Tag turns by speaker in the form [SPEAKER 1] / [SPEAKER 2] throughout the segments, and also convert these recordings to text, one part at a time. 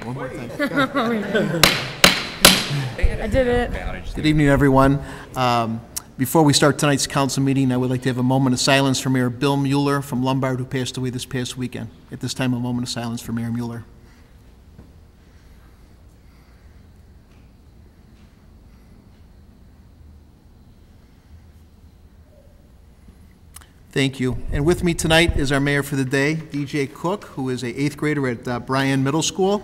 [SPEAKER 1] One more time.
[SPEAKER 2] I did it.
[SPEAKER 1] Good evening, everyone. Before we start tonight's council meeting, I would like to have a moment of silence for Mayor Bill Mueller from Lombard, who passed away this past weekend. At this time, a moment of silence for Mayor Mueller. Thank you. And with me tonight is our mayor for the day, DJ Cook, who is an 8th grader at Bryan Middle School.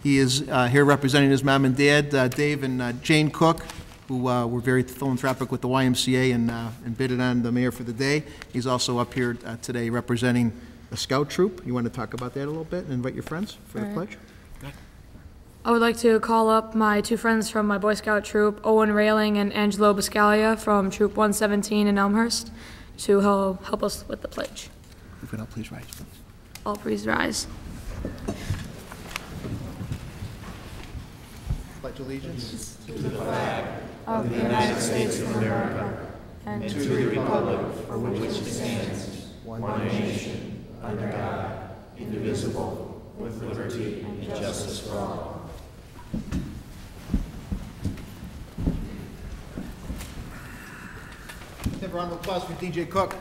[SPEAKER 1] He is here representing his mom and dad, Dave and Jane Cook, who were very philanthropic with the YMCA and bidded on the mayor for the day. He's also up here today representing a scout troop. You want to talk about that a little bit and invite your friends for the pledge?
[SPEAKER 2] I would like to call up my two friends from my Boy Scout troop, Owen Railing and Angelo Biscaglia from Troop 117 in Elmhurst, to help us with the pledge.
[SPEAKER 1] If we don't, please rise, please.
[SPEAKER 2] All please rise.
[SPEAKER 1] Pledge allegiance
[SPEAKER 3] to the flag of the United States of America and to the republic for which it stands, one nation, under God, indivisible, with liberty and justice for all.
[SPEAKER 1] Have a round of applause for DJ Cook.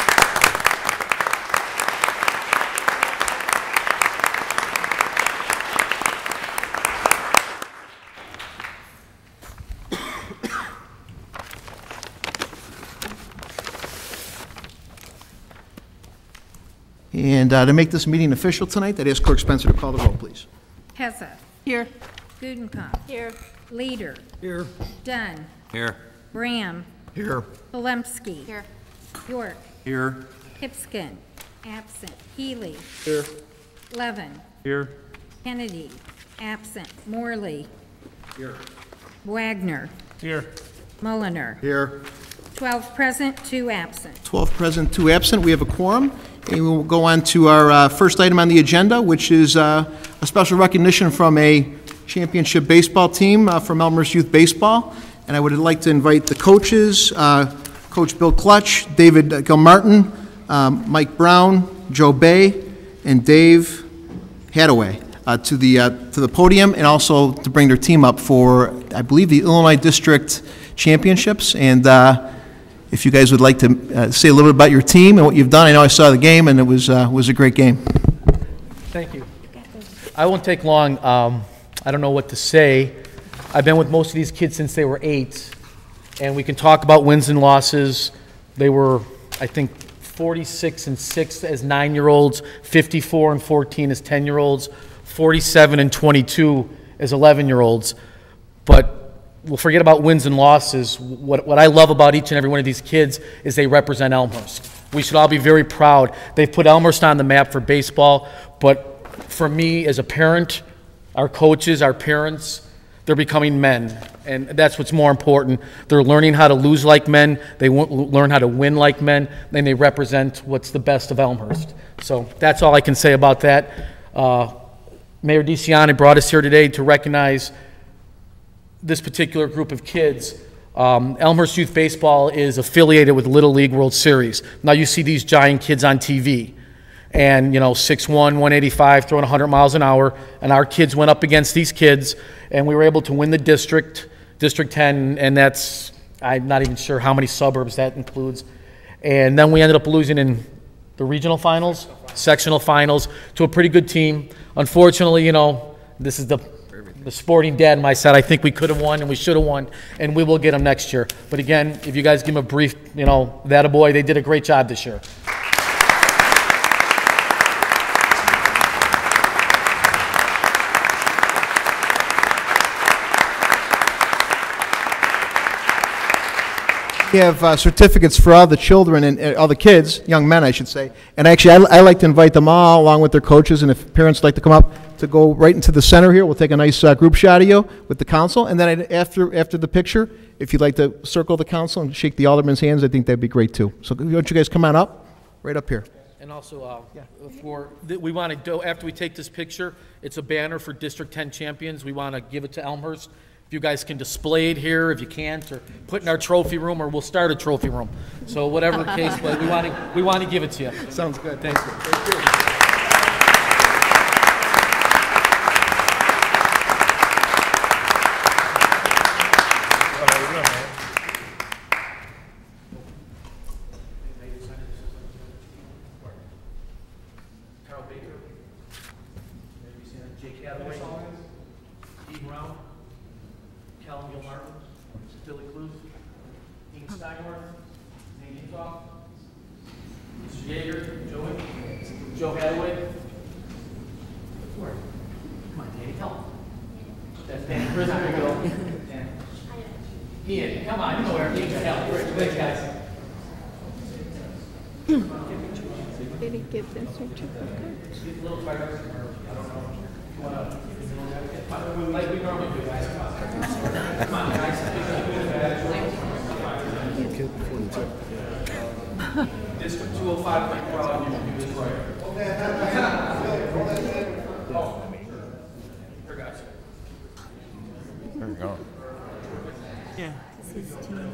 [SPEAKER 1] And to make this meeting official tonight, I'd ask Clerk Spencer to call the roll, please.
[SPEAKER 4] Hesse.
[SPEAKER 2] Here.
[SPEAKER 4] Gudenkamp.
[SPEAKER 2] Here.
[SPEAKER 4] Leader.
[SPEAKER 1] Here.
[SPEAKER 4] Dunn.
[SPEAKER 3] Here.
[SPEAKER 4] Bram.
[SPEAKER 1] Here.
[SPEAKER 4] Polemski.
[SPEAKER 2] Here.
[SPEAKER 4] York.
[SPEAKER 1] Here.
[SPEAKER 4] Hipskin. Absent. Healy.
[SPEAKER 1] Here.
[SPEAKER 4] Levin.
[SPEAKER 3] Here.
[SPEAKER 4] Kennedy. Absent. Morley.
[SPEAKER 1] Here.
[SPEAKER 4] Wagner.
[SPEAKER 3] Here.
[SPEAKER 4] Mulliner.
[SPEAKER 1] Here.
[SPEAKER 4] 12 present, 2 absent.
[SPEAKER 1] 12 present, 2 absent. We have a quorum. And we'll go on to our first item on the agenda, which is a special recognition from a championship baseball team from Elmhurst Youth Baseball. And I would like to invite the coaches, Coach Bill Clutch, David Gilmartin, Mike Brown, Joe Bay, and Dave Hadaway to the podium, and also to bring their team up for, I believe, the Illinois District Championships. And if you guys would like to say a little bit about your team and what you've done. I know I saw the game, and it was a great game.
[SPEAKER 5] Thank you. I won't take long. I don't know what to say. I've been with most of these kids since they were 8, and we can talk about wins and losses. They were, I think, 46-6 as 9-year-olds, 54-14 as 10-year-olds, 47-22 as 11-year-olds. But we'll forget about wins and losses. What I love about each and every one of these kids is they represent Elmhurst. We should all be very proud. They've put Elmhurst on the map for baseball, but for me as a parent, our coaches, our parents, they're becoming men, and that's what's more important. They're learning how to lose like men, they learn how to win like men, and they represent what's the best of Elmhurst. So that's all I can say about that. Mayor DeCiani brought us here today to recognize this particular group of kids. Elmhurst Youth Baseball is affiliated with Little League World Series. Now you see these giant kids on TV, and 6'1", 185, throwing 100 miles an hour, and our kids went up against these kids, and we were able to win the District 10, and that's, I'm not even sure how many suburbs that includes. And then we ended up losing in the regional finals, sectional finals, to a pretty good team. Unfortunately, this is the sporting dad in my side. I think we could have won and we should have won, and we will get them next year. But again, if you guys give them a brief, that a boy, they did a great job this year.
[SPEAKER 1] We have certificates for all the children and all the kids, young men, I should say. And actually, I like to invite them all, along with their coaches, and if parents would like to come up, to go right into the center here. We'll take a nice group shot of you with the council. And then after the picture, if you'd like to circle the council and shake the alderman's hands, I think that'd be great too. So why don't you guys come on up, right up here.
[SPEAKER 5] And also, we want to do, after we take this picture, it's a banner for District 10 champions. We want to give it to Elmhurst. If you guys can display it here, if you can't, or put it in our trophy room, or we'll start a trophy room. So whatever the case, but we want to give it to you.
[SPEAKER 1] Sounds good. Thank you. Thank you.
[SPEAKER 5] Billy Cruz, Dean Steinworth, Zane Intoff, Mr. Yeager, Joey, Joe Hadaway. Come on, Danny, help. That's Danny Chris, there you go. Ian, come on, you know where Ian's help. Great guys.
[SPEAKER 6] Did he give them certificates?
[SPEAKER 5] Like we normally do, guys. Come on, guys. District 205, like, proud of you to do this prayer.
[SPEAKER 3] There we go.
[SPEAKER 6] Yeah. This is team.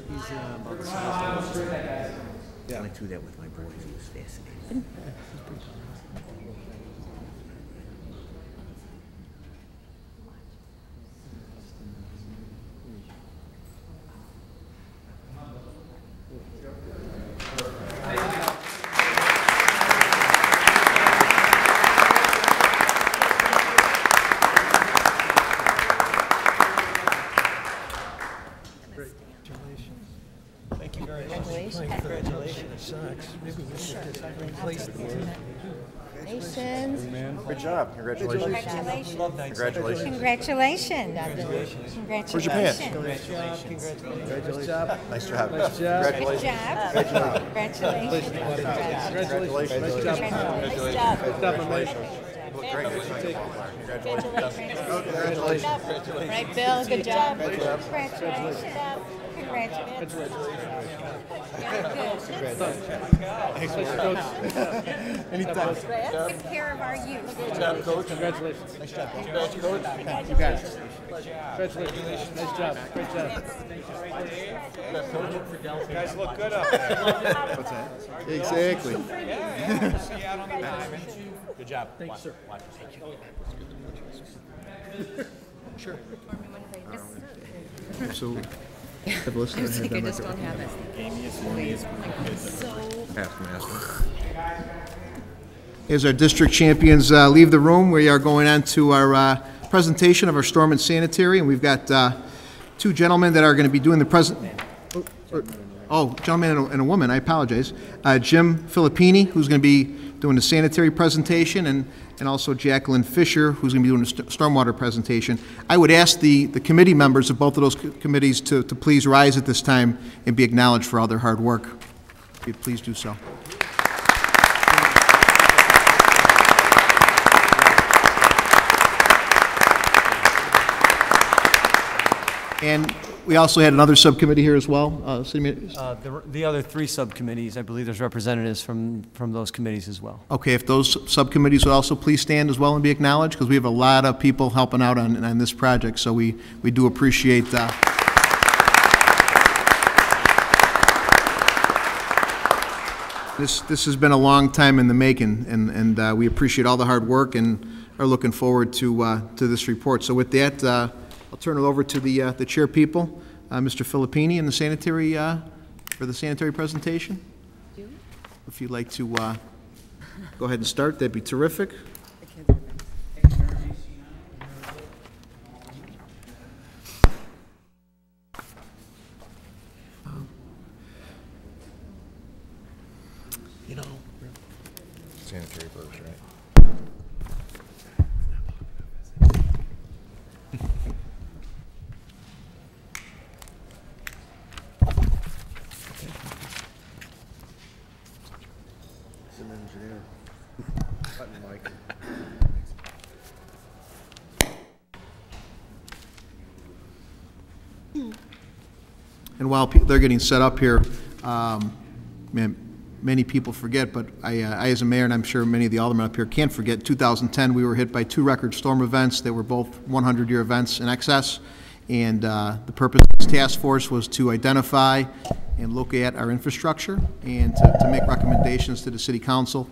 [SPEAKER 3] He's about the size.
[SPEAKER 7] I went through that with my boys. It was fascinating.
[SPEAKER 3] Thank you very much. Congratulations. Sucks. Maybe we should replace the word.
[SPEAKER 6] Congratulations.
[SPEAKER 3] Good job. Congratulations.
[SPEAKER 4] Congratulations.
[SPEAKER 3] Congratulations.
[SPEAKER 4] Congratulations.
[SPEAKER 3] Where's your pants?
[SPEAKER 4] Congratulations.
[SPEAKER 3] Nice job. Nice job.
[SPEAKER 4] Good
[SPEAKER 3] Congratulations.
[SPEAKER 4] job. Congratulations.
[SPEAKER 3] Congratulations. Nice job. Congratulations. You look great. Congratulations.
[SPEAKER 6] Right, Bill, good job.
[SPEAKER 4] Congratulations.
[SPEAKER 3] Anytime.
[SPEAKER 4] Take care of our youth.
[SPEAKER 3] Good job, Coach. Congratulations. Nice job. Congrats, Coach.
[SPEAKER 8] You guys. Congratulations. Nice job. Great job.
[SPEAKER 3] You guys look good up there.
[SPEAKER 1] What's that? Exactly.
[SPEAKER 3] See you out on the diamond. Good job.
[SPEAKER 8] Thank you, sir.
[SPEAKER 3] Thank you.
[SPEAKER 1] Sure. Absolutely. Have a listen. I just don't have it. As our district champions leave the room, we are going on to our presentation of our storm and sanitary, and we've got two gentlemen that are going to be doing the present. Gentleman and a woman, I apologize. Jim Filippini, who's going to be doing the sanitary presentation, and also Jacqueline Fisher, who's going to be doing the stormwater presentation. I would ask the committee members of both of those committees to please rise at this time and be acknowledged for all their hard work. If you'd please do so. And we also had another subcommittee here as well.
[SPEAKER 9] The other three subcommittees, I believe there's representatives from those committees as well.
[SPEAKER 1] Okay, if those subcommittees would also please stand as well and be acknowledged, because we have a lot of people helping out on this project, so we do appreciate This has been a long time in the making, and we appreciate all the hard work and are looking forward to this report. So with that, I'll turn it over to the chair people, Mr. Filippini, and the sanitary for the sanitary presentation. If you'd like to go ahead and start, that'd be terrific.
[SPEAKER 3] You know, sanitary first, right?
[SPEAKER 1] And while they're getting set up here, many people forget, but I as a mayor, and I'm sure many of the aldermen up here can't forget, 2010 we were hit by two record storm events that were both 100-year events in excess, and the purpose of this task force was to identify and look at our infrastructure and to make recommendations to the city council.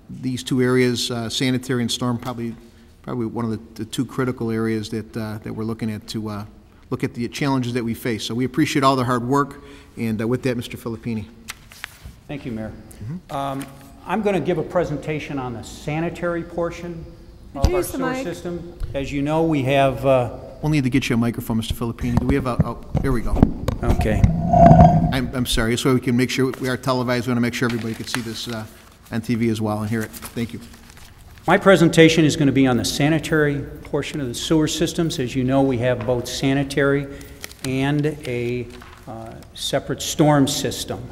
[SPEAKER 1] These two areas, sanitary and storm, probably one of the two critical areas that we're looking at to look at the challenges that we face. So we appreciate all the hard work, and with that, Mr. Filippini.
[SPEAKER 10] Thank you, Mayor. I'm going to give a presentation on the sanitary portion of our sewer system. As you know, we have
[SPEAKER 1] We'll need to get you a microphone, Mr. Filippini. Do we have there we go.
[SPEAKER 10] Okay.
[SPEAKER 1] I'm sorry, so we can make sure we are televised. We want to make sure everybody can see this on TV as well and hear it. Thank you.
[SPEAKER 10] My presentation is going to be on the sanitary portion of the sewer systems. As you know, we have both sanitary and a separate storm system.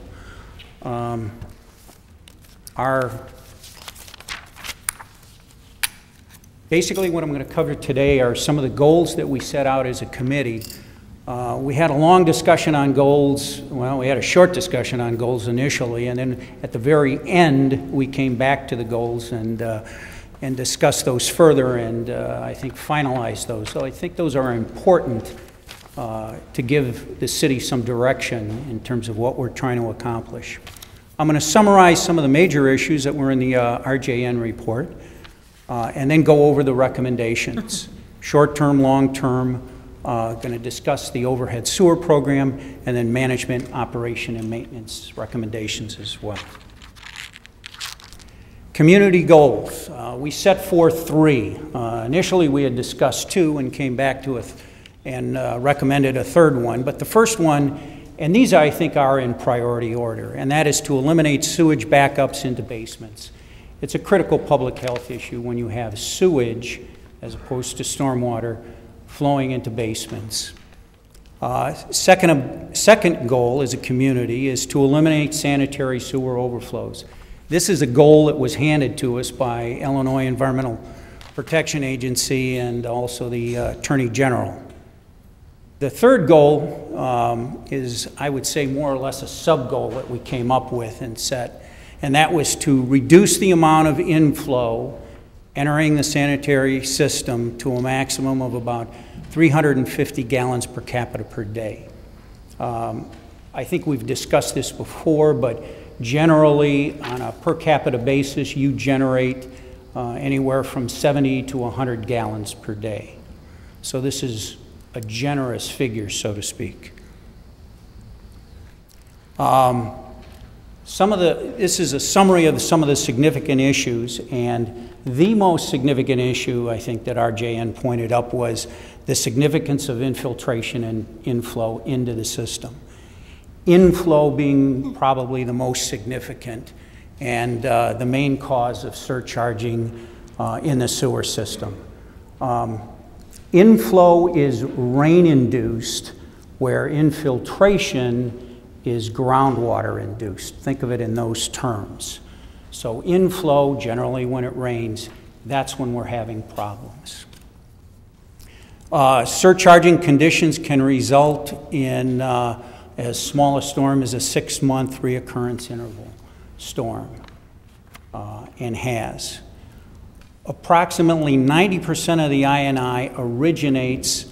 [SPEAKER 10] Basically, what I'm going to cover today are some of the goals that we set out as a committee. We had a long discussion on goals. Well, we had a short discussion on goals initially, and then at the very end, we came back to the goals and discussed those further, and I think finalized those. So I think those are important to give the city some direction in terms of what we're trying to accomplish. I'm going to summarize some of the major issues that were in the RJN report, and then go over the recommendations. Short-term, long-term, going to discuss the overhead sewer program, and then management, operation, and maintenance recommendations as well. Community goals. We set forth 3. Initially, we had discussed 2 and came back to it and recommended a 3rd one. But the first one, and these I think are in priority order, and that is to eliminate sewage backups into basements. It's a critical public health issue when you have sewage, as opposed to stormwater, flowing into basements. Second goal as a community is to eliminate sanitary sewer overflows. This is a goal that was handed to us by Illinois Environmental Protection Agency and also the Attorney General. The third goal is, I would say, more or less a sub-goal that we came up with and set, and that was to reduce the amount of inflow entering the sanitary system to a maximum of about 350 gallons per capita per day. I think we've discussed this before, but generally on a per capita basis, you generate anywhere from 70 to 100 gallons per day. So this is a generous figure, so to speak. This is a summary of some of the significant issues, and the most significant issue I think that RJN pointed up was the significance of infiltration and inflow into the system. Inflow being probably the most significant and the main cause of surcharging in the sewer system. Inflow is rain-induced, where infiltration is groundwater induced. Think of it in those terms. So inflow, generally when it rains, that's when we're having problems. Surcharging conditions can result in as small a storm as a 6-month reoccurrence interval storm, and has. Approximately 90% of the I&I originates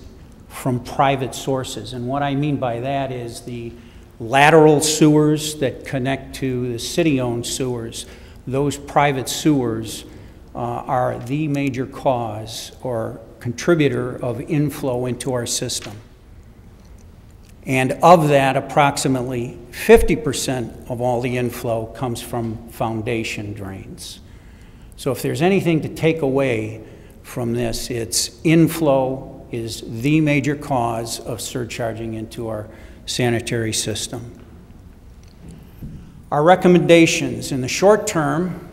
[SPEAKER 10] from private sources, and what I mean by that is the lateral sewers that connect to the city-owned sewers. Those private sewers are the major cause or contributor of inflow into our system. And of that, approximately 50% of all the inflow comes from foundation drains. So if there's anything to take away from this, it's inflow is the major cause of surcharging into our sanitary system. Our recommendations in the short term,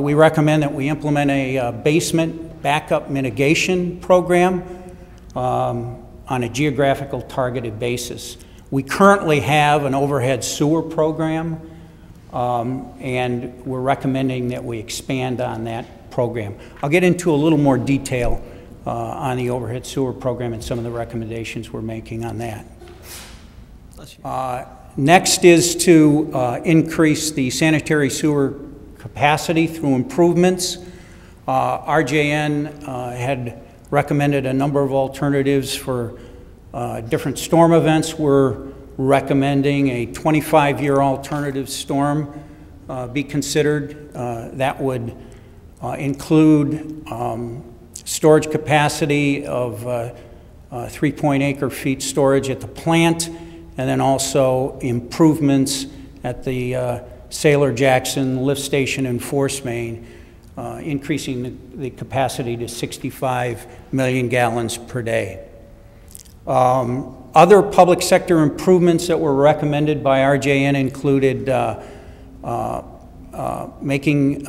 [SPEAKER 10] we recommend that we implement a basement backup mitigation program on a geographical targeted basis. We currently have an overhead sewer program, and we're recommending that we expand on that program. I'll get into a little more detail on the overhead sewer program and some of the recommendations we're making on that. Next is to increase the sanitary sewer capacity through improvements. RJN had recommended a number of alternatives for different storm events. We're recommending a 25-year alternative storm be considered. That would include storage capacity of 3 acre feet storage at the plant, and then also improvements at the Sailor Jackson lift station and force main increasing the capacity to 65 million gallons per day. Other public sector improvements that were recommended by RJN included making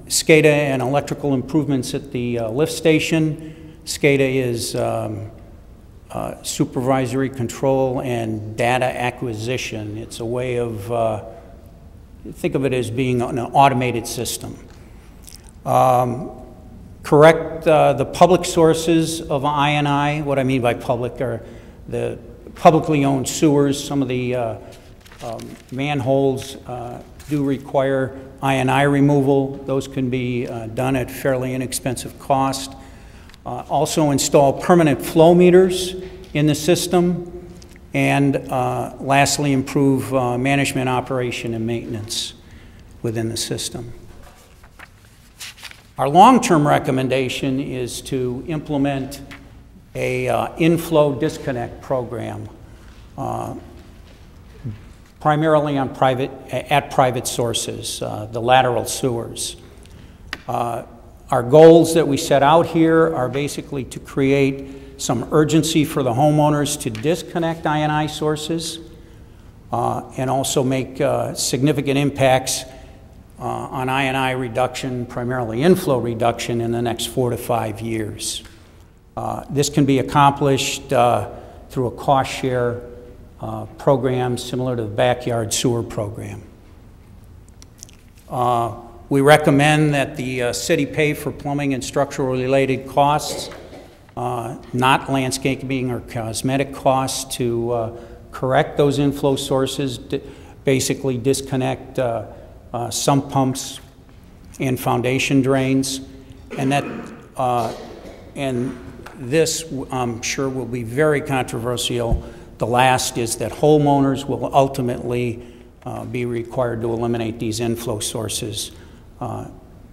[SPEAKER 10] SCADA and electrical improvements at the lift station. SCADA is supervisory control and data acquisition. It's a way of, think of it as being an automated system. Correct the public sources of I&I. What I mean by public are the publicly owned sewers. Some of the manholes do require I&I removal. Those can be done at fairly inexpensive cost. Also install permanent flow meters in the system. And lastly, improve management, operation, and maintenance within the system. Our long-term recommendation is to implement a inflow disconnect program, primarily on private sources, the lateral sewers. Our goals that we set out here are basically to create some urgency for the homeowners to disconnect I&I sources and also make significant impacts on I&I reduction, primarily inflow reduction, in the next 4 to 5 years. This can be accomplished through a cost share program similar to the backyard sewer program. We recommend that the city pay for plumbing and structural related costs, not landscaping or cosmetic costs, to correct those inflow sources, basically disconnect sump pumps and foundation drains, and this I'm sure will be very controversial. The last is that homeowners will ultimately be required to eliminate these inflow sources,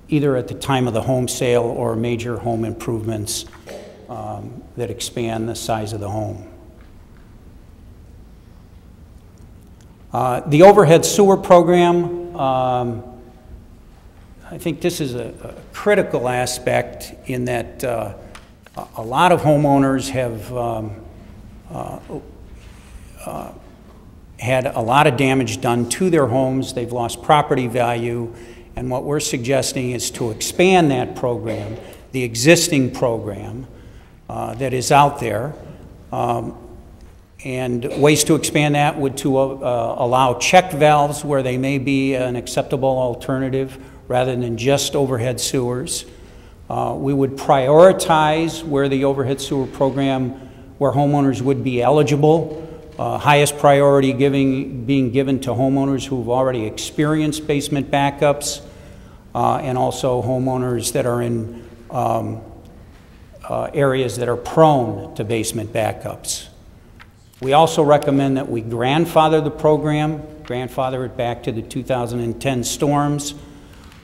[SPEAKER 10] either at the time of the home sale or major home improvements that expand the size of the home. The overhead sewer program, I think this is a critical aspect in that a lot of homeowners have had a lot of damage done to their homes. They've lost property value, and what we're suggesting is to expand that program, the existing program that is out there. And ways to expand that would to allow check valves where they may be an acceptable alternative rather than just overhead sewers. We would prioritize where the overhead sewer program, where homeowners would be eligible. Highest priority being given to homeowners who have already experienced basement backups, and also homeowners that are in areas that are prone to basement backups. We also recommend that we grandfather the program, grandfather it back to the 2010 storms,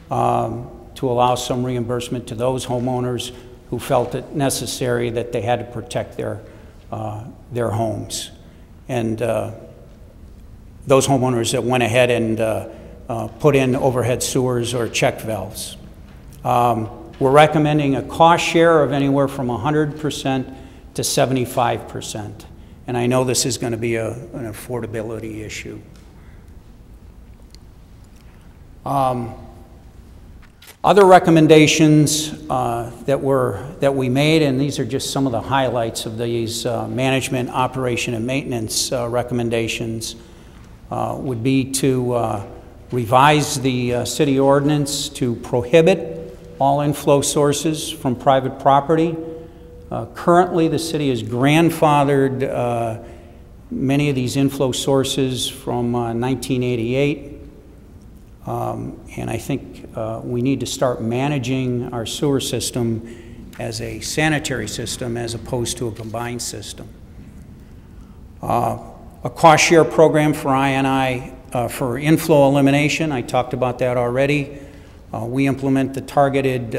[SPEAKER 10] to allow some reimbursement to those homeowners who felt it necessary that they had to protect their homes. And those homeowners that went ahead and put in overhead sewers or check valves. We're recommending a cost share of anywhere from 100% to 75%. And I know this is going to be an affordability issue. Other recommendations that we made, and these are just some of the highlights of these management, operation, and maintenance recommendations, would be to revise the city ordinance to prohibit all inflow sources from private property. Currently, the city has grandfathered many of these inflow sources from 1988. And I think we need to start managing our sewer system as a sanitary system as opposed to a combined system. A cost share program for I&I for inflow elimination, I talked about that already. We implement the targeted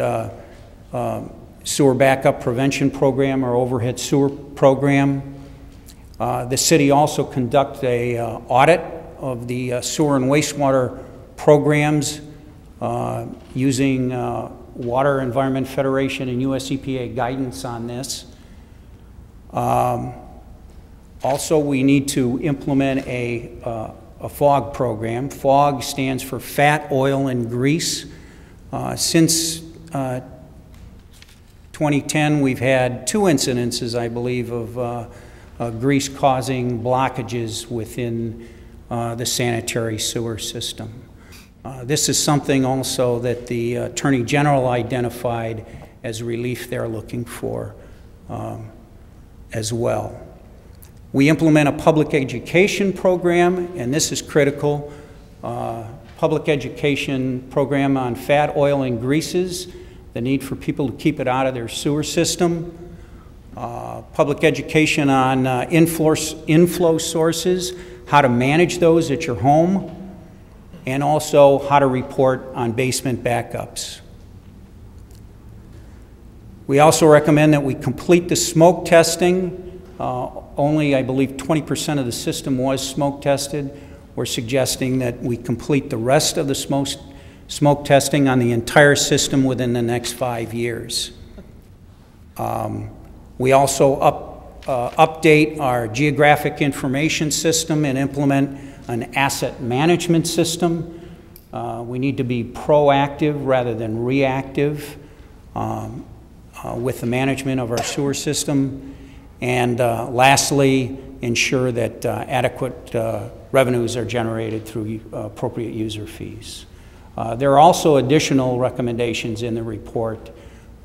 [SPEAKER 10] sewer backup prevention program or overhead sewer program. The city also conducts a audit of the sewer and wastewater programs using Water Environment Federation and US EPA guidance on this. Also, we need to implement a FOG program. FOG stands for Fat, Oil, and Grease. Since 2010, we've had 2 incidences, I believe, of grease causing blockages within the sanitary sewer system. This is something also that the Attorney General identified as relief they're looking for as well. We implement a public education program, and this is critical. Public education program on fat, oil, and greases, the need for people to keep it out of their sewer system. Public education on inflow sources, how to manage those at your home, and also how to report on basement backups. We also recommend that we complete the smoke testing. Only, I believe, 20% of the system was smoke tested. We're suggesting that we complete the rest of the smoke testing on the entire system within the next 5 years. We also update our geographic information system and implement an asset management system. We need to be proactive rather than reactive with the management of our sewer system. And lastly, ensure that adequate revenues are generated through appropriate user fees. There are also additional recommendations in the report,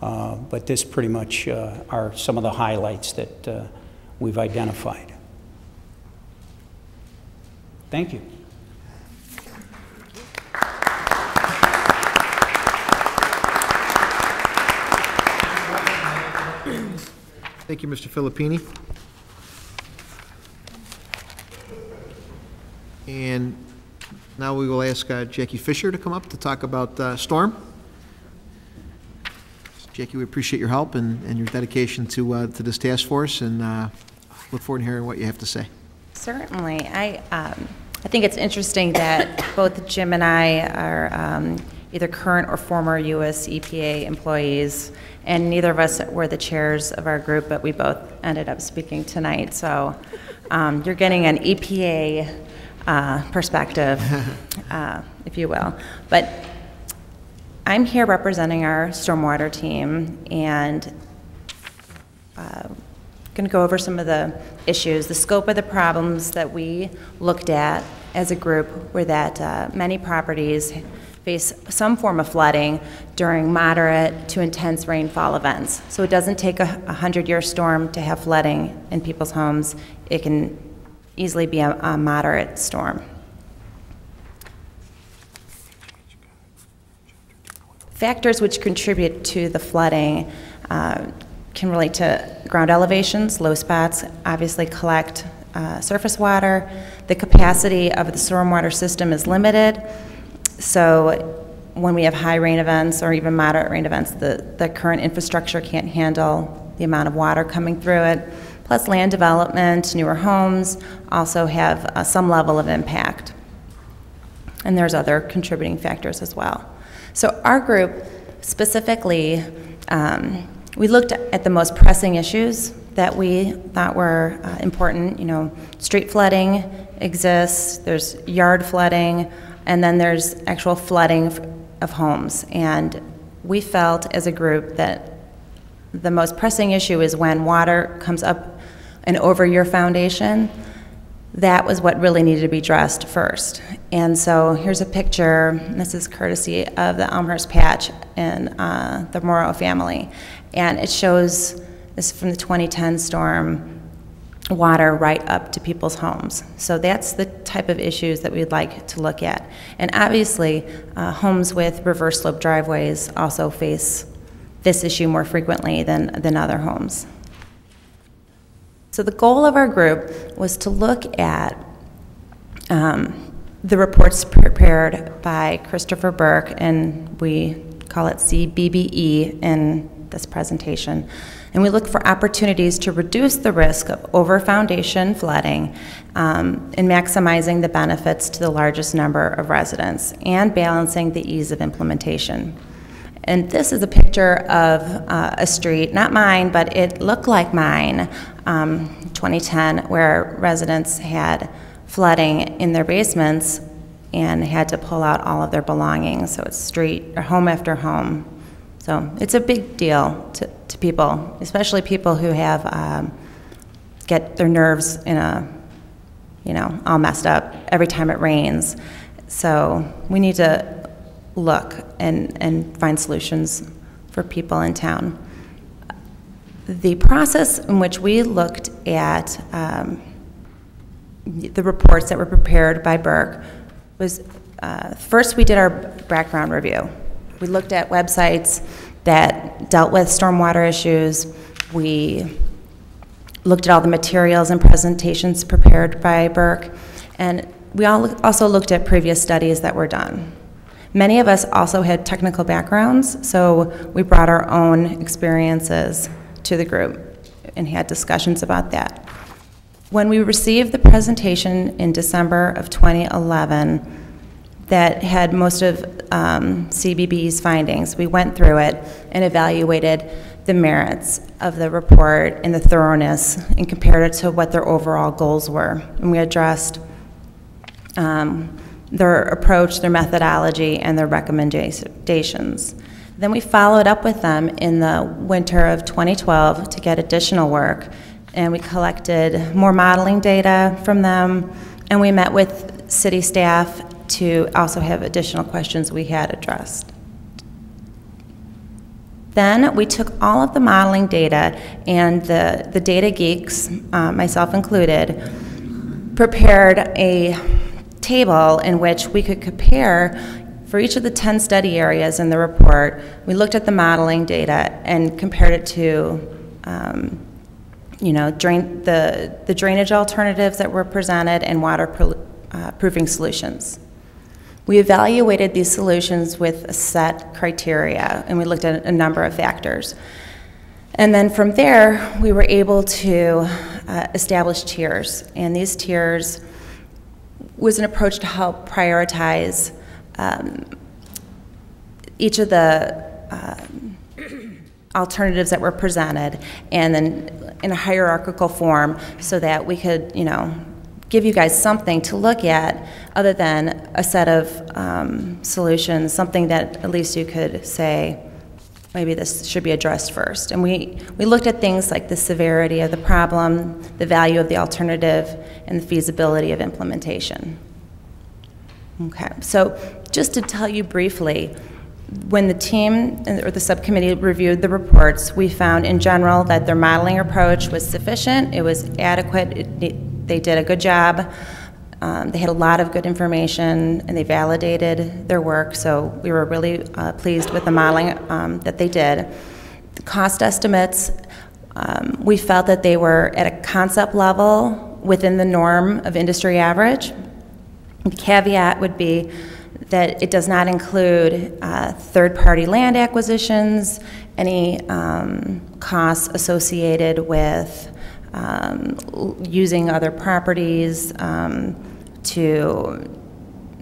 [SPEAKER 10] but this pretty much are some of the highlights that we've identified. Thank you.
[SPEAKER 1] Thank you, Mr. Filippini. And now we will ask Jackie Fisher to come up to talk about Storm. Jackie, we appreciate your help and your dedication to this task force, and look forward to hearing what you have to say.
[SPEAKER 4] Certainly. I think it's interesting that both Jim and I are either current or former US EPA employees, and neither of us were the chairs of our group, but we both ended up speaking tonight. So you're getting an EPA perspective, if you will. But I'm here representing our stormwater team, and going to go over some of the issues. The scope of the problems that we looked at as a group were that many properties face some form of flooding during moderate to intense rainfall events. So it doesn't take a 100-year storm to have flooding in people's homes. It can easily be a moderate storm. Factors which contribute to the flooding can relate to ground elevations. Low spots obviously collect surface water. The capacity of the stormwater system is limited. So when we have high rain events or even moderate rain events, the current infrastructure can't handle the amount of water coming through it. Plus land development, newer homes also have some level of impact. And there's other contributing factors as well. So our group specifically, we looked at the most pressing issues that we thought were important. You know, street flooding exists, there's yard flooding, and then there's actual flooding of homes. And we felt as a group that the most pressing issue is when water comes up and over your foundation. That was what really needed to be addressed first. And so here's a picture. This is courtesy of the Elmhurst patch and the Morrow family. And it shows, this is from the 2010 storm, water right up to people's homes. So that's the type of issues that we'd like to look at. And obviously, homes with reverse slope driveways also face this issue more frequently than other homes. So the goal of our group was to look at the reports prepared by Christopher Burke, and we call it CBBE in this presentation. And we look for opportunities to reduce the risk of over-foundation flooding and maximizing the benefits to the largest number of residents and balancing the ease of implementation. And this is a picture of a street, not mine, but it looked like mine, 2010, where residents had flooding in their basements and had to pull out all of their belongings. So it's street, or home after home. So it's a big deal to people, especially people who have, get their nerves in a, all messed up every time it rains. So we need to look and find solutions for people in town. The process in which we looked at the reports that were prepared by Burke was, first we did our background review. We looked at websites that dealt with stormwater issues. We looked at all the materials and presentations prepared by Burke, and we also looked at previous studies that were done. Many of us also had technical backgrounds, so we brought our own experiences to the group and had discussions about that. When we received the presentation in December of 2011 that had most of CBBE's findings, we went through it and evaluated the merits of the report and the thoroughness and compared it to what their overall goals were. And we addressed their approach, their methodology, and their recommendations. Then we followed up with them in the winter of 2012 to get additional work, and we collected more modeling data from them, and we met with city staff to also have additional questions we had addressed. Then we took all of the modeling data, and the data geeks, myself included, prepared a table in which we could compare for each of the 10 study areas in the report. We looked at the modeling data and compared it to the drainage alternatives that were presented and waterproofing solutions. We evaluated these solutions with a set criteria, and we looked at a number of factors. And then from there, we were able to establish tiers, and these tiers was an approach to help prioritize each of the alternatives that were presented, and then in a hierarchical form so that we could, give you guys something to look at other than a set of solutions, something that at least you could say, maybe this should be addressed first. And we looked at things like the severity of the problem, the value of the alternative, and the feasibility of implementation. Okay, so just to tell you briefly, when the team or the subcommittee reviewed the reports, we found in general that their modeling approach was sufficient, it was adequate, they did a good job, they had a lot of good information, and they validated their work, so we were really pleased with the modeling that they did. The cost estimates, we felt that they were at a concept level within the norm of industry average. The caveat would be that it does not include third-party land acquisitions, any costs associated with using other properties to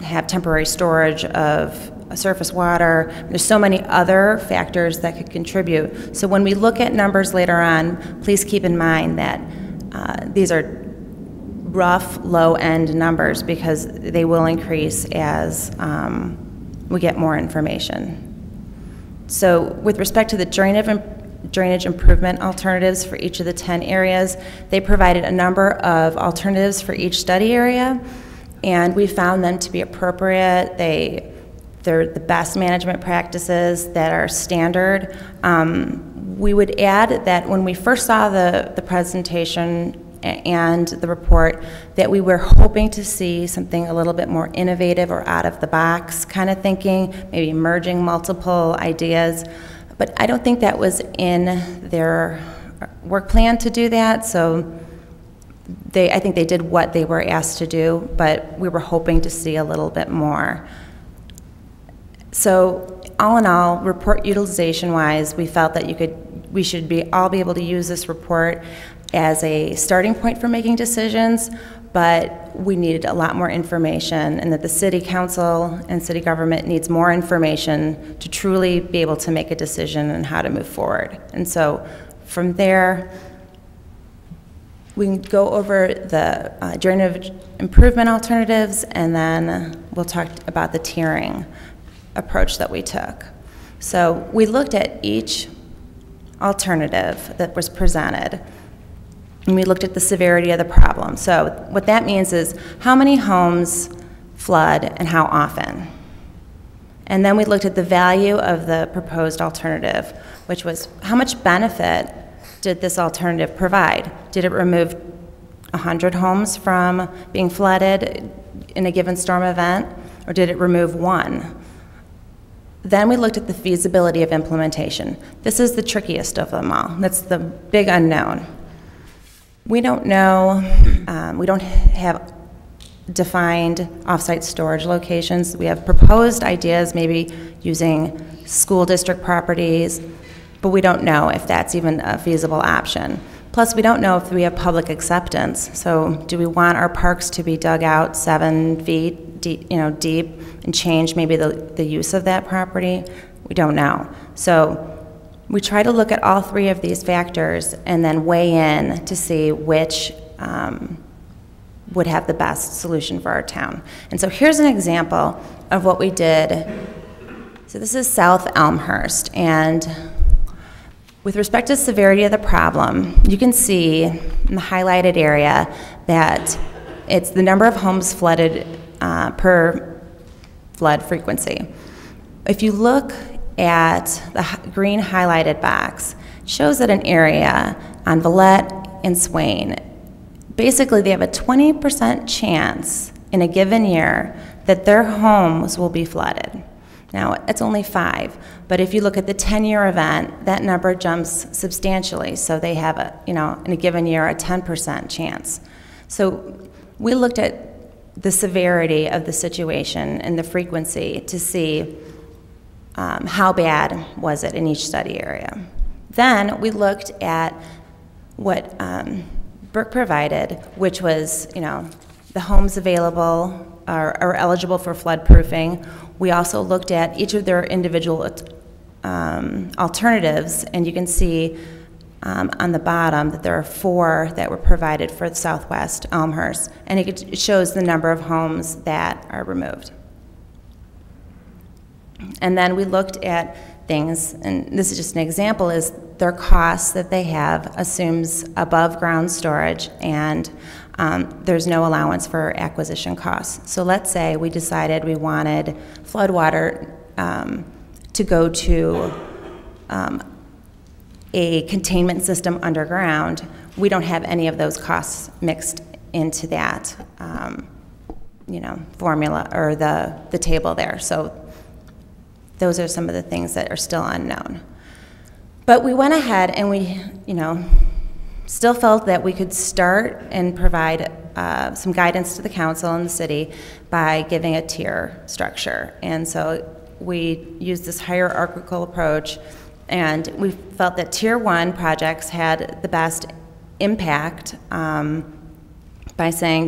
[SPEAKER 4] have temporary storage of surface water. There's so many other factors that could contribute. So when we look at numbers later on, please keep in mind that these are rough, low-end numbers because they will increase as we get more information. So with respect to the drainage improvement alternatives for each of the 10 areas, they provided a number of alternatives for each study area, and we found them to be appropriate. They're the best management practices that are standard. We would add that when we first saw the presentation and the report, that we were hoping to see something a little bit more innovative or out of the box kind of thinking, maybe merging multiple ideas. But I don't think that was in their work plan to do that, so I think they did what they were asked to do, but we were hoping to see a little bit more. So all in all, report utilization-wise, we felt that we should all be able to use this report as a starting point for making decisions, but we needed a lot more information, and that the city council and city government needs more information to truly be able to make a decision on how to move forward. And so from there, we can go over the drainage improvement alternatives, and then we'll talk about the tiering approach that we took. So we looked at each alternative that was presented, and we looked at the severity of the problem. So what that means is how many homes flood and how often. And then we looked at the value of the proposed alternative, which was how much benefit did this alternative provide? Did it remove 100 homes from being flooded in a given storm event, or did it remove one? Then we looked at the feasibility of implementation. This is the trickiest of them all. That's the big unknown. We don't know, we don't have defined offsite storage locations. We have proposed ideas, maybe using school district properties, but we don't know if that's even a feasible option. Plus, we don't know if we have public acceptance. So do we want our parks to be dug out 7 feet deep, deep and change maybe the use of that property? We don't know. So we try to look at all 3 of these factors and then weigh in to see which would have the best solution for our town. And so here's an example of what we did. So this is South Elmhurst, and with respect to severity of the problem, you can see in the highlighted area that it's the number of homes flooded per flood frequency. If you look at the green highlighted box, it shows that an area on Villette and Swain, basically they have a 20% chance in a given year that their homes will be flooded. Now, it's only 5, but if you look at the 10-year event, that number jumps substantially. So they have, in a given year, a 10% chance. So we looked at the severity of the situation and the frequency to see how bad was it in each study area. Then we looked at what Brooke provided, which was, the homes available are eligible for flood proofing. We also looked at each of their individual alternatives, and you can see on the bottom that there are 4 that were provided for the Southwest Elmhurst, and it shows the number of homes that are removed. And then we looked at things, and this is just an example, is their costs that they have assumes above ground storage, and there's no allowance for acquisition costs. So let's say we decided we wanted floodwater to go to a containment system underground. We don't have any of those costs mixed into that formula or the table there. So those are some of the things that are still unknown. But we went ahead and we, still felt that we could start and provide some guidance to the council and the city by giving a tier structure. And so we used this hierarchical approach, and we felt that tier 1 projects had the best impact by saying,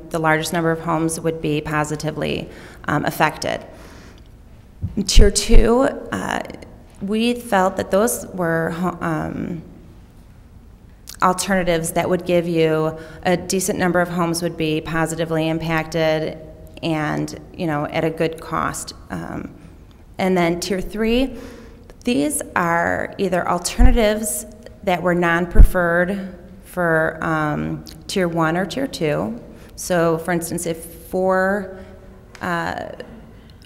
[SPEAKER 4] the largest number of homes would be positively affected. Tier 2, we felt that those were alternatives that would give you a decent number of homes would be positively impacted and, at a good cost. And then tier 3, these are either alternatives that were non-preferred for tier 1 or tier 2. So for instance, if 4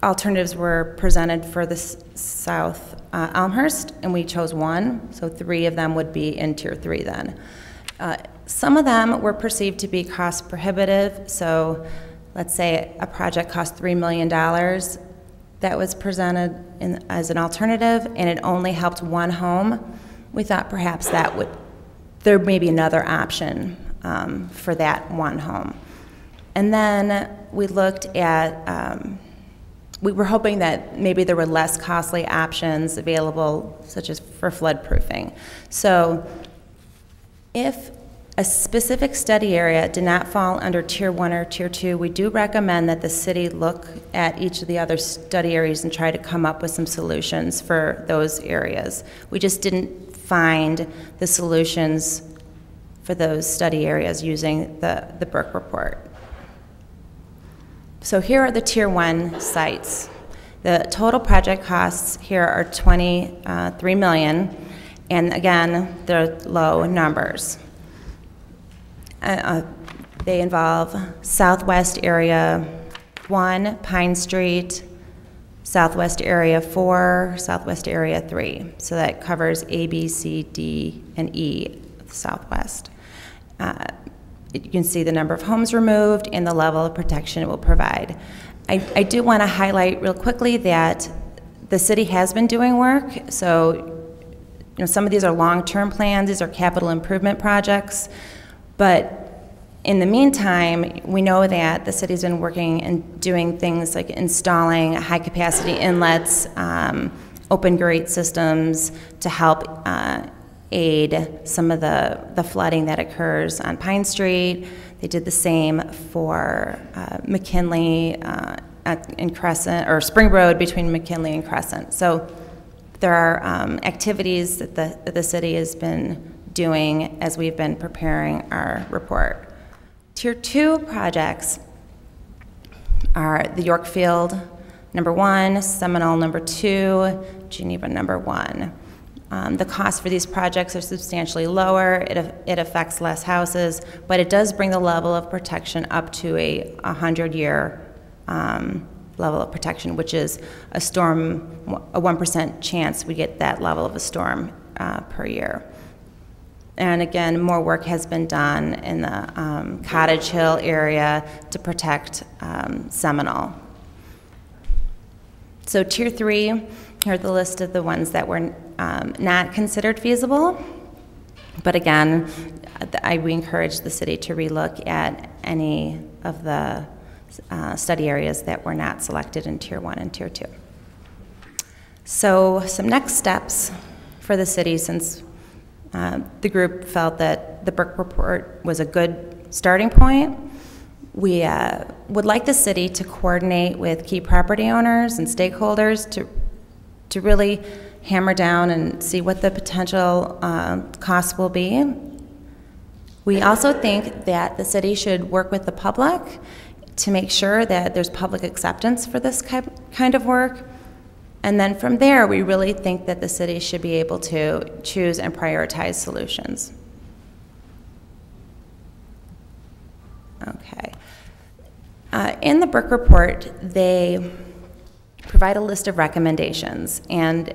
[SPEAKER 4] alternatives were presented for the South Elmhurst, and we chose 1, so 3 of them would be in tier 3 then. Some of them were perceived to be cost prohibitive, so let's say a project cost $3 million that was presented as an alternative, and it only helped 1 home. We thought perhaps there may be another option for that 1 home. And then we looked at, we were hoping that maybe there were less costly options available, such as for flood proofing. So if a specific study area did not fall under Tier 1 or Tier 2, we do recommend that the city look at each of the other study areas and try to come up with some solutions for those areas. We just didn't find the solutions for those study areas using the Burke report. So here are the Tier 1 sites. The total project costs here are $23 million, and again, they're low numbers. They involve Southwest Area 1, Pine Street, Southwest Area 4, Southwest Area 3. So that covers A, B, C, D, and E of the Southwest. You can see the number of homes removed and the level of protection it will provide. I do want to highlight real quickly that the city has been doing work. So, some of these are long-term plans. These are capital improvement projects. But in the meantime, we know that the city's been working and doing things like installing high-capacity inlets, open grate systems to help aid some of the flooding that occurs on Pine Street. They did the same for McKinley and Crescent, or Spring Road between McKinley and Crescent. So there are activities that the city has been doing as we've been preparing our report. Tier 2 projects are the Yorkfield #1, Seminole #2, Geneva #1. The costs for these projects are substantially lower. It affects less houses, but it does bring the level of protection up to a 100-year level of protection, which is a 1% chance we get that level of a storm per year. And again, more work has been done in the Cottage Hill area to protect Seminole. So Tier 3, here's the list of the ones that were not considered feasible. But again, we encourage the city to relook at any of the study areas that were not selected in Tier 1 and Tier 2. So some next steps for the city, since the group felt that the Burke report was a good starting point. We would like the city to coordinate with key property owners and stakeholders to really hammer down and see what the potential costs will be. We also think that the city should work with the public to make sure that there's public acceptance for this kind of work. And then from there, we really think that the city should be able to choose and prioritize solutions. Okay. In the Burke report, they provide a list of recommendations, and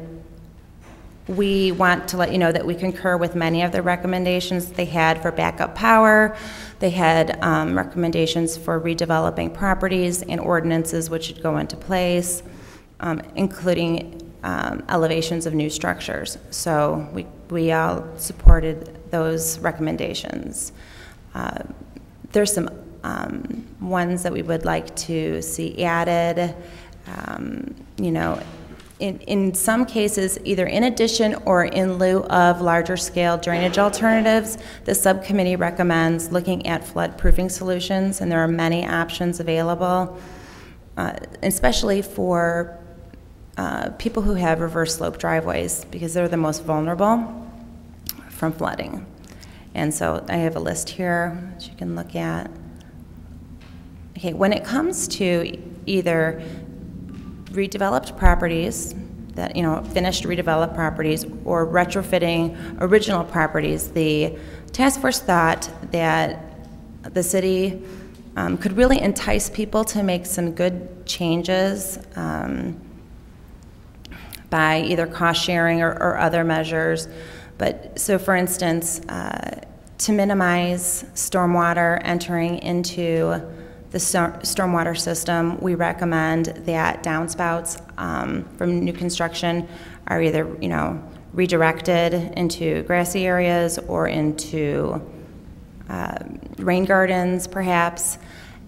[SPEAKER 4] we want to let you know that we concur with many of the recommendations they had for backup power. They had recommendations for redeveloping properties and ordinances which should go into place, including elevations of new structures. So we all supported those recommendations. There's some ones that we would like to see added. In some cases, either in addition or in lieu of larger scale drainage alternatives, the subcommittee recommends looking at flood-proofing solutions, and there are many options available, especially for people who have reverse slope driveways, because they're the most vulnerable from flooding. And so I have a list here that you can look at. Okay, when it comes to either redeveloped properties, that finished redeveloped properties, or retrofitting original properties, the task force thought that the city could really entice people to make some good changes by either cost sharing or other measures. But so, for instance, to minimize stormwater entering into the stormwater system, we recommend that downspouts from new construction are either, redirected into grassy areas or into rain gardens, perhaps.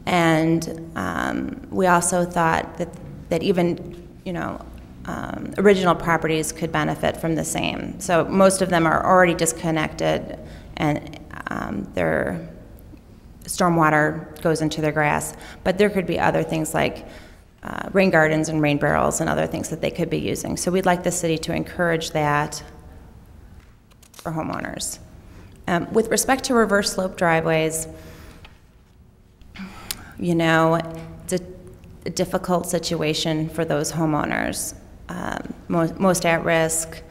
[SPEAKER 4] And we also thought that even, original properties could benefit from the same. So most of them are already disconnected and their stormwater goes into their grass. But there could be other things like rain gardens and rain barrels and other things that they could be using. So we'd like the city to encourage that for homeowners. With respect to reverse slope driveways, you know, it's a difficult situation for those homeowners. Most at risk,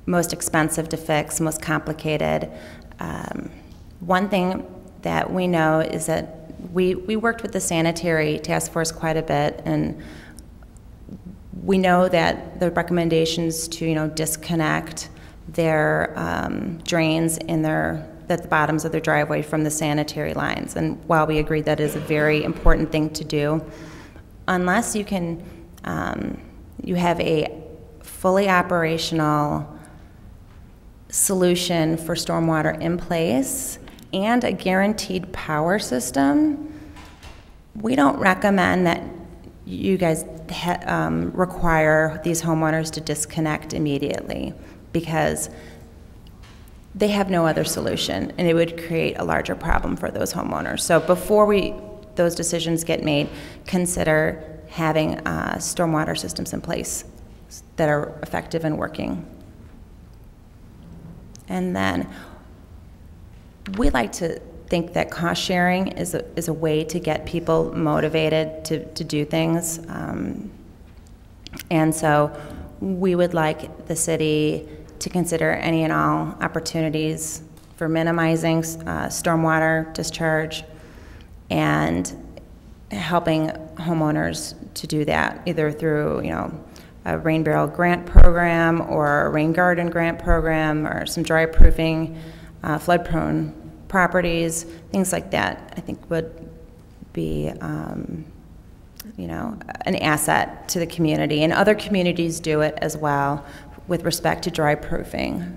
[SPEAKER 4] most expensive to fix, most complicated. One thing that we know is that we worked with the sanitary task force quite a bit, and we know that the recommendations to, you know, disconnect their drains in at the bottoms of their driveway from the sanitary lines. And while we agree that is a very important thing to do, unless you can, you have a fully operational solution for stormwater in place and a guaranteed power system, we don't recommend that you guys require these homeowners to disconnect immediately, because they have no other solution, and it would create a larger problem for those homeowners. So before those decisions get made, consider having stormwater systems in place that are effective and working. And then we like to think that cost sharing is a way to get people motivated to do things. And so we would like the city to consider any and all opportunities for minimizing stormwater discharge and helping homeowners to do that, either through, you know, a rain barrel grant program or a rain garden grant program or some dry proofing, flood-prone properties, things like that, I think would be, you know, an asset to the community. And other communities do it as well with respect to dry proofing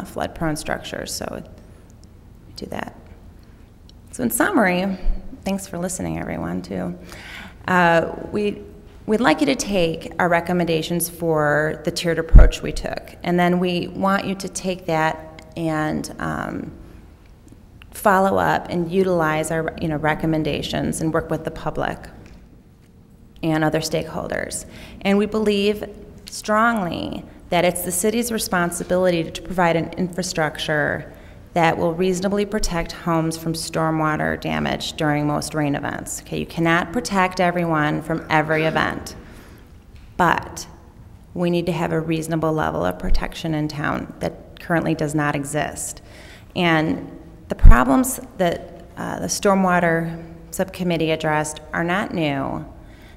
[SPEAKER 4] flood-prone structures, so we do that. So in summary, thanks for listening, everyone, too. We'd like you to take our recommendations for the tiered approach we took, and then we want you to take that and follow up and utilize our, you know, recommendations and work with the public and other stakeholders. And we believe strongly that it's the city's responsibility to provide an infrastructure that will reasonably protect homes from stormwater damage during most rain events. Okay, you cannot protect everyone from every event, but we need to have a reasonable level of protection in town that currently does not exist. And the problems that the Stormwater Subcommittee addressed are not new.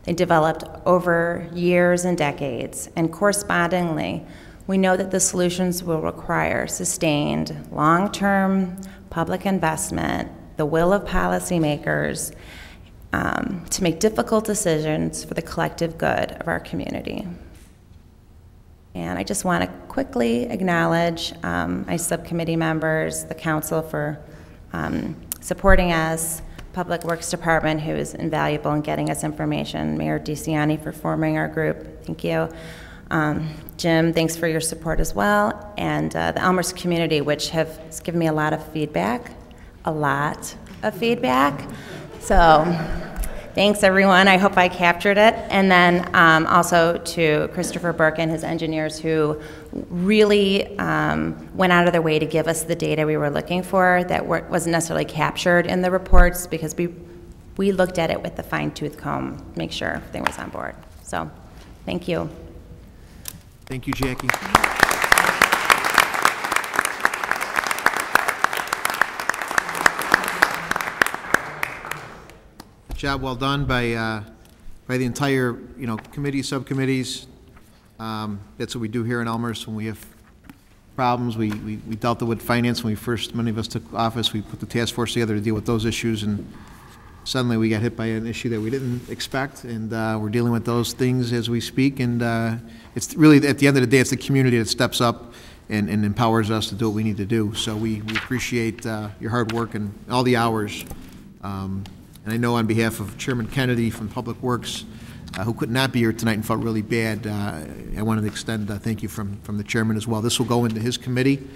[SPEAKER 4] They developed over years and decades, and correspondingly, we know that the solutions will require sustained, long-term public investment, the will of policymakers to make difficult decisions for the collective good of our community. And I just want to quickly acknowledge my subcommittee members, the council for supporting us, Public Works Department, who is invaluable in getting us information, Mayor DeCiani for forming our group, thank you. Jim, thanks for your support as well, and the Elmhurst community, which has given me a lot of feedback, so thanks everyone, I hope I captured it. And then also to Christopher Burke and his engineers, who really went out of their way to give us the data we were looking for that wasn't necessarily captured in the reports, because we looked at it with a fine-tooth comb to make sure everything was on board. So thank you.
[SPEAKER 1] Thank you, Jackie. Job well done by the entire, you know, committee, subcommittees. That's what we do here in Elmhurst when we have problems. We dealt with finance when many of us took office. We put the task force together to deal with those issues, and suddenly we got hit by an issue that we didn't expect, and we're dealing with those things as we speak. And it's really, at the end of the day, it's the community that steps up and empowers us to do what we need to do. So we appreciate your hard work and all the hours. And I know on behalf of Chairman Kennedy from Public Works, who could not be here tonight and felt really bad, I wanted to extend a thank you from the chairman as well. This will go into his committee,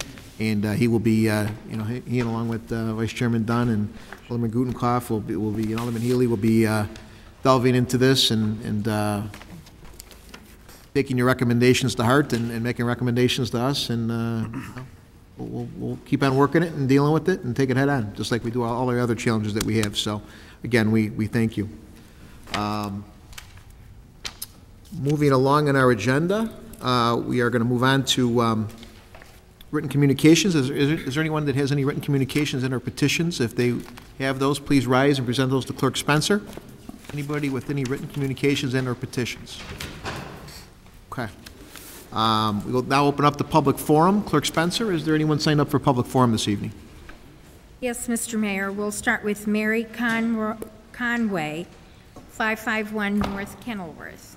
[SPEAKER 1] And he will be, he along with Vice Chairman Dunn and Alderman Gutenkopf and Alderman Healy will be delving into this and taking your recommendations to heart and making recommendations to us, and we'll keep on working it and dealing with it and take it head on, just like we do all our other challenges that we have. So, again, we thank you. Moving along in our agenda, we are going to move on to written communications. Is there anyone that has any written communications in our petitions? If they have those, please rise and present those to Clerk Spencer. Anybody with any written communications in our petitions? Okay. We will now open up the public forum. Clerk Spencer, is there anyone signed up for public forum this evening?
[SPEAKER 11] Yes, Mr. Mayor. We'll start with Mary Conway, 551 North Kenilworth.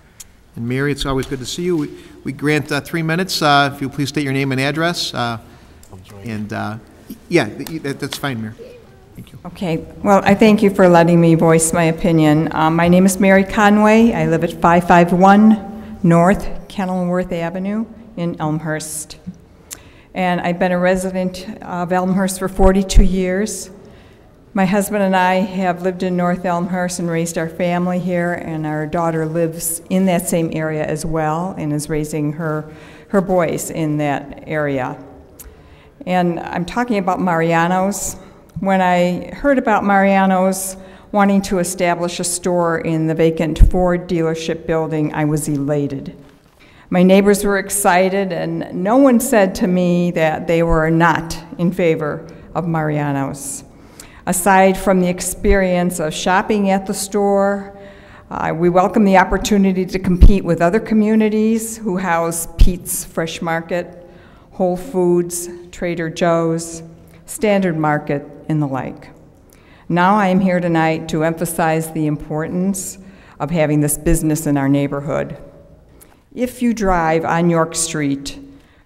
[SPEAKER 1] And Mary, it's always good to see you. We grant 3 minutes. If you'll please state your name and address. Yeah, that's fine, Mary. Thank you.
[SPEAKER 12] Okay. Well, I thank you for letting me voice my opinion. My name is Mary Conway. I live at 551 North Kenilworth Avenue in Elmhurst. And I've been a resident of Elmhurst for 42 years. My husband and I have lived in North Elmhurst and raised our family here, and our daughter lives in that same area as well and is raising her boys in that area. And I'm talking about Mariano's. When I heard about Mariano's wanting to establish a store in the vacant Ford dealership building, I was elated. My neighbors were excited, and no one said to me that they were not in favor of Mariano's. Aside from the experience of shopping at the store, we welcome the opportunity to compete with other communities who house Pete's Fresh Market, Whole Foods, Trader Joe's, Standard Market, and the like. Now I am here tonight to emphasize the importance of having this business in our neighborhood. If you drive on York Street,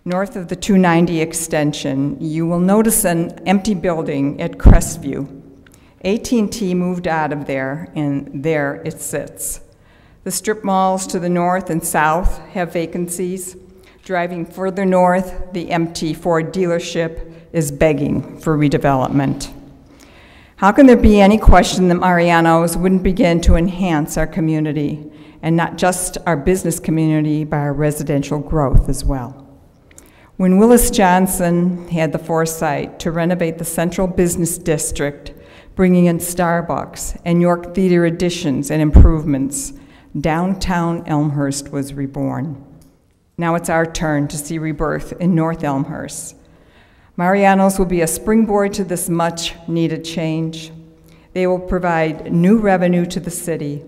[SPEAKER 12] north of the 290 extension, you will notice an empty building at Crestview. AT&T moved out of there, and there it sits. The strip malls to the north and south have vacancies. Driving further north, the empty Ford dealership is begging for redevelopment. How can there be any question that Mariano's wouldn't begin to enhance our community, and not just our business community, but our residential growth as well? When Willis Johnson had the foresight to renovate the Central Business District, bringing in Starbucks and York Theater additions and improvements, downtown Elmhurst was reborn. Now it's our turn to see rebirth in North Elmhurst. Mariano's will be a springboard to this much-needed change. They will provide new revenue to the city.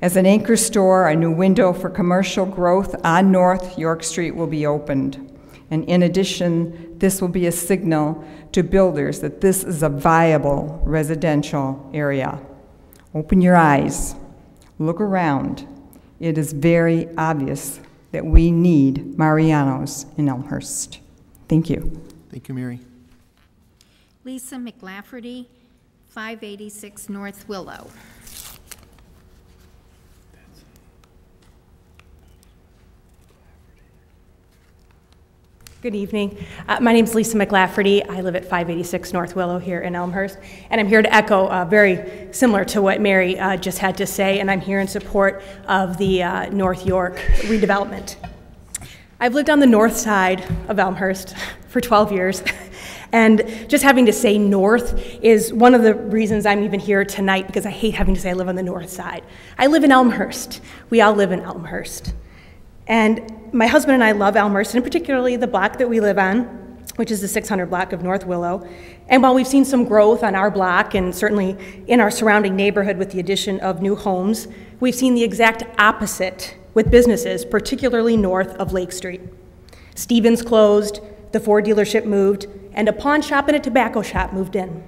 [SPEAKER 12] As an anchor store, a new window for commercial growth on North York Street will be opened. And in addition, this will be a signal to builders that this is a viable residential area. Open your eyes, look around. It is very obvious that we need Mariano's in Elmhurst. Thank you.
[SPEAKER 1] Thank you, Mary.
[SPEAKER 11] Lisa McLafferty, 586 North Willow.
[SPEAKER 13] Good evening. My name is Lisa McLafferty. I live at 586 North Willow here in Elmhurst, and I'm here to echo very similar to what Mary just had to say, and I'm here in support of the North York redevelopment. I've lived on the north side of Elmhurst for 12 years, and just having to say north is one of the reasons I'm even here tonight, because I hate having to say I live on the north side. I live in Elmhurst. We all live in Elmhurst. And my husband and I love Elmhurst, and particularly the block that we live on, which is the 600 block of North Willow. And while we've seen some growth on our block and certainly in our surrounding neighborhood with the addition of new homes, we've seen the exact opposite with businesses, particularly north of Lake Street. Stevens closed, the Ford dealership moved, and a pawn shop and a tobacco shop moved in.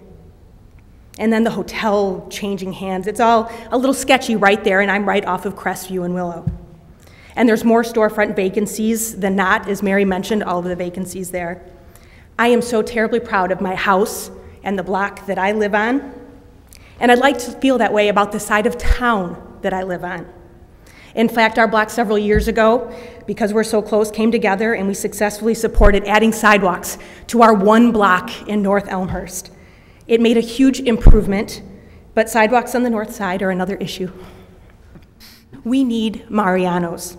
[SPEAKER 13] And then the hotel changing hands. It's all a little sketchy right there, and I'm right off of Crestview and Willow. And there's more storefront vacancies than not, as Mary mentioned, all of the vacancies there. I am so terribly proud of my house and the block that I live on, and I'd like to feel that way about the side of town that I live on. In fact, our block several years ago, because we're so close, came together and we successfully supported adding sidewalks to our one block in North Elmhurst. It made a huge improvement, but sidewalks on the north side are another issue. We need Mariano's.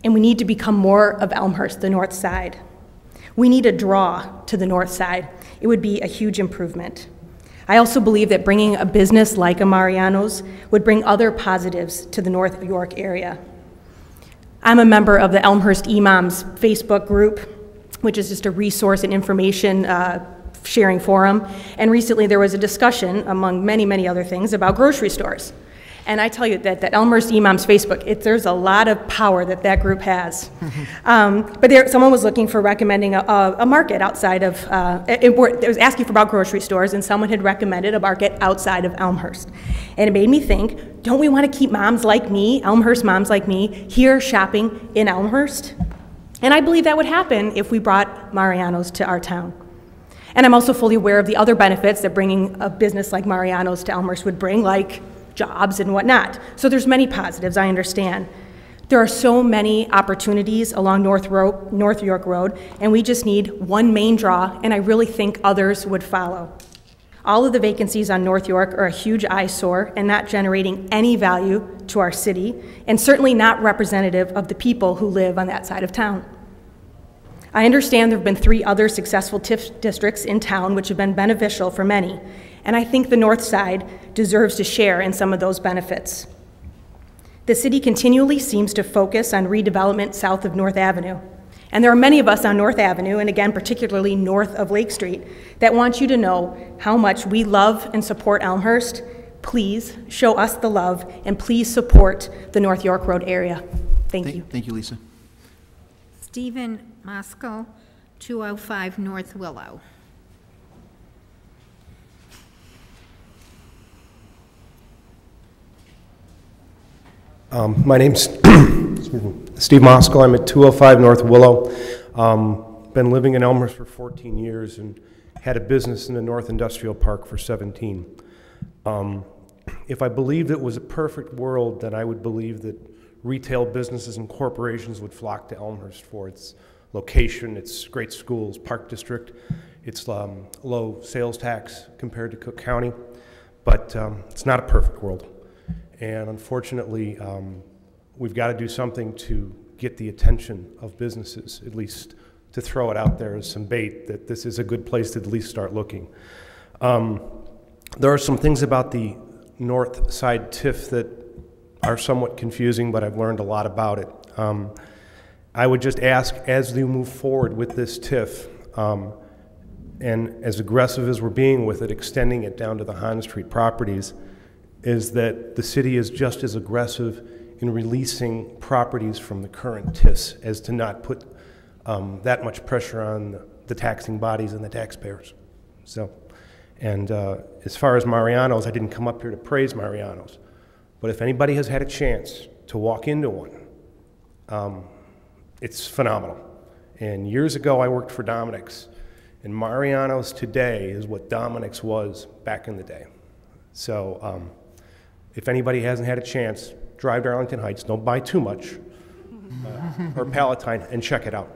[SPEAKER 13] And we need to become more of Elmhurst, the north side. We need a draw to the north side. It would be a huge improvement. I also believe that bringing a business like a Mariano's would bring other positives to the North York area. I'm a member of the Elmhurst Imams Facebook group, which is just a resource and information sharing forum. And recently there was a discussion, among many, many other things, about grocery stores. And I tell you that Elmhurst Imams Facebook, there's a lot of power that group has. But someone was looking for recommending a market outside of, it was asking for about grocery stores, and someone had recommended a market outside of Elmhurst. And it made me think, don't we want to keep moms like me, Elmhurst moms like me, here shopping in Elmhurst? And I believe that would happen if we brought Mariano's to our town. And I'm also fully aware of the other benefits that bringing a business like Mariano's to Elmhurst would bring, like jobs and whatnot. So there's many positives, I understand. There are so many opportunities along North York Road, and we just need one main draw, and I really think others would follow. All of the vacancies on North York are a huge eyesore and not generating any value to our city, and certainly not representative of the people who live on that side of town. I understand there have been 3 other successful TIF districts in town which have been beneficial for many, and I think the north side deserves to share in some of those benefits. The city continually seems to focus on redevelopment south of North Avenue, and there are many of us on North Avenue, and again, particularly north of Lake Street, that want you to know how much we love and support Elmhurst. Please show us the love, and please support the North York Road area. Thank you.
[SPEAKER 1] Thank you, Lisa.
[SPEAKER 11] Stephen Mosco, 205 North Willow.
[SPEAKER 14] My name's Steve Mosco. I'm at 205 North Willow. Been living in Elmhurst for 14 years and had a business in the North Industrial Park for 17. If I believed it was a perfect world, then I would believe that retail businesses and corporations would flock to Elmhurst for its location, its great schools, park district, its low sales tax compared to Cook County. But it's not a perfect world. And unfortunately, we've got to do something to get the attention of businesses, at least to throw it out there as some bait that this is a good place to at least start looking. There are some things about the north side TIF that are somewhat confusing, but I've learned a lot about it. I would just ask, as we move forward with this TIF, and as aggressive as we're being with it, extending it down to the Han Street properties, is that the city is just as aggressive in releasing properties from the current TIFs as to not put that much pressure on the taxing bodies and the taxpayers. So, and as far as Mariano's, I didn't come up here to praise Mariano's, but if anybody has had a chance to walk into one, it's phenomenal. And years ago, I worked for Dominic's, and Mariano's today is what Dominic's was back in the day. So, if anybody hasn't had a chance, drive to Arlington Heights, don't buy too much, or Palatine, and check it out.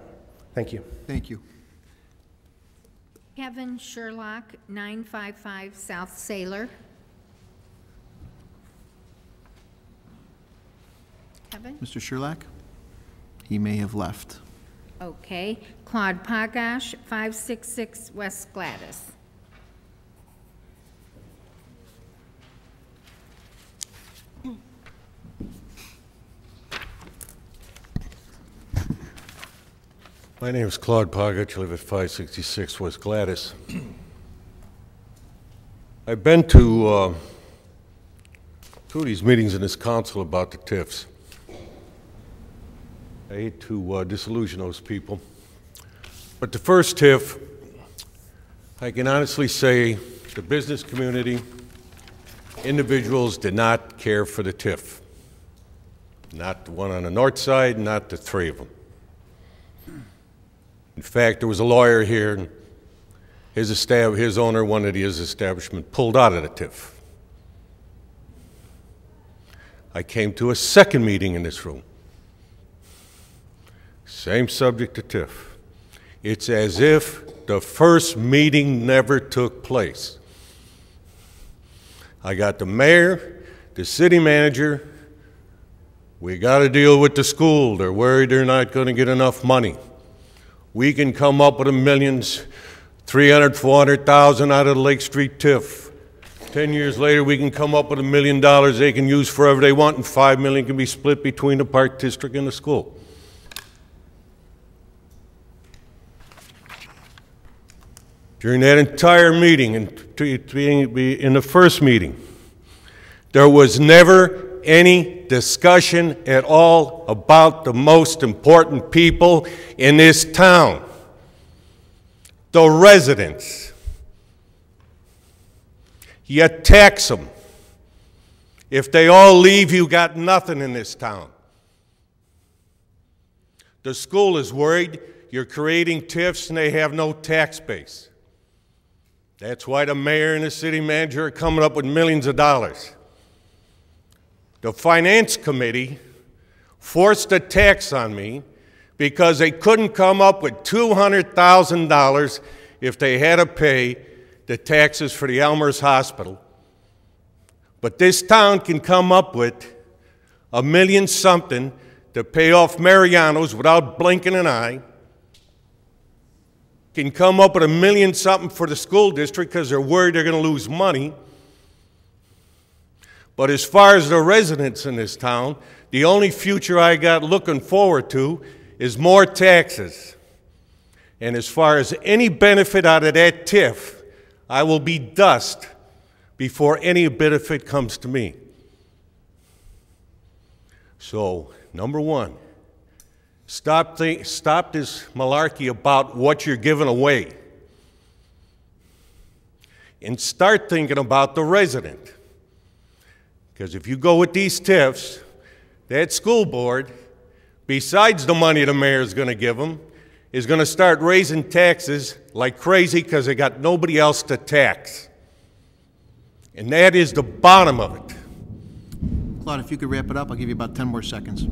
[SPEAKER 14] Thank you.
[SPEAKER 1] Thank you.
[SPEAKER 11] Kevin Sherlock, 955 South Sailor. Kevin?
[SPEAKER 1] Mr. Sherlock? He may have left.
[SPEAKER 11] Okay. Claude Pagash, 566 West Gladys.
[SPEAKER 15] My name is Claude Pagach. I live at 566 West Gladys. I've been to 2 of these meetings in this council about the TIFs. I hate to disillusion those people. But the first TIF, I can honestly say the business community, individuals did not care for the TIF. Not the one on the north side, not the 3 of them. In fact, there was a lawyer here, and his owner wanted his establishment pulled out of the TIF. I came to a second meeting in this room. Same subject to TIF. It's as if the first meeting never took place. I got the mayor, the city manager. We got to deal with the school. They're worried they're not going to get enough money. We can come up with $1,300,000, $400,000 out of the Lake Street TIF. 10 years later, we can come up with $1 million they can use forever they want, and $5 million can be split between the park district and the school. During that entire meeting, in the first meeting, there was never any discussion at all about the most important people in this town, the residents. You tax them. If they all leave, you got nothing in this town. The school is worried you're creating TIFs and they have no tax base. That's why the mayor and the city manager are coming up with millions of dollars. The finance committee forced a tax on me because they couldn't come up with $200,000 if they had to pay the taxes for the Elmhurst Hospital. But this town can come up with $1 million something to pay off Mariano's without blinking an eye. Can come up with $1 million something for the school district because they're worried they're going to lose money. But as far as the residents in this town, the only future I got looking forward to is more taxes. And as far as any benefit out of that TIF, I will be dust before any benefit comes to me. So, number one, stop this malarkey about what you're giving away. And start thinking about the resident. Because if you go with these TIFs, that school board, besides the money the mayor's going to give them, is going to start raising taxes like crazy because they got nobody else to tax. And that is the bottom of it.
[SPEAKER 1] Claude, if you could wrap it up, I'll give you about 10 more seconds.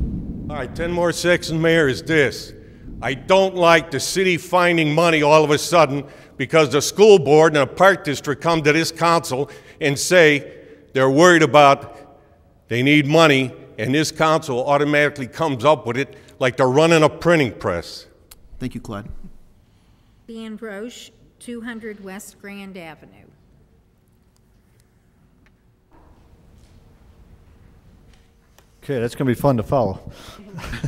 [SPEAKER 15] All right, 10 more seconds, Mayor, is this. I don't like the city finding money all of a sudden because the school board and the park district come to this council and say they're worried about they need money, and this council automatically comes up with it like they're running a printing press.
[SPEAKER 1] Thank you, Claude.
[SPEAKER 11] Dan Roche, 200 West Grand Avenue.
[SPEAKER 16] Okay, that's going to be fun to follow.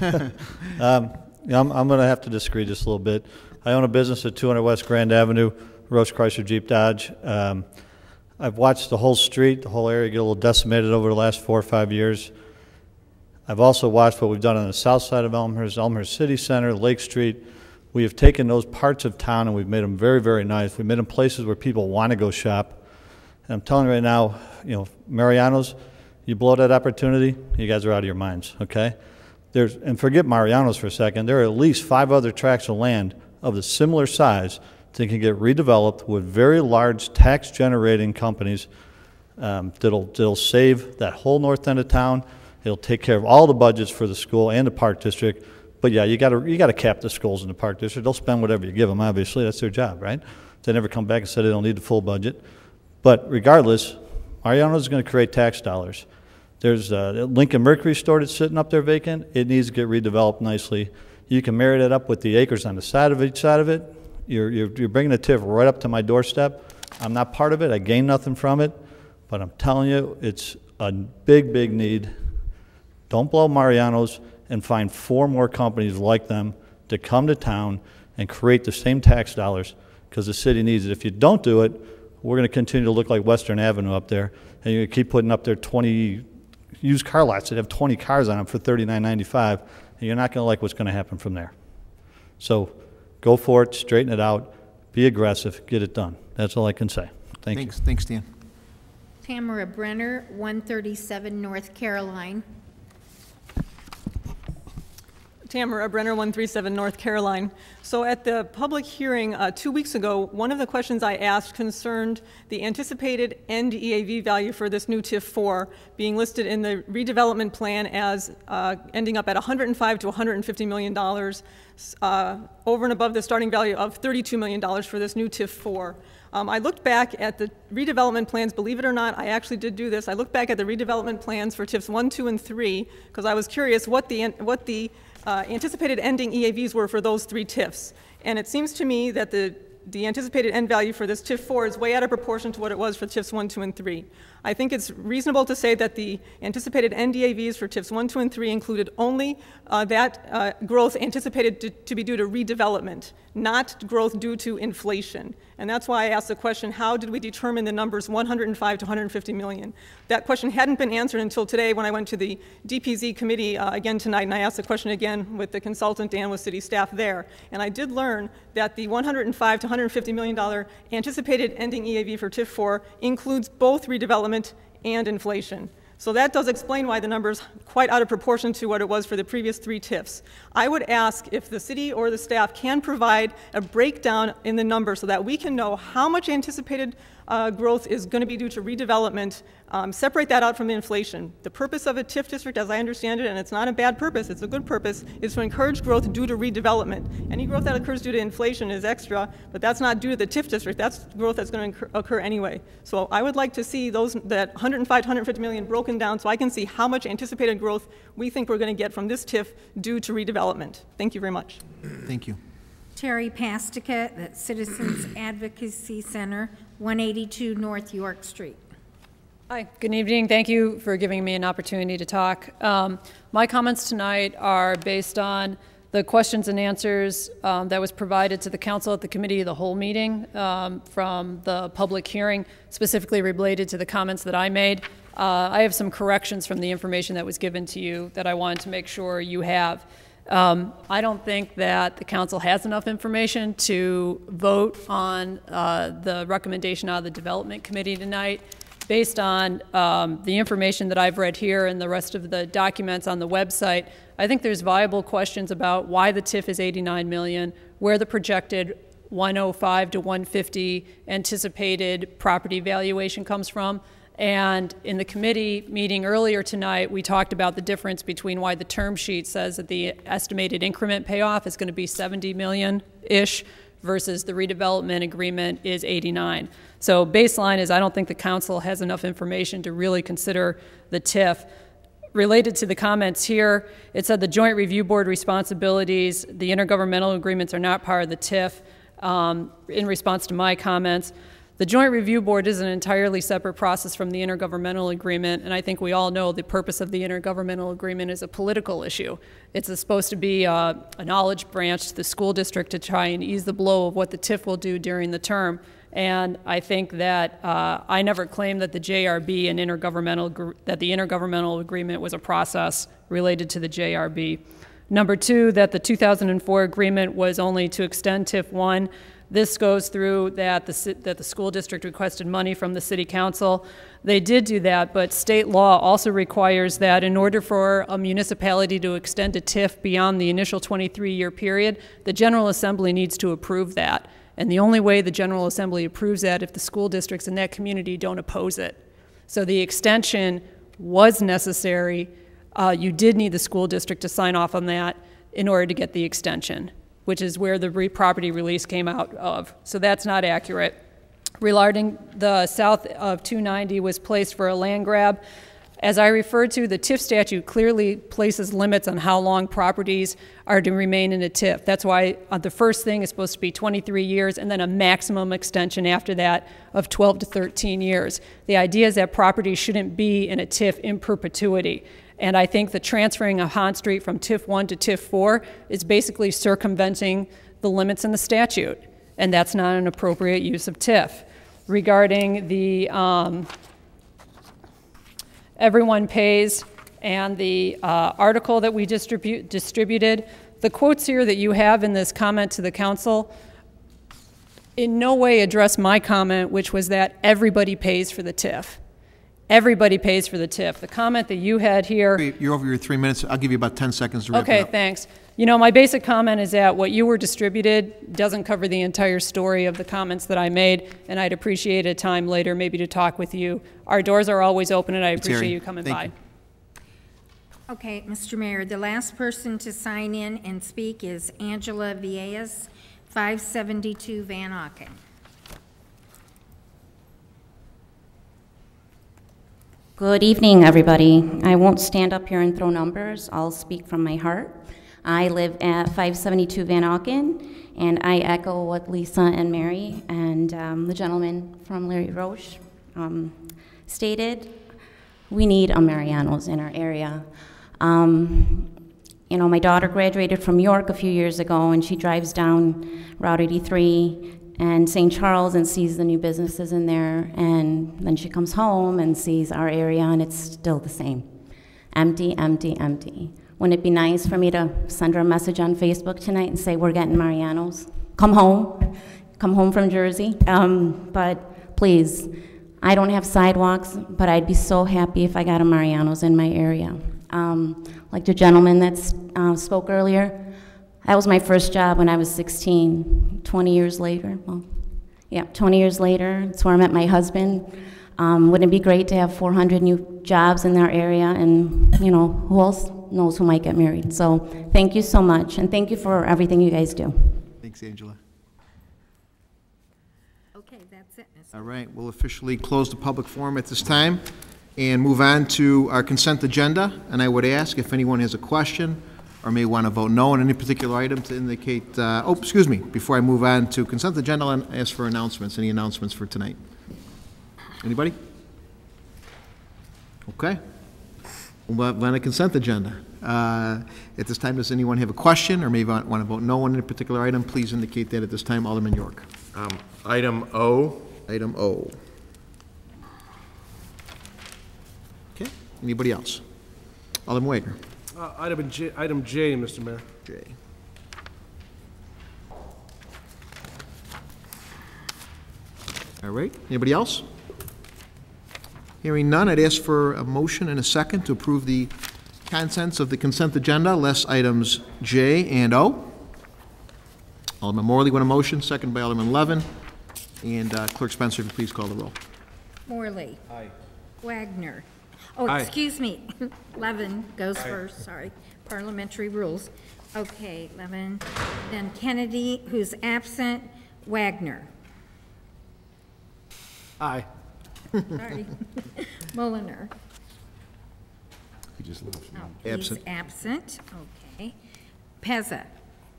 [SPEAKER 16] I'm going to have to disagree just a little bit. I own a business at 200 West Grand Avenue, Roche Chrysler Jeep Dodge. I've watched the whole street, the whole area get a little decimated over the last 4 or 5 years. I've also watched what we've done on the south side of Elmhurst, Elmhurst City Center, Lake Street. We have taken those parts of town and we've made them very, very nice. We've made them places where people want to go shop. And I'm telling you right now, Mariano's, you blow that opportunity, you guys are out of your minds, okay? And forget Mariano's for a second. There are at least 5 other tracts of land of the similar size that can get redeveloped with very large tax-generating companies that'll save that whole north end of town. It'll take care of all the budgets for the school and the park district. But yeah, you got to cap the schools in the park district. They'll spend whatever you give them. Obviously, that's their job, right? They never come back and say they don't need the full budget. But regardless, Mariano's is going to create tax dollars. There's a Lincoln Mercury store that's sitting up there vacant. It needs to get redeveloped nicely. You can marry that up with the acres on the side of each side of it. You're bringing a TIF right up to my doorstep. I'm not part of it. I gain nothing from it. But I'm telling you, it's a big, big need. Don't blow Mariano's and find 4 more companies like them to come to town and create the same tax dollars because the city needs it. If you don't do it, we're going to continue to look like Western Avenue up there, and you're going to keep putting up there 20 used car lots that have 20 cars on them for $39.95, and you're not going to like what's going to happen from there. So go for it, straighten it out, be aggressive, get it done. That's all I can say. Thanks.
[SPEAKER 1] Thanks, Dan.
[SPEAKER 11] Tamara Brenner, 137 North Caroline.
[SPEAKER 17] Tamara Brenner, 137 North Caroline. So at the public hearing 2 weeks ago, one of the questions I asked concerned the anticipated end EAV value for this new TIF 4 being listed in the redevelopment plan as ending up at $105 to $150 million, over and above the starting value of $32 million for this new TIF 4. I looked back at the redevelopment plans. Believe it or not, I actually did do this. I looked back at the redevelopment plans for TIFs 1, 2, and 3 because I was curious what the anticipated ending EAVs were for those 3 TIFs. And it seems to me that the anticipated end value for this TIF 4 is way out of proportion to what it was for TIFs 1, 2, and 3. I think it's reasonable to say that the anticipated end EAVs for TIFs 1, 2, and 3 included only that growth anticipated to be due to redevelopment, not growth due to inflation. And that's why I asked the question, how did we determine the numbers 105 to 150 million? That question hadn't been answered until today when I went to the DPZ committee again tonight, and I asked the question again with the consultant and with city staff there. And I did learn that the 105 to 150 million dollar anticipated ending EAV for TIF 4 includes both redevelopment and inflation. So that does explain why the number's quite out of proportion to what it was for the previous 3 TIFs. I would ask if the city or the staff can provide a breakdown in the number so that we can know how much anticipated growth is going to be due to redevelopment, separate that out from the inflation. The purpose of a TIF district, as I understand it, and it's not a bad purpose, it's a good purpose, is to encourage growth due to redevelopment. Any growth that occurs due to inflation is extra, but that's not due to the TIF district. That's growth that's going to occur anyway. So I would like to see that 105 to 150 million broken down so I can see how much anticipated growth we think we're going to get from this TIF due to redevelopment. Thank you very much.
[SPEAKER 1] Thank you.
[SPEAKER 11] Terry Pastica, the Citizens Advocacy Center, 182 North York Street.
[SPEAKER 18] Hi, good evening. Thank you for giving me an opportunity to talk. My comments tonight are based on the questions and answers that was provided to the council at the committee of the whole meeting from the public hearing, specifically related to the comments that I made. I have some corrections from the information that was given to you that I wanted to make sure you have. I don't think that the council has enough information to vote on the recommendation out of the development committee tonight. Based on the information that I've read here and the rest of the documents on the website, I think there's viable questions about why the TIF is 89 million, where the projected 105 to 150 anticipated property valuation comes from. And in the committee meeting earlier tonight, we talked about the difference between why the term sheet says that the estimated increment payoff is going to be 70 million-ish versus the redevelopment agreement is 89. So baseline is I don't think the council has enough information to really consider the TIF. Related to the comments here, it said the joint review board responsibilities, the intergovernmental agreements are not part of the TIF. In response to my comments, the Joint Review Board is an entirely separate process from the intergovernmental agreement, and I think we all know the purpose of the intergovernmental agreement is a political issue. It's supposed to be a knowledge branch to the school district to try and ease the blow of what the TIF will do during the term. And I think that I never claimed that the JRB and that the intergovernmental agreement was a process related to the JRB. Number 2, that the 2004 agreement was only to extend TIF 1. This goes through that the school district requested money from the city council. They did do that, but state law also requires that in order for a municipality to extend a TIF beyond the initial 23-year period, the General Assembly needs to approve that. And the only way the General Assembly approves that if the school districts in that community don't oppose it. So the extension was necessary. You did need the school district to sign off on that in order to get the extension, which is where the property release came out of. So that's not accurate. Regarding the south of 290 was placed for a land grab. As I referred to, the TIF statute clearly places limits on how long properties are to remain in a TIF. That's why the first thing is supposed to be 23 years and then a maximum extension after that of 12 to 13 years. The idea is that properties shouldn't be in a TIF in perpetuity. And I think the transferring of Hahn Street from TIF 1 to TIF 4 is basically circumventing the limits in the statute. And that's not an appropriate use of TIF. Regarding the everyone pays and the article that we distributed, the quotes here that you have in this comment to the council in no way address my comment, which was that everybody pays for the TIF. everybody pays for the TIF. The comment that you had here.
[SPEAKER 1] You're over your 3 minutes. I'll give you about 10 seconds to wrap it
[SPEAKER 18] Okay,
[SPEAKER 1] up.
[SPEAKER 18] thanks. You know, my basic comment is that what you were distributed doesn't cover the entire story of the comments that I made, and I'd appreciate a time later maybe to talk with you. Our doors are always open, and I appreciate you coming by.
[SPEAKER 11] Okay, Mr. Mayor, the last person to sign in and speak is Angela Villegas, 572 Van Auken.
[SPEAKER 19] Good evening, everybody. I won't stand up here and throw numbers. I'll speak from my heart. I live at 572 Van Auken, and I echo what Lisa and Mary and the gentleman from Larry Roche stated. We need a Mariano's in our area. You know, my daughter graduated from York a few years ago, and she drives down Route 83 and St. Charles and sees the new businesses in there, and then she comes home and sees our area, and it's still the same. Empty, empty, empty. Wouldn't it be nice for me to send her a message on Facebook tonight and say, we're getting Mariano's? Come home from Jersey. But please, I don't have sidewalks, but I'd be so happy if I got a Mariano's in my area. Like the gentleman that spoke earlier, that was my first job when I was 16. 20 years later, well, yeah, 20 years later, it's where I met my husband. Wouldn't it be great to have 400 new jobs in our area, and, you know, who else knows who might get married? So thank you so much, and thank you for everything you guys do.
[SPEAKER 1] Thanks, Angela.
[SPEAKER 11] Okay, that's it, Mr.
[SPEAKER 1] All right, we'll officially close the public forum at this time and move on to our consent agenda. And I would ask if anyone has a question or may want to vote no on any particular item to indicate, oh, excuse me, before I move on to consent agenda, I'll ask for announcements. Any announcements for tonight? Anybody? Okay. We'll move on to consent agenda. At this time, does anyone have a question or may want to vote no on any particular item? Please indicate that at this time. Alderman York.
[SPEAKER 15] Item O.
[SPEAKER 1] Item O. Okay. Anybody else? Alderman Wagner.
[SPEAKER 8] Item J, Mr. Mayor.
[SPEAKER 1] J. All right. Anybody else? Hearing none, I'd ask for a motion and a second to approve the contents of the consent agenda, less items J and O. Alderman Morley want a motion, second by Alderman Levin. And Clerk Spencer, if you please call the roll.
[SPEAKER 11] Morley.
[SPEAKER 8] Aye.
[SPEAKER 11] Wagner. Oh,
[SPEAKER 8] Aye.
[SPEAKER 11] excuse me. Levin goes first, sorry. Parliamentary rules. Okay, Levin. Then Kennedy, who's absent. Wagner.
[SPEAKER 8] Aye.
[SPEAKER 11] Sorry. Mulliner.
[SPEAKER 1] He just left.
[SPEAKER 11] Oh,
[SPEAKER 1] Absent.
[SPEAKER 11] He's absent. Okay. Pezza.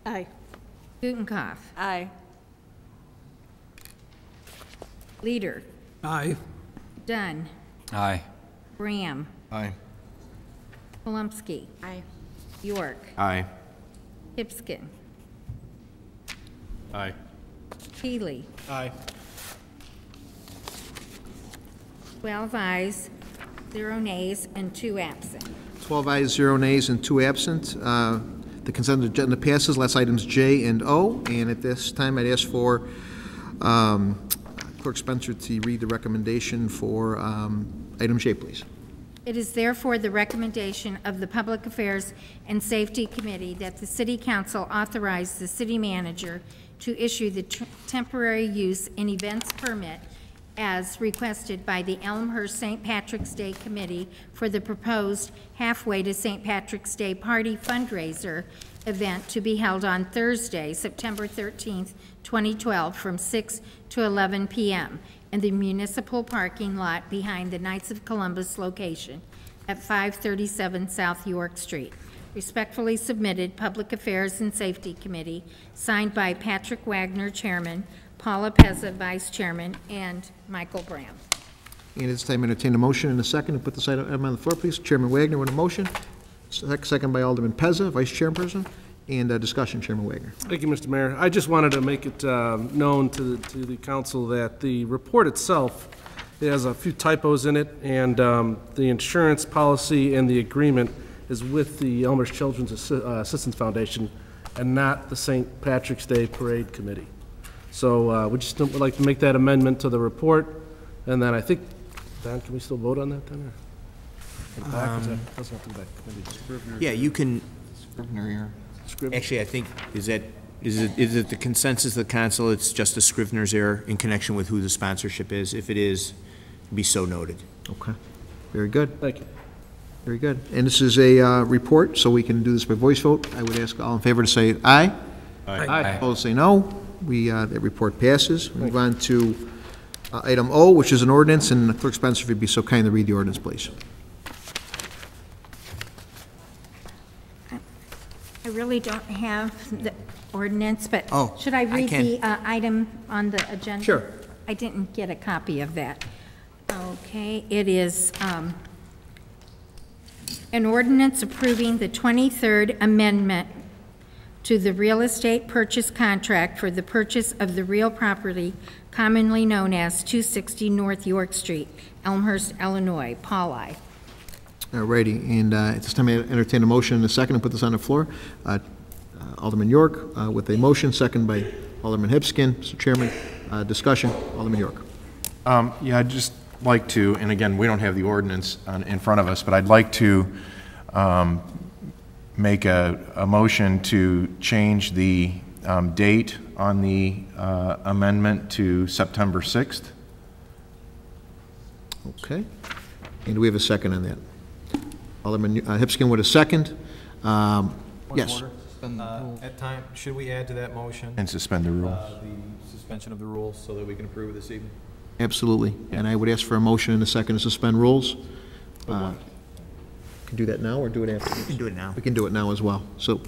[SPEAKER 17] Aye.
[SPEAKER 11] Gutenkopf.
[SPEAKER 17] Aye.
[SPEAKER 11] Leader.
[SPEAKER 8] Aye.
[SPEAKER 11] Dunn.
[SPEAKER 8] Aye.
[SPEAKER 11] Graham.
[SPEAKER 8] Aye.
[SPEAKER 11] Polumsky.
[SPEAKER 4] Aye.
[SPEAKER 11] York.
[SPEAKER 8] Aye.
[SPEAKER 11] Hipskin.
[SPEAKER 8] Aye.
[SPEAKER 11] Healy.
[SPEAKER 8] Aye.
[SPEAKER 11] 12 ayes, 0 nays, and 2 absent.
[SPEAKER 1] 12 ayes, 0 nays, and 2 absent. The consent agenda passes. Last items J and O. And at this time, I'd ask for Clerk Spencer to read the recommendation for item J, please.
[SPEAKER 11] It is therefore the recommendation of the Public Affairs and Safety Committee that the City Council authorize the city manager to issue the temporary use and events permit as requested by the Elmhurst St. Patrick's Day Committee for the proposed Halfway to St. Patrick's Day Party fundraiser event to be held on Thursday, September 13th, 2012, from 6 to 11 p.m. in the municipal parking lot behind the Knights of Columbus location at 537 South York Street. Respectfully submitted, Public Affairs and Safety Committee, signed by Patrick Wagner, Chairman, Paula Pezza, Vice Chairman, and Michael Bram.
[SPEAKER 1] And at this time, entertain a motion and a second to put this item on the floor, please. Chairman Wagner with a motion. Second by Alderman Pezza, Vice Chairperson. And discussion, Chairman Wagner.
[SPEAKER 8] Thank you, Mr. Mayor. I just wanted to make it known to the council that the report itself has a few typos in it, and the insurance policy and the agreement is with the Elmhurst Children's Assistance Foundation and not the St. Patrick's Day Parade Committee. So we just would like to make that amendment to the report, and then I think Don, can we still vote on that then? Or back, is that- doesn't have to go back to committee.
[SPEAKER 7] Yeah, you can,
[SPEAKER 1] Scrivener here.
[SPEAKER 7] actually, I think, is it the consensus of the council, it's just a Scrivener's error in connection with who the sponsorship is? If it is, be so noted.
[SPEAKER 1] Okay. Very good.
[SPEAKER 8] Thank you.
[SPEAKER 1] Very good. And this is a report, so we can do this by voice vote. I would ask all in favor to say aye.
[SPEAKER 8] Aye.
[SPEAKER 1] Opposed, say no. That report passes. We move on to item O, which is an ordinance, and Clerk Spencer, if you'd be so kind to read the ordinance, please.
[SPEAKER 11] I really don't have the ordinance, but
[SPEAKER 7] Oh,
[SPEAKER 11] should I
[SPEAKER 7] I
[SPEAKER 11] read
[SPEAKER 7] can.
[SPEAKER 11] the item on the agenda?
[SPEAKER 1] Sure.
[SPEAKER 11] I didn't get a copy of that. Okay, it is an ordinance approving the 23rd Amendment to the real estate purchase contract for the purchase of the real property commonly known as 260 North York Street, Elmhurst, Illinois. Pauli.
[SPEAKER 1] All righty, and at this time, I entertain a motion and a second to put this on the floor. Alderman York with a motion, second by Alderman Hipskin. Mr. Chairman, discussion. Alderman York.
[SPEAKER 20] Yeah, I'd just like to, and again, we don't have the ordinance in front of us, but I'd like to make a motion to change the date on the amendment to September 6th.
[SPEAKER 1] Okay. And do we have a second on that? Alderman Hipskin with a second. Yes.
[SPEAKER 21] At time, should we add to that motion?
[SPEAKER 20] And suspend the rules.
[SPEAKER 21] The suspension of the rules so that we can approve it this evening?
[SPEAKER 1] Absolutely. And I would ask for a motion and a second to suspend rules. Can do that now or do it after?
[SPEAKER 7] We can do it now.
[SPEAKER 1] We can do it now as well. So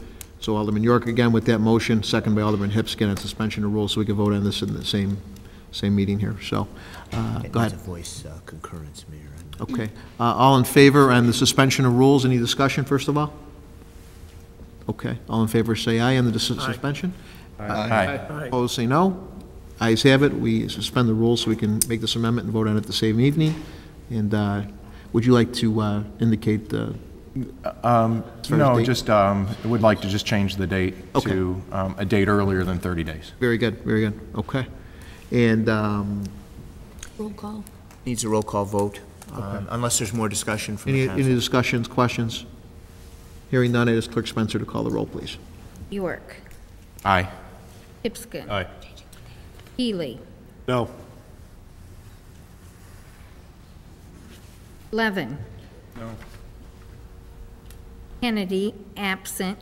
[SPEAKER 1] Alderman York again with that motion, second by Alderman Hipskin on suspension of rules, so we can vote on this in the same meeting here. So, go ahead.
[SPEAKER 7] It's a voice concurrence, Mayor.
[SPEAKER 1] Okay. All in favor on the suspension of rules? Any discussion, first of all? Okay. All in favor say aye on the suspension?
[SPEAKER 20] Aye.
[SPEAKER 1] Opposed, say no. Ayes have it. We suspend the rules so we can make this amendment and vote on it the same evening. And would you like to indicate the
[SPEAKER 20] no, just would like to just change the date
[SPEAKER 1] Okay.
[SPEAKER 20] to a date earlier than 30 days.
[SPEAKER 1] Very good, very good. Okay. And
[SPEAKER 2] Roll call.
[SPEAKER 7] Needs a roll call vote, unless there's more discussion from the
[SPEAKER 1] any
[SPEAKER 7] council.
[SPEAKER 1] discussions, questions? Hearing none, I ask Clerk Spencer to call the roll, please.
[SPEAKER 11] York.
[SPEAKER 20] Aye.
[SPEAKER 11] Hipskin.
[SPEAKER 20] Aye.
[SPEAKER 11] Healy.
[SPEAKER 14] No.
[SPEAKER 11] Levin.
[SPEAKER 21] No.
[SPEAKER 11] Kennedy, absent.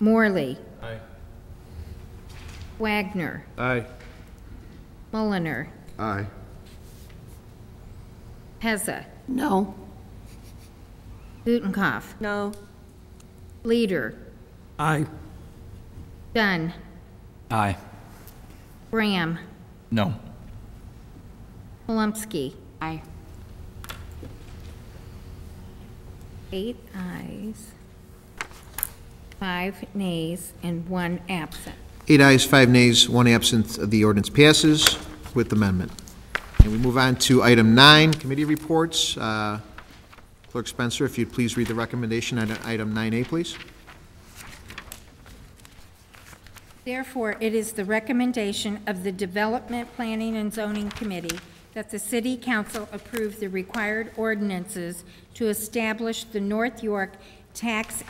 [SPEAKER 11] Morley.
[SPEAKER 21] Aye.
[SPEAKER 11] Wagner.
[SPEAKER 8] Aye.
[SPEAKER 11] Mulliner.
[SPEAKER 1] Aye.
[SPEAKER 11] Pezza.
[SPEAKER 2] No.
[SPEAKER 11] Gutenkopf.
[SPEAKER 2] No.
[SPEAKER 11] Leader.
[SPEAKER 10] Aye.
[SPEAKER 11] Dunn.
[SPEAKER 9] Aye.
[SPEAKER 11] Graham.
[SPEAKER 9] No.
[SPEAKER 11] Polumsky.
[SPEAKER 19] Aye.
[SPEAKER 11] 8 ayes, 5 nays, and 1 absent.
[SPEAKER 1] 8 ayes, 5 nays, 1 absent. The ordinance passes with amendment. And we move on to item 9, committee reports. Clerk Spencer, if you'd please read the recommendation on item 9A, please.
[SPEAKER 11] Therefore, it is the recommendation of the Development, Planning, and Zoning Committee that the City Council approve the required ordinances to establish the North York Tax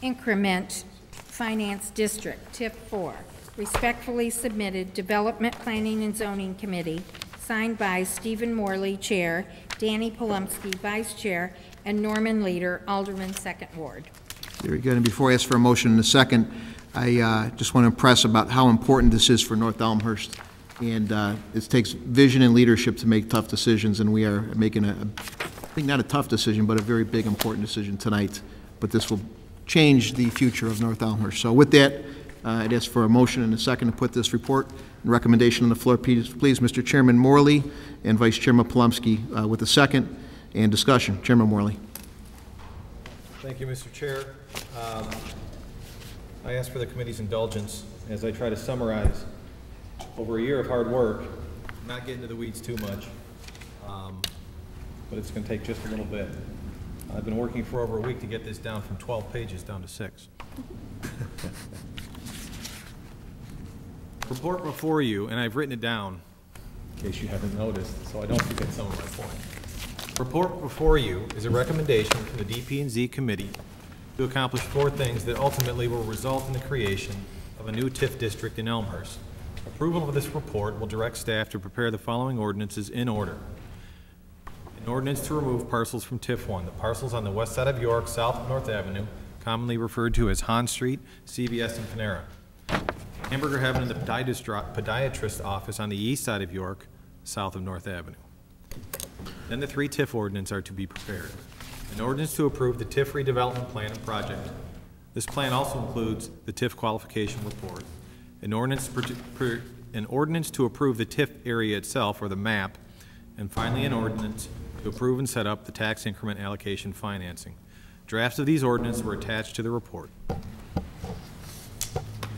[SPEAKER 11] Increment Finance District, TIF 4. Respectfully submitted, Development, Planning, and Zoning Committee, signed by Stephen Morley, Chair, Danny Polumsky, Vice Chair, and Norman Leader, Alderman, 2nd Ward.
[SPEAKER 1] Very good. And before I ask for a motion in a second, I just want to impress about how important this is for North Elmhurst. And it takes vision and leadership to make tough decisions, and we are making I think not a tough decision, but a very big, important decision tonight. But this will change the future of North Elmhurst. So with that, I'd ask for a motion and a second to put this report and recommendation on the floor. Please, Mr. Chairman Morley and Vice Chairman Polumsky with a second and discussion. Chairman Morley.
[SPEAKER 21] Thank you, Mr. Chair. I ask for the committee's indulgence as I try to summarize over a year of hard work, not get into the weeds too much, but it's going to take just a little bit. I've been working for over a week to get this down from 12 pages down to 6. Report before you, and I've written it down, in case you haven't noticed, so I don't forget some of my points. Report before you is a recommendation from the DP&Z Committee to accomplish 4 things that ultimately will result in the creation of a new TIF district in Elmhurst. Approval of this report will direct staff to prepare the following ordinances in order. An ordinance to remove parcels from TIF 1, the parcels on the west side of York, south of North Avenue, commonly referred to as Han Street, CVS, and Panera. Hamburger Heaven and the podiatrist office on the east side of York, south of North Avenue. Then the 3 TIF ordinances are to be prepared. An ordinance to approve the TIF redevelopment plan and project. This plan also includes the TIF qualification report. An ordinance to approve the TIF area itself, or the map, and finally an ordinance to approve and set up the tax increment allocation financing. Drafts of these ordinances were attached to the report. In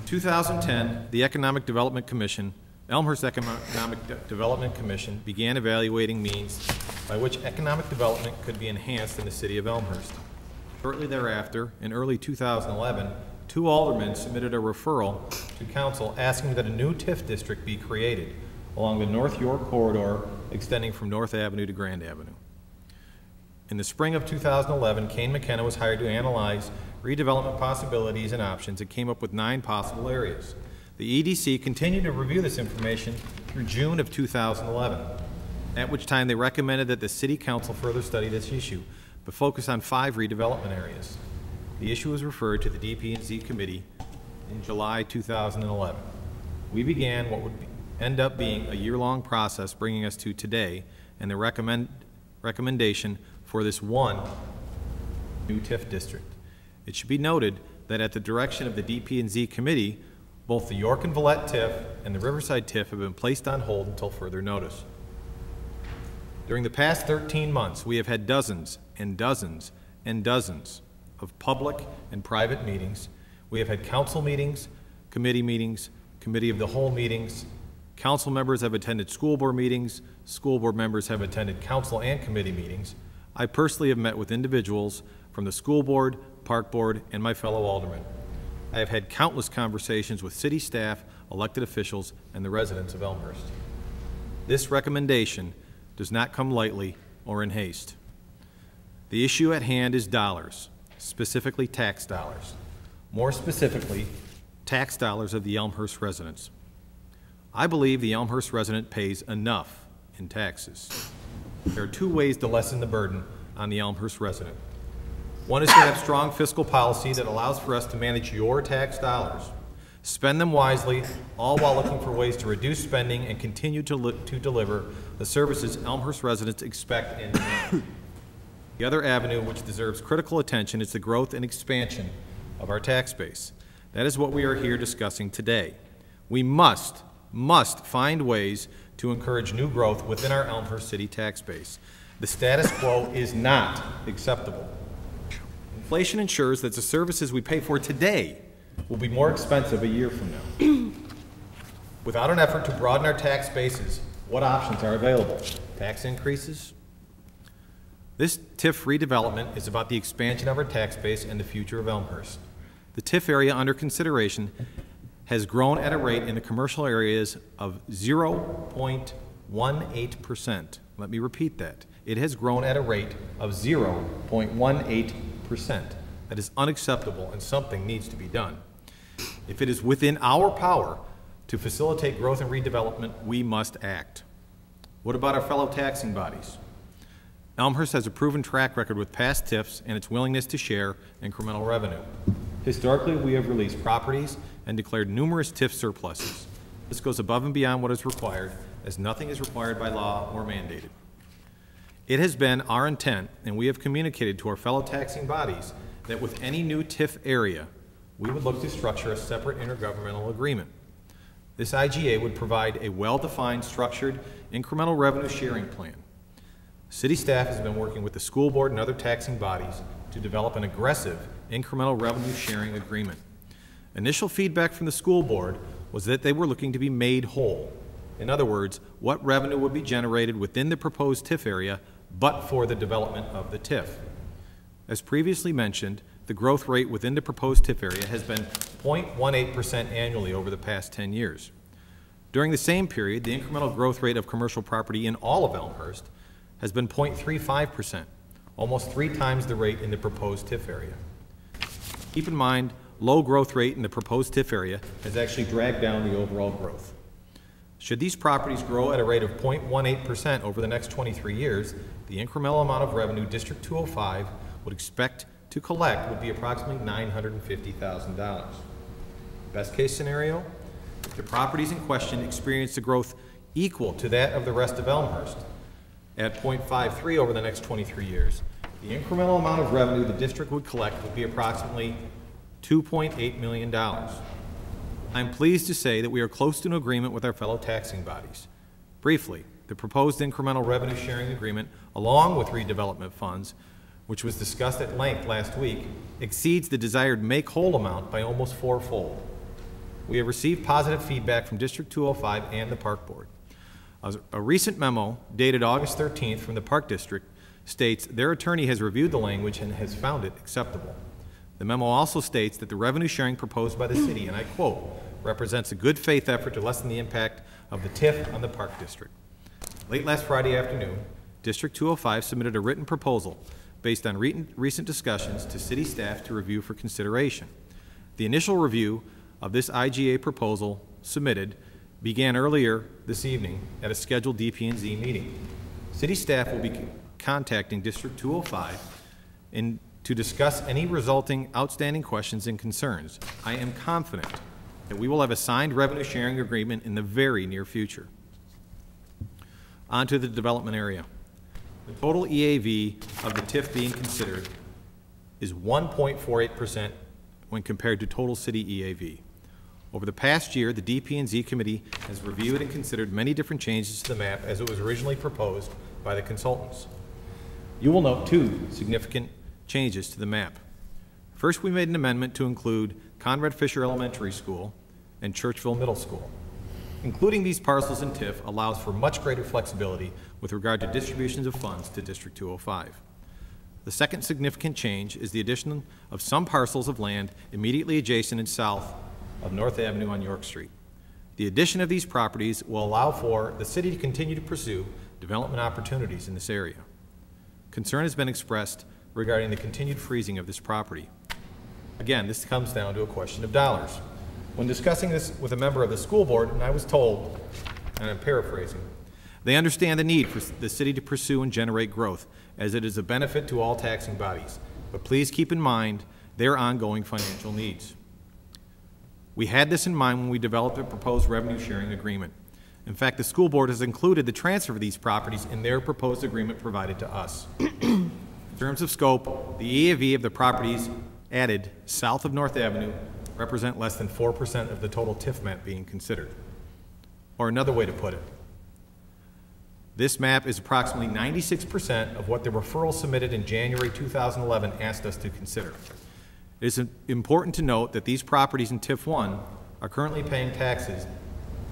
[SPEAKER 21] 2010, the Economic Development Commission, Elmhurst Economic Development Commission, began evaluating means by which economic development could be enhanced in the city of Elmhurst. Shortly thereafter, in early 2011, 2 aldermen submitted a referral to council asking that a new TIF district be created along the North York corridor extending from North Avenue to Grand Avenue. In the spring of 2011, Kane McKenna was hired to analyze redevelopment possibilities and options and came up with 9 possible areas. The EDC continued to review this information through June of 2011, at which time they recommended that the City Council further study this issue, but focus on 5 redevelopment areas. The issue was referred to the DP&Z Committee in July 2011. We began what would end up being a year-long process, bringing us to today and the recommendation for this one new TIF district. It should be noted that at the direction of the DP&Z Committee, both the York and Villette TIF and the Riverside TIF have been placed on hold until further notice. During the past 13 months, we have had dozens and dozens and dozens of public and private meetings. We have had council meetings, committee of the whole meetings. Council members have attended school board meetings. School board members have attended council and committee meetings. I personally have met with individuals from the school board, park board, and my fellow aldermen. I have had countless conversations with city staff, elected officials, and the residents of Elmhurst. This recommendation does not come lightly or in haste. The issue at hand is dollars, specifically tax dollars. More specifically, tax dollars of the Elmhurst residents. I believe the Elmhurst resident pays enough in taxes. There are 2 ways to lessen the burden on the Elmhurst resident. One is to have strong fiscal policy that allows for us to manage your tax dollars, spend them wisely, all while looking for ways to reduce spending and continue to deliver the services Elmhurst residents expect and demand. The other avenue which deserves critical attention is the growth and expansion of our tax base. That is what we are here discussing today. We must find ways to encourage new growth within our Elmhurst city tax base. The status quo is not acceptable. Inflation ensures that the services we pay for today will be more expensive a year from now. Without an effort to broaden our tax bases, what options are available? Tax increases? This TIF redevelopment is about the expansion of our tax base and the future of Elmhurst. The TIF area under consideration has grown at a rate in the commercial areas of 0.18%. Let me repeat that. It has grown at a rate of 0.18%. That is unacceptable, and something needs to be done. If it is within our power to facilitate growth and redevelopment, we must act. What about our fellow taxing bodies? Elmhurst has a proven track record with past TIFs and its willingness to share incremental revenue. Historically, we have released properties and declared numerous TIF surpluses. This goes above and beyond what is required, as nothing is required by law or mandated. It has been our intent, and we have communicated to our fellow taxing bodies, that with any new TIF area, we would look to structure a separate intergovernmental agreement. This IGA would provide a well-defined, structured, incremental revenue sharing plan. City staff has been working with the school board and other taxing bodies to develop an aggressive incremental revenue sharing agreement. Initial feedback from the school board was that they were looking to be made whole. In other words, what revenue would be generated within the proposed TIF area but for the development of the TIF. As previously mentioned, the growth rate within the proposed TIF area has been 0.18% annually over the past 10 years. During the same period, the incremental growth rate of commercial property in all of Elmhurst has been 0.35%, almost 3 times the rate in the proposed TIF area. Keep in mind, low growth rate in the proposed TIF area has actually dragged down the overall growth. Should these properties grow at a rate of 0.18% over the next 23 years, the incremental amount of revenue District 205 would expect to collect would be approximately $950,000. Best case scenario, if the properties in question experience a growth equal to that of the rest of Elmhurst at 0.53 over the next 23 years, the incremental amount of revenue the district would collect would be approximately $2.8 million. I'm pleased to say that we are close to an agreement with our fellow taxing bodies. Briefly, the proposed incremental revenue sharing agreement, along with redevelopment funds, which was discussed at length last week, exceeds the desired make-whole amount by almost 4-fold. We have received positive feedback from District 205 and the Park Board. A recent memo dated August 13th from the Park District states their attorney has reviewed the language and has found it acceptable. The memo also states that the revenue sharing proposed by the city, and I quote, represents a good faith effort to lessen the impact of the TIF on the Park District. Late last Friday afternoon, District 205 submitted a written proposal based on recent discussions to city staff to review for consideration. The initial review of this IGA proposal submitted began earlier this evening at a scheduled DP&Z meeting. City staff will be contacting District 205 to discuss any resulting outstanding questions and concerns. I am confident that we will have a signed revenue sharing agreement in the very near future. On to the development area. The total EAV of the TIF being considered is 1.48% when compared to total city EAV. Over the past year, the DP&Z committee has reviewed and considered many different changes to the map as it was originally proposed by the consultants. You will note 2 significant changes to the map. First, we made an amendment to include Conrad Fisher Elementary School and Churchville Middle School. Including these parcels in TIF allows for much greater flexibility with regard to distributions of funds to District 205. The second significant change is the addition of some parcels of land immediately adjacent and south of North Avenue on York Street. The addition of these properties will allow for the city to continue to pursue development opportunities in this area. Concern has been expressed regarding the continued freezing of this property. Again, this comes down to a question of dollars. When discussing this with a member of the school board, and I was told, and I'm paraphrasing, they understand the need for the city to pursue and generate growth, as it is a benefit to all taxing bodies. But please keep in mind their ongoing financial needs. We had this in mind when we developed a proposed revenue sharing agreement. In fact, the school board has included the transfer of these properties in their proposed agreement provided to us. In terms of scope, the EAV of the properties added south of North Avenue represent less than 4% of the total TIF map being considered. Or another way to put it, this map is approximately 96% of what the referral submitted in January 2011 asked us to consider. It is important to note that these properties in TIF 1 are currently paying taxes.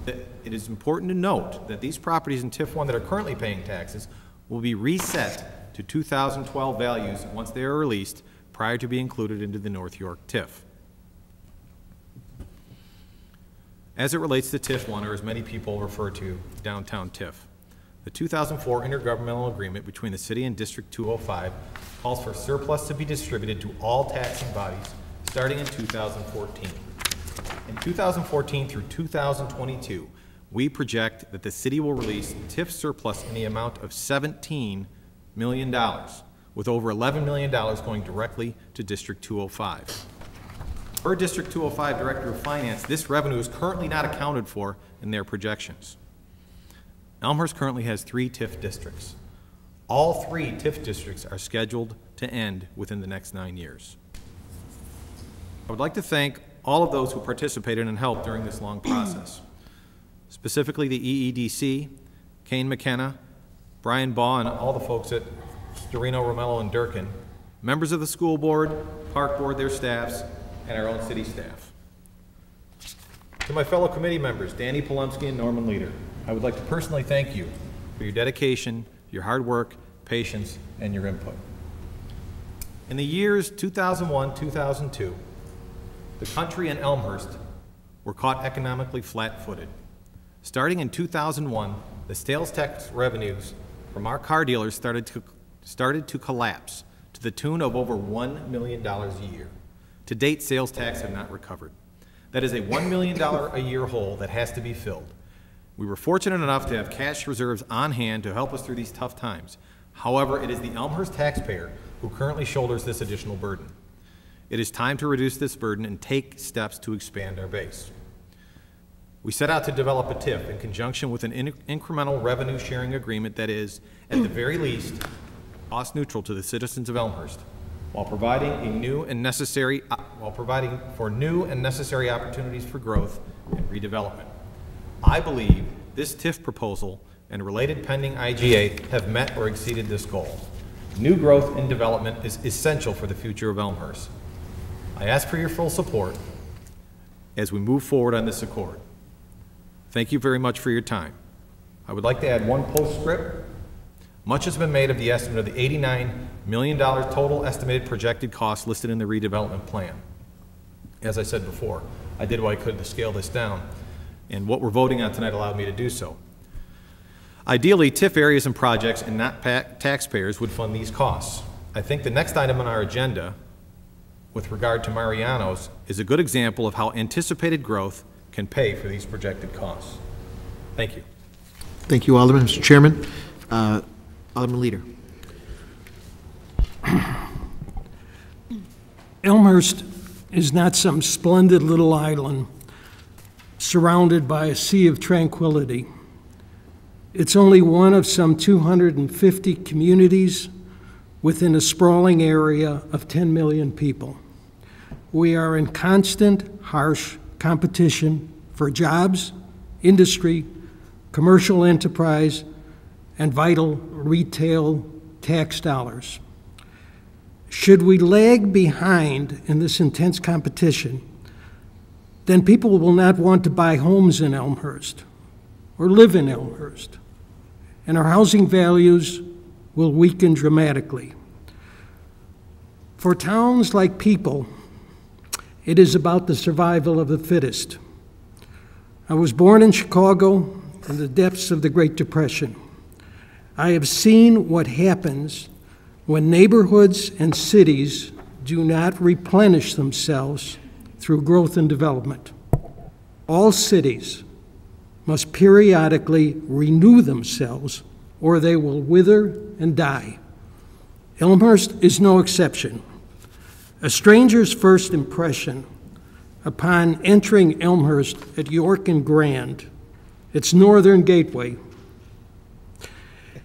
[SPEAKER 21] It is important to note that these properties in TIF 1 that are currently paying taxes will be reset to 2012 values once they are released prior to being included into the North York TIF. As it relates to TIF 1, or as many people refer to, downtown TIF, the 2004 intergovernmental agreement between the city and District 205 calls for surplus to be distributed to all taxing bodies starting in 2014. In 2014 through 2022, we project that the city will release TIF surplus in the amount of $17 million, with over $11 million going directly to District 205. Per District 205 Director of Finance, this revenue is currently not accounted for in their projections. Elmhurst currently has 3 TIF districts. All 3 TIF districts are scheduled to end within the next 9 years. I would like to thank all of those who participated and helped during this long process, specifically the EEDC, Kane McKenna, Brian Baugh, and all the folks at Storino, Romello, and Durkin, members of the school board, park board, their staffs, and our own city staff. To my fellow committee members, Danny Polumsky and Norman Leader, I would like to personally thank you for your dedication, your hard work, patience, and your input. In the years 2001-2002, the country and Elmhurst were caught economically flat-footed. Starting in 2001, the sales tax revenues from our car dealers started to collapse to the tune of over $1 million a year. To date, sales tax have not recovered. That is a $1 million a year hole that has to be filled. We were fortunate enough to have cash reserves on hand to help us through these tough times. However, it is the Elmhurst taxpayer who currently shoulders this additional burden. It is time to reduce this burden and take steps to expand our base. We set out to develop a TIF in conjunction with an incremental revenue sharing agreement that is, at the very least, cost neutral to the citizens of Elmhurst, while providing for new and necessary opportunities for growth and redevelopment. I believe this TIF proposal and related pending IGA have met or exceeded this goal. New growth and development is essential for the future of Elmhurst. I ask for your full support as we move forward on this accord. Thank you very much for your time. I would like to add one postscript. Much has been made of the estimate of the $89 million total estimated projected cost listed in the redevelopment plan. As I said before, I did what I could to scale this down, and what we're voting on tonight allowed me to do so. Ideally, TIF areas and projects and not taxpayers would fund these costs. I think the next item on our agenda, with regard to Mariano's, is a good example of how anticipated growth can pay for these projected costs. Thank you.
[SPEAKER 1] Thank you, Alderman. Mr. Chairman, Alderman Leader.
[SPEAKER 5] Elmhurst is not some splendid little island surrounded by a sea of tranquility. It's only one of some 250 communities within a sprawling area of 10 million people. We are in constant, harsh competition for jobs, industry, commercial enterprise, and vital retail tax dollars. Should we lag behind in this intense competition, then people will not want to buy homes in Elmhurst or live in Elmhurst, and our housing values will weaken dramatically. For towns like people, it is about the survival of the fittest. I was born in Chicago in the depths of the Great Depression. I have seen what happens when neighborhoods and cities do not replenish themselves through growth and development. All cities must periodically renew themselves or they will wither and die. Elmhurst is no exception. A stranger's first impression upon entering Elmhurst at York and Grand, its northern gateway,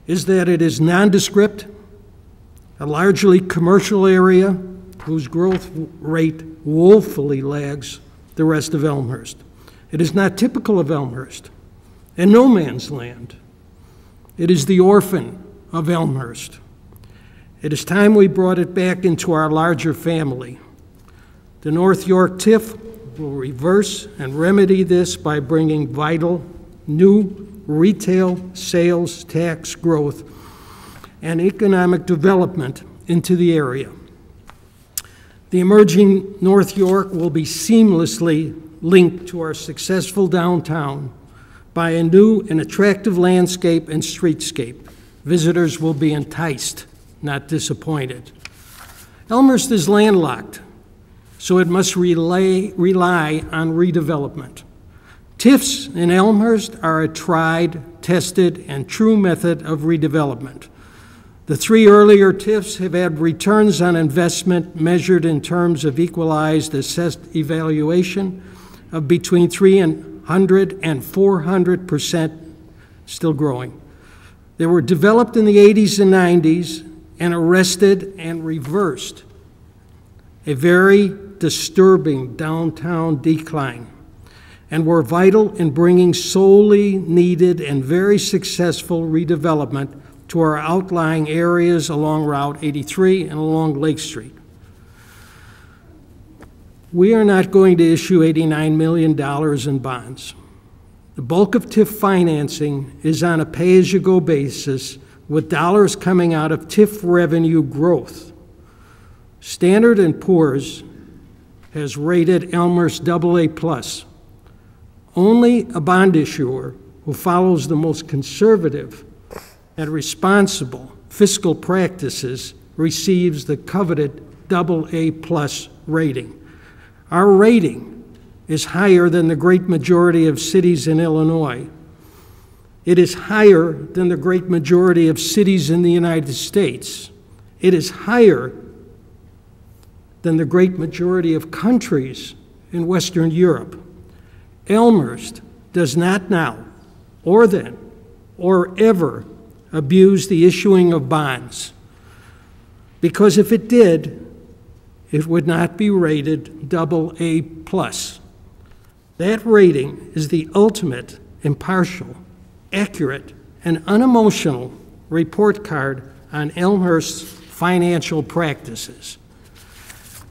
[SPEAKER 5] is that it is nondescript, a largely commercial area whose growth rate woefully lags the rest of Elmhurst. It is not typical of Elmhurst and no man's land. It is the orphan of Elmhurst. It is time we brought it back into our larger family. The North York TIF will reverse and remedy this by bringing vital, new retail sales tax growth and economic development into the area. The emerging North York will be seamlessly linked to our successful downtown by a new and attractive landscape and streetscape. Visitors will be enticed, not disappointed. Elmhurst is landlocked, so it must rely on redevelopment. TIFs in Elmhurst are a tried, tested, and true method of redevelopment. The three earlier TIFs have had returns on investment measured in terms of equalized assessed evaluation of between 300 and 400%, still growing. They were developed in the 80s and 90s and arrested and reversed a very disturbing downtown decline and were vital in bringing solely needed and very successful redevelopment to our outlying areas along Route 83 and along Lake Street. We are not going to issue $89 million in bonds. The bulk of TIF financing is on a pay-as-you-go basis with dollars coming out of TIF revenue growth. Standard & Poor's has rated Elmhurst AA+. Only a bond issuer who follows the most conservative and responsible fiscal practices receives the coveted AA+ rating. Our rating is higher than the great majority of cities in Illinois. It is higher than the great majority of cities in the United States. It is higher than the great majority of countries in Western Europe. Elmhurst does not now, or then, or ever abuse the issuing of bonds, because if it did, it would not be rated AA+. That rating is the ultimate, impartial, accurate, and unemotional report card on Elmhurst's financial practices.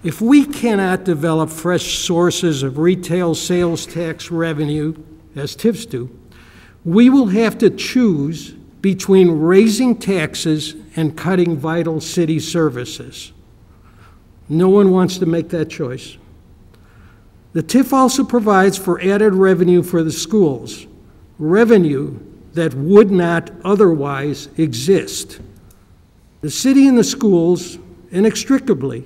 [SPEAKER 5] If we cannot develop fresh sources of retail sales tax revenue, as TIFs do, we will have to choose between raising taxes and cutting vital city services. No one wants to make that choice. The TIF also provides for added revenue for the schools, revenue that would not otherwise exist. The city and the schools, inextricably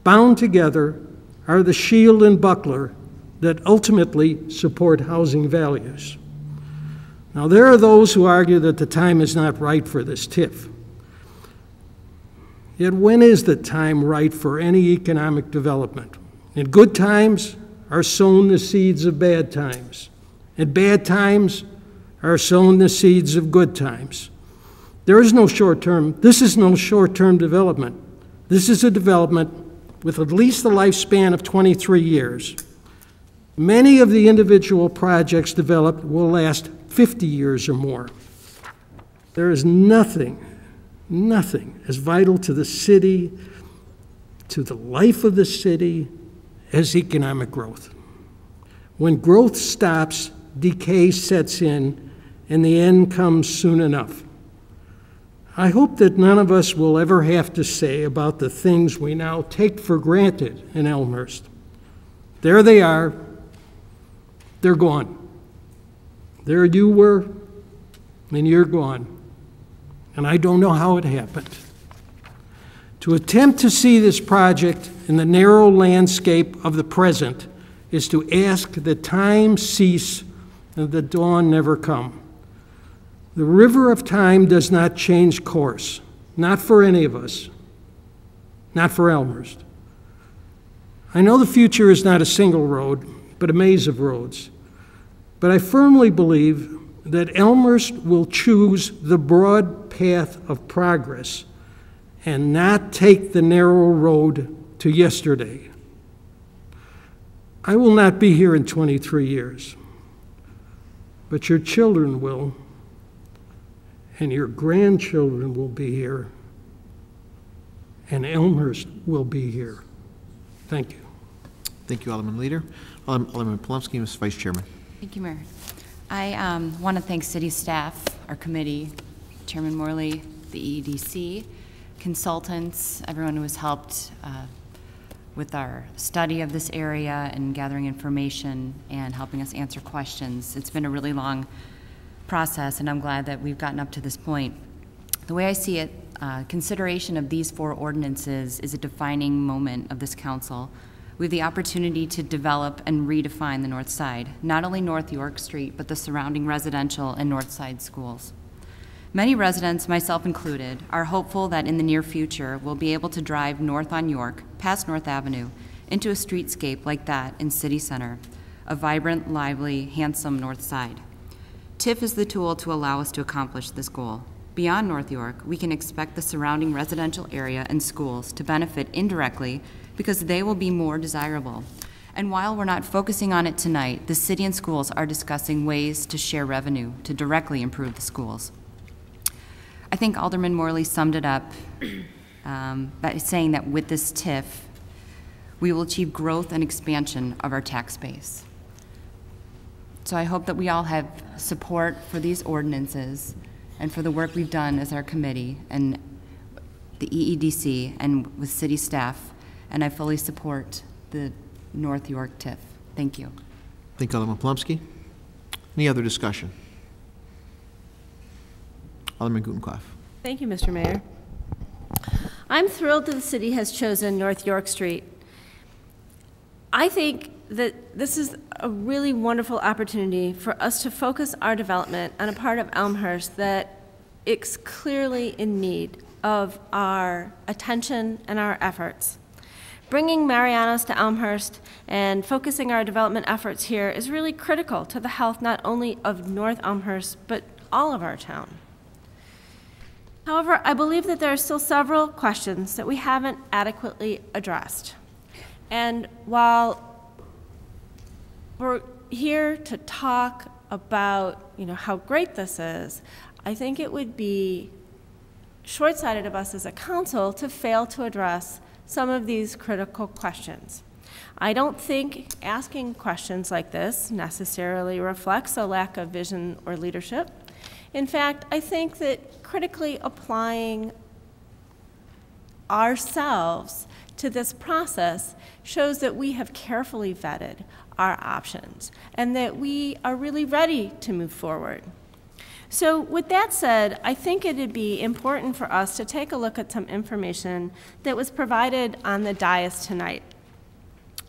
[SPEAKER 5] bound together, are the shield and buckler that ultimately support housing values. Now, there are those who argue that the time is not right for this TIF. Yet when is the time right for any economic development? In good times are sown the seeds of bad times. In bad times are sown the seeds of good times. There is no short-term, this is no short-term development. This is a development with at least a lifespan of 23 years. Many of the individual projects developed will last 50 years or more. There is nothing as vital to the city, to the life of the city, as economic growth. When growth stops, decay sets in, and the end comes soon enough. I hope that none of us will ever have to say about the things we now take for granted in Elmhurst. There they are. They're gone. There you were, and you're gone. And I don't know how it happened. To attempt to see this project in the narrow landscape of the present is to ask that time cease and the dawn never come. The river of time does not change course, not for any of us, not for Elmhurst. I know the future is not a single road, but a maze of roads. But I firmly believe that Elmhurst will choose the broad path of progress and not take the narrow road to yesterday. I will not be here in 23 years, but your children will, and your grandchildren will be here, and Elmhurst will be here. Thank you.
[SPEAKER 1] Thank you, Alderman Leader. Alderman Polomsky, Mr. Vice Chairman.
[SPEAKER 6] Thank you, Mayor. I want to thank city staff, our committee, Chairman Morley, the EDC, consultants, everyone who has helped with our study of this area and gathering information and helping us answer questions. It's been a really long process, and I'm glad that we've gotten up to this point. The way I see it, consideration of these 4 ordinances is a defining moment of this council. We have the opportunity to develop and redefine the North Side, not only North York Street, but the surrounding residential and North Side schools. Many residents, myself included, are hopeful that in the near future we'll be able to drive north on York, past North Avenue, into a streetscape like that in City Center, a vibrant, lively, handsome North Side. TIF is the tool to allow us to accomplish this goal. Beyond North York, we can expect the surrounding residential area and schools to benefit indirectly because they will be more desirable. And while we're not focusing on it tonight, the city and schools are discussing ways to share revenue to directly improve the schools. I think Alderman Morley summed it up by saying that with this TIF, we will achieve growth and expansion of our tax base. So I hope that we all have support for these ordinances and for the work we've done as our committee and the EEDC and with city staff, and I fully support the North York TIF. Thank you.
[SPEAKER 1] Thank you, Alderman Polomsky. Any other discussion? Alderman Gutenkopf.
[SPEAKER 3] Thank you, Mr. Mayor. I'm thrilled that the city has chosen North York Street. I think that this is a really wonderful opportunity for us to focus our development on a part of Elmhurst that is clearly in need of our attention and our efforts. Bringing Marianas to Elmhurst and focusing our development efforts here is really critical to the health not only of North Elmhurst, but all of our town. However, I believe that there are still several questions that we haven't adequately addressed. And while we're here to talk about, how great this is, I think it would be short-sighted of us as a council to fail to address some of these critical questions. I don't think asking questions like this necessarily reflects a lack of vision or leadership. In fact, I think that critically applying ourselves to this process shows that we have carefully vetted our options and that we are really ready to move forward. So with that said, I think it would be important for us to take a look at some information that was provided on the dais tonight.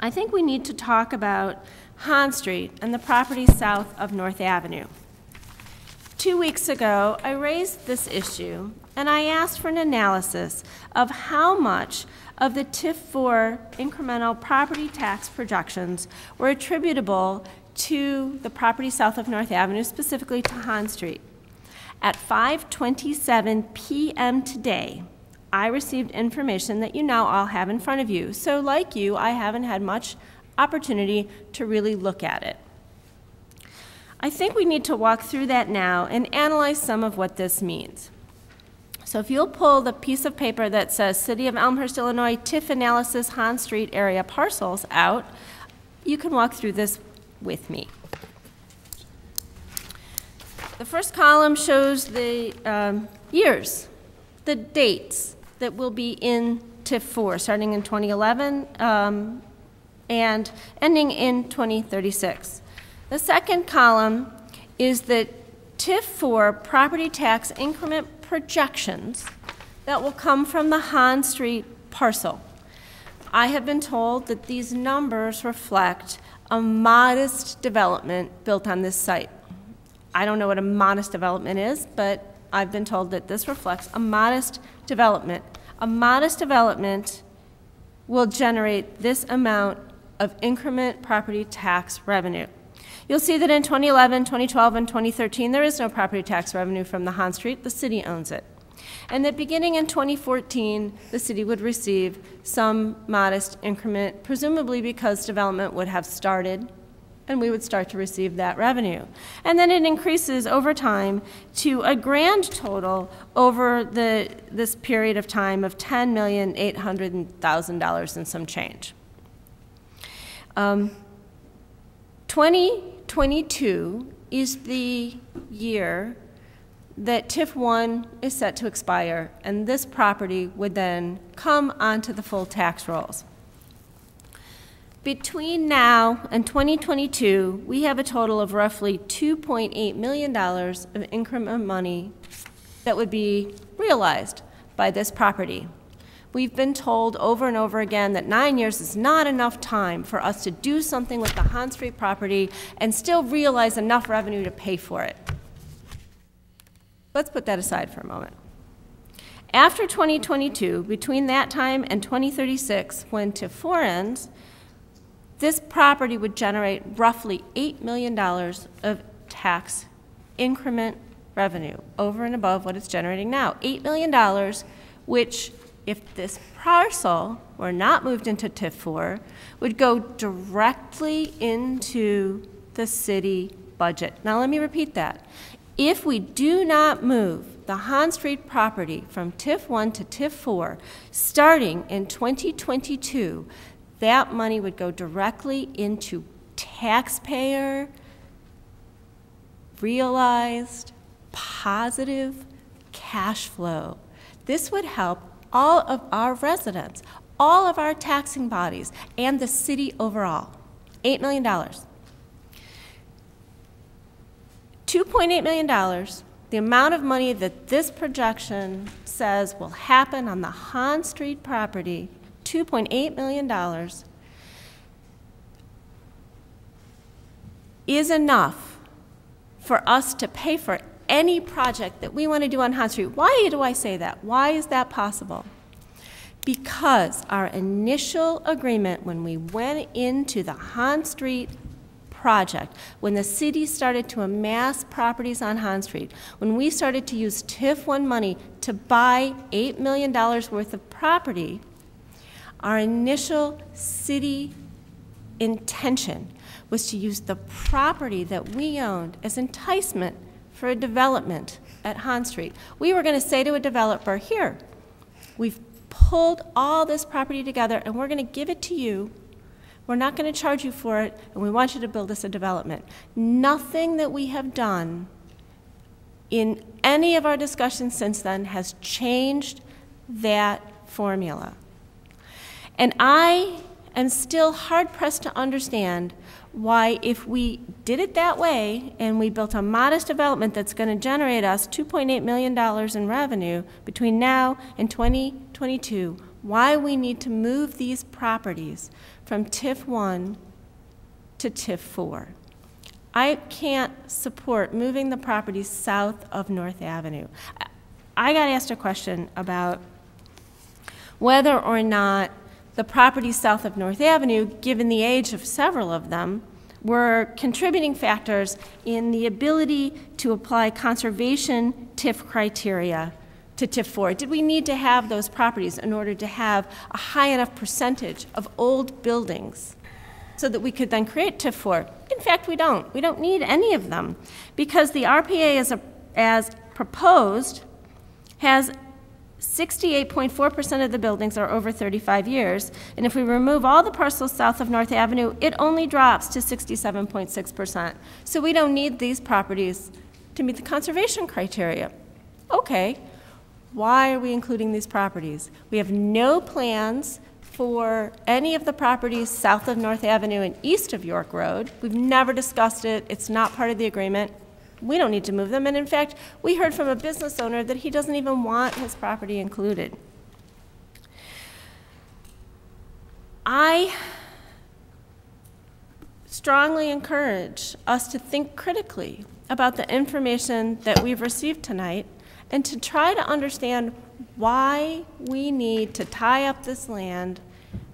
[SPEAKER 3] I think we need to talk about Hahn Street and the property south of North Avenue. 2 weeks ago, I raised this issue and I asked for an analysis of how much of the TIF 4 incremental property tax projections were attributable to the property south of North Avenue, specifically to Hahn Street. At 5:27 p.m. today, I received information that you now all have in front of you. So like you, I haven't had much opportunity to really look at it. I think we need to walk through that now and analyze some of what this means. So if you'll pull the piece of paper that says City of Elmhurst, Illinois, TIF Analysis, Hahn Street Area Parcels out, you can walk through this with me. The first column shows the years, the dates that will be in TIF 4, starting in 2011 and ending in 2036. The second column is the TIF 4 property tax increment projections that will come from the Hahn Street parcel. I have been told that these numbers reflect a modest development built on this site. I don't know what a modest development is, but I've been told that this reflects a modest development. A modest development will generate this amount of increment property tax revenue. You'll see that in 2011, 2012, and 2013, there is no property tax revenue from the Hahn Street. The city owns it. And that beginning in 2014, the city would receive some modest increment, presumably because development would have started and we would start to receive that revenue. And then it increases over time to a grand total over this period of time of $10,800,000 and some change. 2022 is the year that TIF 1 is set to expire, and this property would then come onto the full tax rolls. Between now and 2022, we have a total of roughly $2.8 million of increment money that would be realized by this property. We've been told over and over again that 9 years is not enough time for us to do something with the Hahn Street property and still realize enough revenue to pay for it. Let's put that aside for a moment. After 2022, between that time and 2036, when TIF 4 ends, this property would generate roughly $8 million of tax increment revenue over and above what it's generating now. $8 million, which, if this parcel were not moved into TIF 4, would go directly into the city budget. Now let me repeat that. If we do not move the Hahn Street property from TIF 1 to TIF 4, starting in 2022, that money would go directly into taxpayer realized positive cash flow. This would help all of our residents, all of our taxing bodies, and the city overall. $8 million. $2.8 million the amount of money that this projection says will happen on the Hahn Street property, $2.8 million, is enough for us to pay for any project that we want to do on Hahn Street. Why do I say that? Why is that possible? Because our initial agreement when we went into the Hahn Street project, when the city started to amass properties on Hahn Street, when we started to use TIF 1 money to buy $8 million worth of property, our initial city intention was to use the property that we owned as enticement for a development at Hahn Street. We were going to say to a developer, here, we've pulled all this property together and we're going to give it to you. We're not going to charge you for it, and we want you to build us a development. Nothing that we have done in any of our discussions since then has changed that formula. And I am still hard-pressed to understand why, if we did it that way and we built a modest development that's going to generate us $2.8 million in revenue between now and 2022, why we need to move these properties from TIF 1 to TIF 4. I can't support moving the properties south of North Avenue. I got asked a question about whether or not the properties south of North Avenue, given the age of several of them, were contributing factors in the ability to apply conservation TIF criteria to TIF 4. Did we need to have those properties in order to have a high enough percentage of old buildings so that we could then create TIF 4? In fact, we don't. We don't need any of them because the RPA as proposed has 68.4% of the buildings are over 35 years, and if we remove all the parcels south of North Avenue, it only drops to 67.6%. So we don't need these properties to meet the conservation criteria. Okay. Why are we including these properties? We have no plans for any of the properties south of North Avenue and east of York Road. We've never discussed it. It's not part of the agreement. We don't need to move them. And in fact, we heard from a business owner that he doesn't even want his property included. I strongly encourage us to think critically about the information that we've received tonight and to try to understand why we need to tie up this land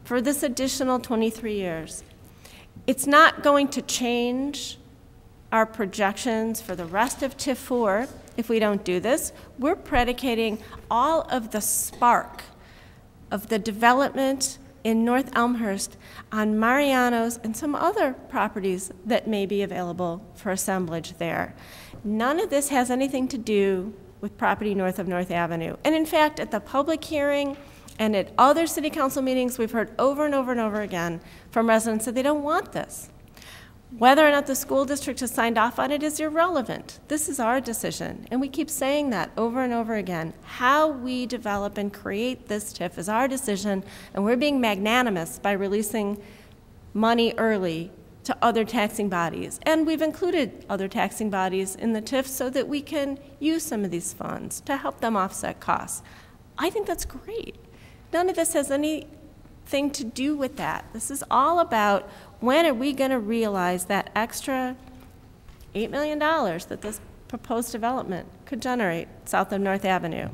[SPEAKER 3] for this additional 23 years. It's not going to change our projections for the rest of TIF 4 if we don't do this. We're predicating all of the spark of the development in North Elmhurst on Mariano's and some other properties that may be available for assemblage there. None of this has anything to do with property north of North Avenue. And in fact, at the public hearing and at other city council meetings, we've heard over and over and over again from residents that they don't want this. Whether or not the school district has signed off on it is irrelevant. This is our decision, and we keep saying that over and over again. How we develop and create this TIF is our decision, and we're being magnanimous by releasing money early to other taxing bodies. And we've included other taxing bodies in the TIF so that we can use some of these funds to help them offset costs. I think that's great. None of this has anything to do with that. This is all about when are we going to realize that extra $8 million that this proposed development could generate south of North Avenue.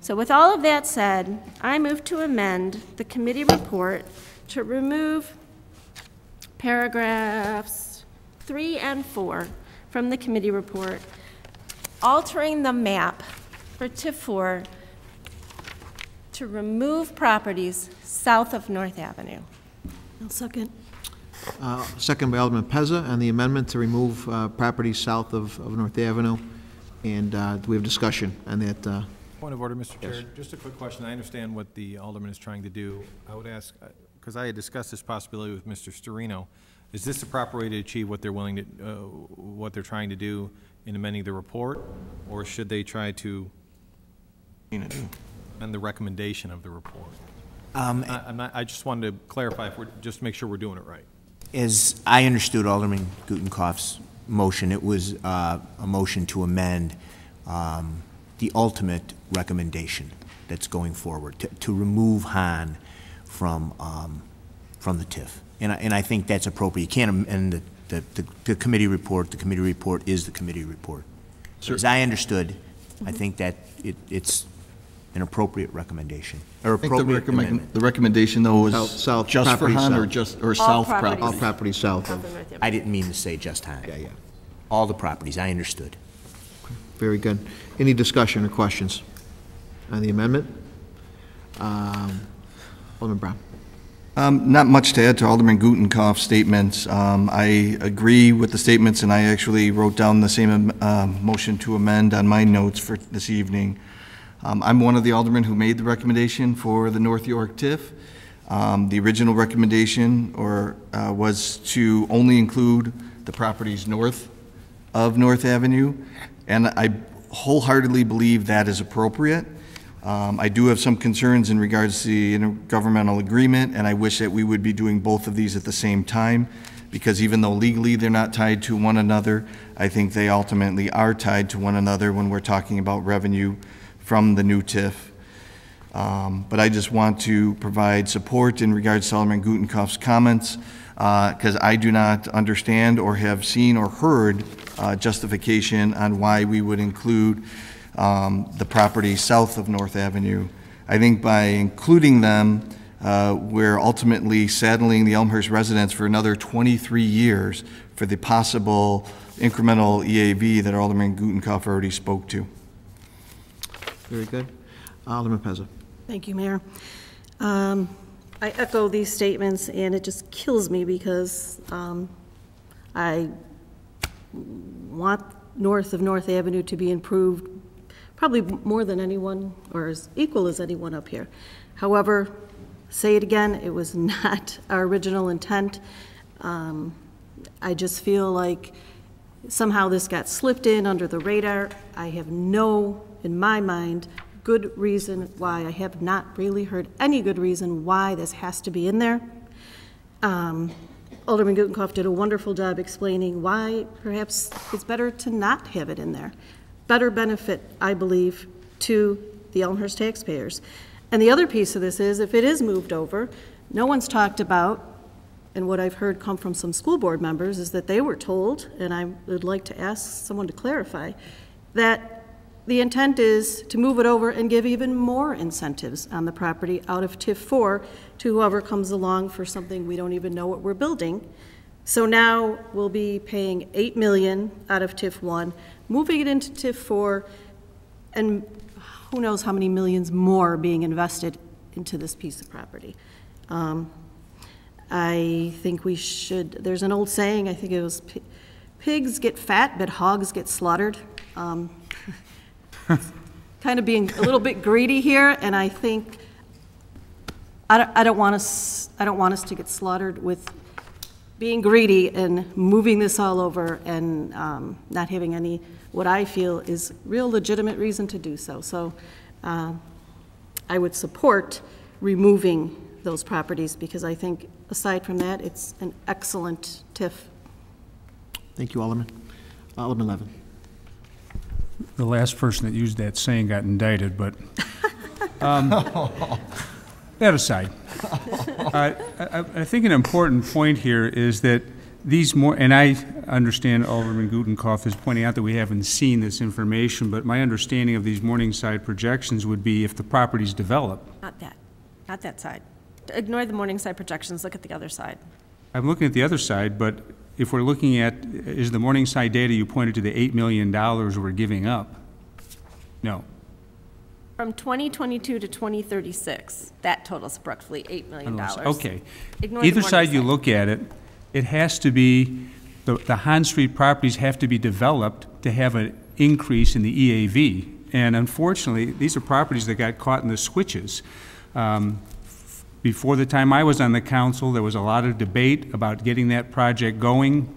[SPEAKER 3] So with all of that said, I move to amend the committee report to remove paragraphs 3 and 4 from the committee report, altering the map for TIF 4 to remove properties south of North Avenue.
[SPEAKER 1] I'll second. Second by Alderman Pezza on the amendment to remove properties south of North Avenue. And do we have discussion on that?
[SPEAKER 21] Point of order, Mr. Chair.
[SPEAKER 1] Yes.
[SPEAKER 21] Just a quick question. I understand what the alderman is trying to do. I would ask, because I had discussed this possibility with Mr. Storino, is this the proper way to achieve what they're willing to, what they're trying to do in amending the report, or should they try to amend the recommendation of the report? I just wanted to clarify, if we're, just to make sure we're doing it right.
[SPEAKER 7] As I understood Alderman Gutenkopf's motion, it was a motion to amend the ultimate recommendation that's going forward, to remove Hahn from the TIF. And I think that's appropriate. You can't amend the committee report. The committee report is the committee report. So as I understood, I think that it's an appropriate recommendation, or appropriate amendment.
[SPEAKER 12] The recommendation, though, was
[SPEAKER 1] South
[SPEAKER 12] just for
[SPEAKER 1] property
[SPEAKER 12] Hahn
[SPEAKER 1] south.
[SPEAKER 12] or south property?
[SPEAKER 1] All properties south of.
[SPEAKER 7] I didn't mean to say just Hahn. Yeah. All the properties, I understood.
[SPEAKER 1] Very good. Any discussion or questions on the amendment? Alderman Brown.
[SPEAKER 12] Not much to add to Alderman Gutenkopf's statements. I agree with the statements, and I actually wrote down the same motion to amend on my notes for this evening. I'm one of the aldermen who made the recommendation for the North York TIF. The original recommendation was to only include the properties north of North Avenue, and I wholeheartedly believe that is appropriate. I do have some concerns in regards to the intergovernmental agreement, and I wish that we would be doing both of these at the same time, because even though legally they're not tied to one another, I think they ultimately are tied to one another when we're talking about revenue from the new TIF. But I just want to provide support in regards to Alderman Gutenkopf's comments, because I do not understand or have seen or heard justification on why we would include the property south of North Avenue. I think by including them, we're ultimately saddling the Elmhurst residents for another 23 years for the possible incremental EAV that Alderman Gutenkopf already spoke to.
[SPEAKER 1] Very good. Alderman Pezza.
[SPEAKER 22] Thank you, Mayor. I echo these statements, and it just kills me because I want north of North Avenue to be improved probably more than anyone, or as equal as anyone up here. However, say it again, it was not our original intent. I just feel like somehow this got slipped in under the radar. I have no, in my mind, good reason why. I have not really heard any good reason why this has to be in there. Alderman Gutenkopf did a wonderful job explaining why perhaps it's better to not have it in there. Better benefit, I believe, to the Elmhurst taxpayers. And the other piece of this is, if it is moved over, no one's talked about, and what I've heard come from some school board members is that they were told, and I would like to ask someone to clarify, that the intent is to move it over and give even more incentives on the property out of TIF 4 to whoever comes along for something we don't even know what we're building. So now we'll be paying $8 million out of TIF 1, moving it into TIF 4, and who knows how many millions more being invested into this piece of property. I think we should, there's an old saying, I think it was, pigs get fat, but hogs get slaughtered. Kind of being a little bit greedy here, and I think I don't want us to get slaughtered with being greedy and moving this all over and not having any, what I feel is real legitimate reason to do so. So I would support removing those properties because I think aside from that, it's an excellent TIF.
[SPEAKER 1] Thank you, Alderman. Alderman Levin.
[SPEAKER 23] The last person that used that saying got indicted, but that aside, I think an important point here is that these more, and I understand Alderman Gutenkopf is pointing out that we haven't seen this information, but my understanding of these Morningside projections would be if the property's developed.
[SPEAKER 3] Not that side. Ignore the Morningside projections, look at the other side.
[SPEAKER 23] I'm looking at the other side, but if we're looking at, is the Morningside data you pointed to the $8 million we're giving up? No.
[SPEAKER 3] From 2022 to 2036, that totals roughly $8 million.
[SPEAKER 23] Okay.
[SPEAKER 3] Ignore
[SPEAKER 23] Either side you look at it, it has to be, the Hahn Street properties have to be developed to have an increase in the EAV. And unfortunately, these are properties that got caught in the switches. Before the time I was on the council, there was a lot of debate about getting that project going,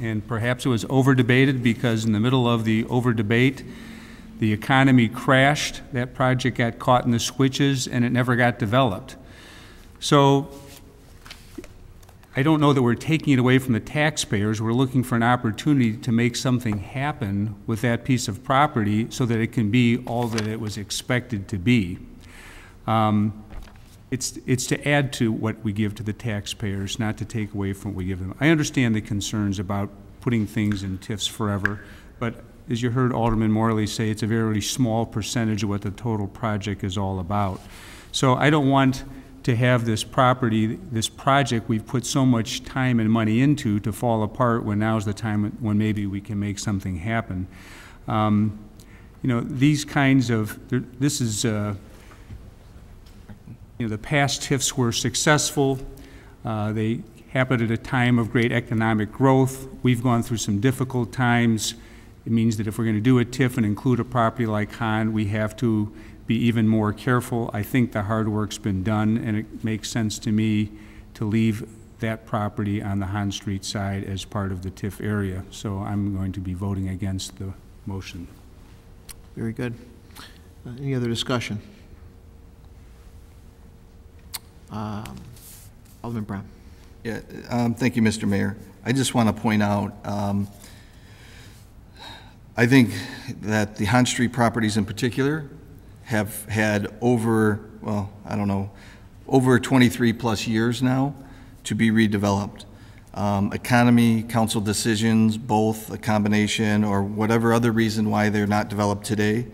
[SPEAKER 23] and perhaps it was over-debated because in the middle of the over-debate, the economy crashed, that project got caught in the switches, and it never got developed. So I don't know that we're taking it away from the taxpayers. We're looking for an opportunity to make something happen with that piece of property so that it can be all that it was expected to be. It's to add to what we give to the taxpayers, not to take away from what we give them. I understand the concerns about putting things in TIFs forever, but as you heard Alderman Morley say, it's a very small percentage of what the total project is all about. So I don't want to have this property, this project we've put so much time and money into to fall apart when now's the time when maybe we can make something happen. You know, these kinds of, this is, you know, the past TIFs were successful. They happened at a time of great economic growth. We've gone through some difficult times. It means that if we're going to do a TIF and include a property like Hahn, we have to be even more careful. I think the hard work's been done, and it makes sense to me to leave that property on the Hahn Street side as part of the TIF area. So I'm going to be voting against the motion.
[SPEAKER 1] Very good. Any other discussion? Alderman Brown.
[SPEAKER 12] Yeah, thank you, Mr. Mayor. I just want to point out, I think that the Hahn Street properties in particular have had over, well, I don't know, over 23 plus years now to be redeveloped. Economy, council decisions, both a combination or whatever other reason why they're not developed today,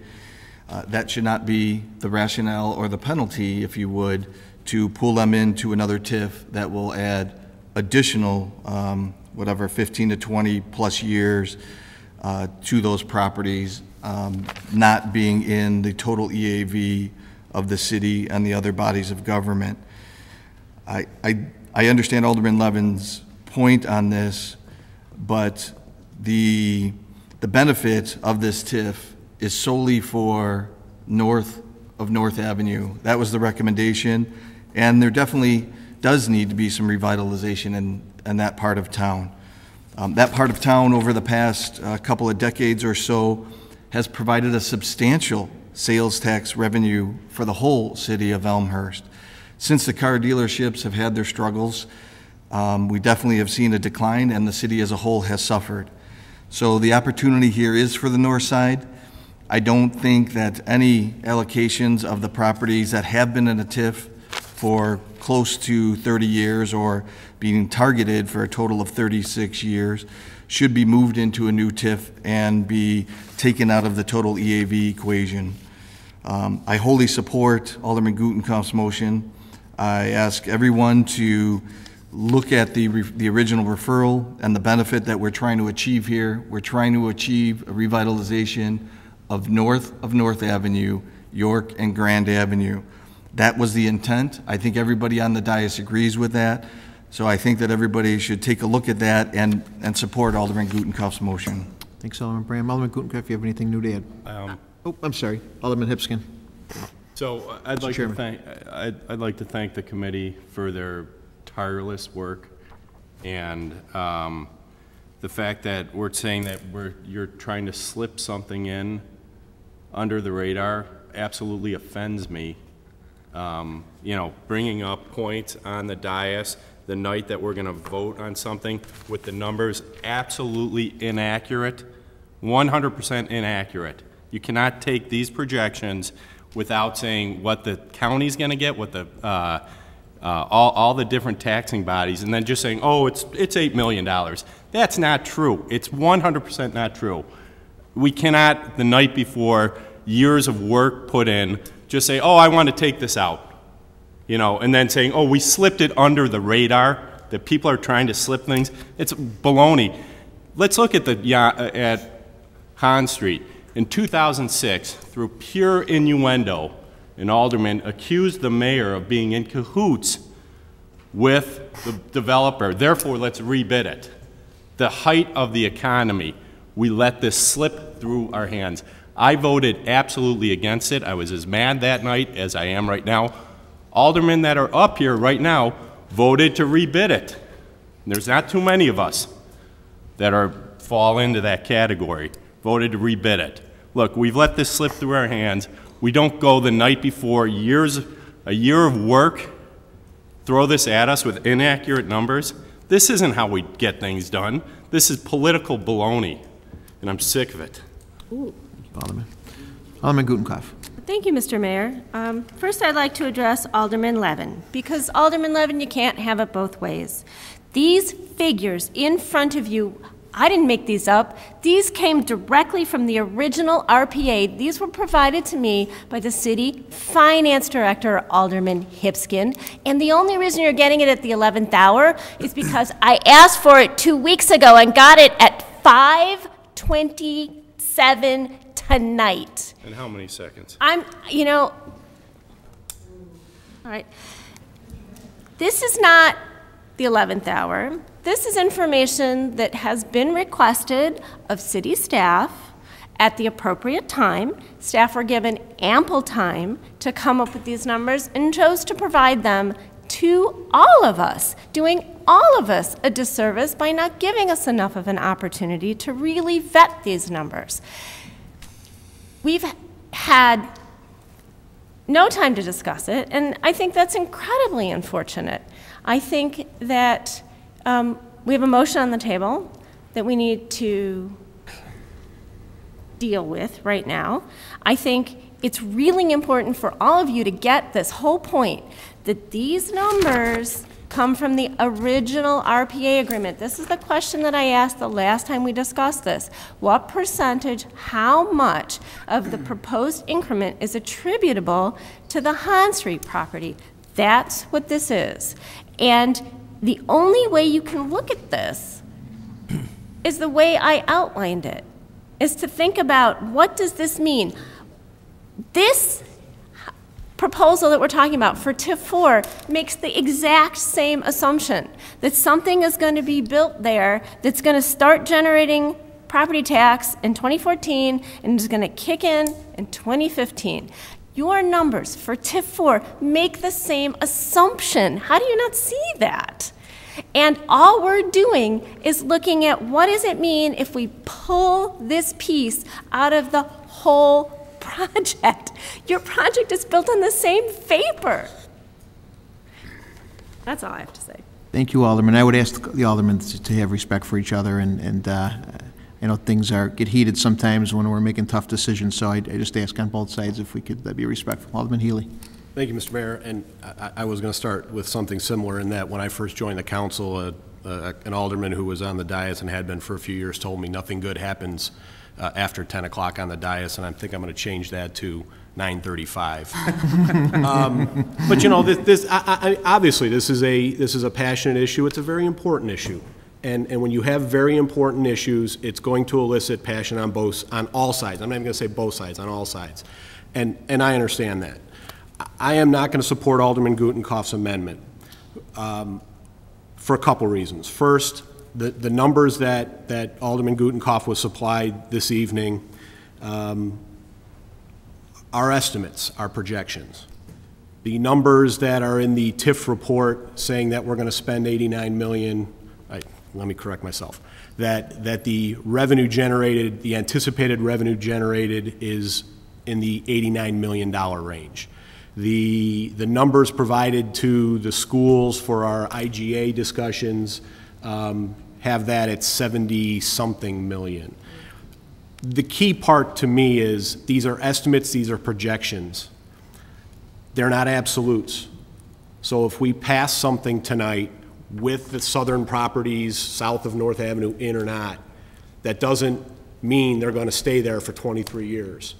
[SPEAKER 12] that should not be the rationale or the penalty, if you would, to pull them into another TIF that will add additional, whatever, 15 to 20 plus years to those properties, not being in the total EAV of the city and the other bodies of government. I understand Alderman Levin's point on this, but the benefit of this TIF is solely for north of North Avenue. That was the recommendation, and there definitely does need to be some revitalization in that part of town. That part of town over the past couple of decades or so has provided a substantial sales tax revenue for the whole city of Elmhurst. Since the car dealerships have had their struggles, we definitely have seen a decline, and the city as a whole has suffered. So the opportunity here is for the north side. I don't think that any allocations of the properties that have been in a TIF for close to 30 years or being targeted for a total of 36 years should be moved into a new TIF and be taken out of the total EAV equation. I wholly support Alderman Gutenkauf's motion. I ask everyone to look at the original referral and the benefit that we're trying to achieve here. We're trying to achieve a revitalization of North Avenue, York, and Grand Avenue. That was the intent. I think everybody on the dais agrees with that. So I think that everybody should take a look at that and support Alderman Gutenkauf's motion.
[SPEAKER 1] Thanks, Alderman Bram. Alderman Gutenkauf, if you have anything new to add? Oh, I'm sorry, Alderman Hipskin.
[SPEAKER 13] So I'd like to thank the committee for their tireless work, and the fact that we're saying that you're trying to slip something in under the radar absolutely offends me. You know, bringing up points on the dais the night that we're going to vote on something with the numbers absolutely inaccurate, 100% inaccurate. You cannot take these projections without saying what the county's going to get, what the all the different taxing bodies, and then just saying, oh, it's $8 million. That's not true. It's 100% not true. We cannot, the night before, years of work put in, just say, oh, I want to take this out. You know, and then saying, oh, we slipped it under the radar, that people are trying to slip things. It's baloney. Let's look at at Hahn Street. In 2006, through pure innuendo, an alderman accused the mayor of being in cahoots with the developer. Therefore, let's rebid it. The height of the economy, we let this slip through our hands. I voted absolutely against it. I was as mad that night as I am right now. Aldermen that are up here right now voted to rebid it. And there's not too many of us that fall into that category. Voted to rebid it. Look, we've let this slip through our hands. We don't go the night before, a year of work, throw this at us with inaccurate numbers. This isn't how we get things done. This is political baloney, and I'm sick of it.
[SPEAKER 22] Ooh.
[SPEAKER 1] Alderman Gutenkopf.
[SPEAKER 3] Thank you, Mr. Mayor. First, I'd like to address Alderman Levin, because Alderman Levin, you can't have it both ways. These figures in front of you, I didn't make these up. These came directly from the original RPA. These were provided to me by the city finance director, Alderman Hipskin. And the only reason you're getting it at the 11th hour is because I asked for it 2 weeks ago and got it at 5:27 tonight.
[SPEAKER 13] And how many seconds?
[SPEAKER 3] All right. This is not the 11th hour. This is information that has been requested of city staff at the appropriate time. Staff were given ample time to come up with these numbers and chose to provide them to all of us, doing all of us a disservice by not giving us enough of an opportunity to really vet these numbers. We've had no time to discuss it, and I think that's incredibly unfortunate. I think that we have a motion on the table that we need to deal with right now. I think it's really important for all of you to get this whole point that these numbers come from the original RPA agreement. This is the question that I asked the last time we discussed this. What percentage, how much of the proposed increment is attributable to the Hahn Street property? That's what this is. And the only way you can look at this is the way I outlined it, is to think about what does this mean? This proposal that we're talking about for TIF 4 makes the exact same assumption, that something is going to be built there that's going to start generating property tax in 2014 and is going to kick in 2015. Your numbers for TIF 4 make the same assumption. How do you not see that? And all we're doing is looking at what does it mean if we pull this piece out of the whole project. Your project is built on the same paper. That's all I have to say.
[SPEAKER 1] Thank you, Alderman. I would ask the aldermen to have respect for each other, and I know things get heated sometimes when we're making tough decisions, so I just ask on both sides if we could be respectful. Alderman Healy.
[SPEAKER 15] Thank you, Mr. Mayor. And I was going to start with something similar in that when I first joined the council, an alderman who was on the dais and had been for a few years told me nothing good happens after 10 o'clock on the dais, and I think I'm going to change that to 9:35. But you know, obviously this is a passionate issue. It's a very important issue. And when you have very important issues, it's going to elicit passion on all sides. I'm not even going to say both sides, on all sides. And I understand that. I am not going to support Alderman Gutenkopf's amendment for a couple reasons. First, the numbers that Alderman Gutenkopf was supplied this evening are estimates, are projections. The numbers that are in the TIF report saying that we're going to spend $89 million, let me correct myself, that the revenue generated, the anticipated revenue generated is in the $89 million range. The numbers provided to the schools for our IGA discussions have that at 70-something million. The key part to me is these are estimates, these are projections. They're not absolutes. So if we pass something tonight with the southern properties south of North Avenue in or not, that doesn't mean they're going to stay there for 23 years.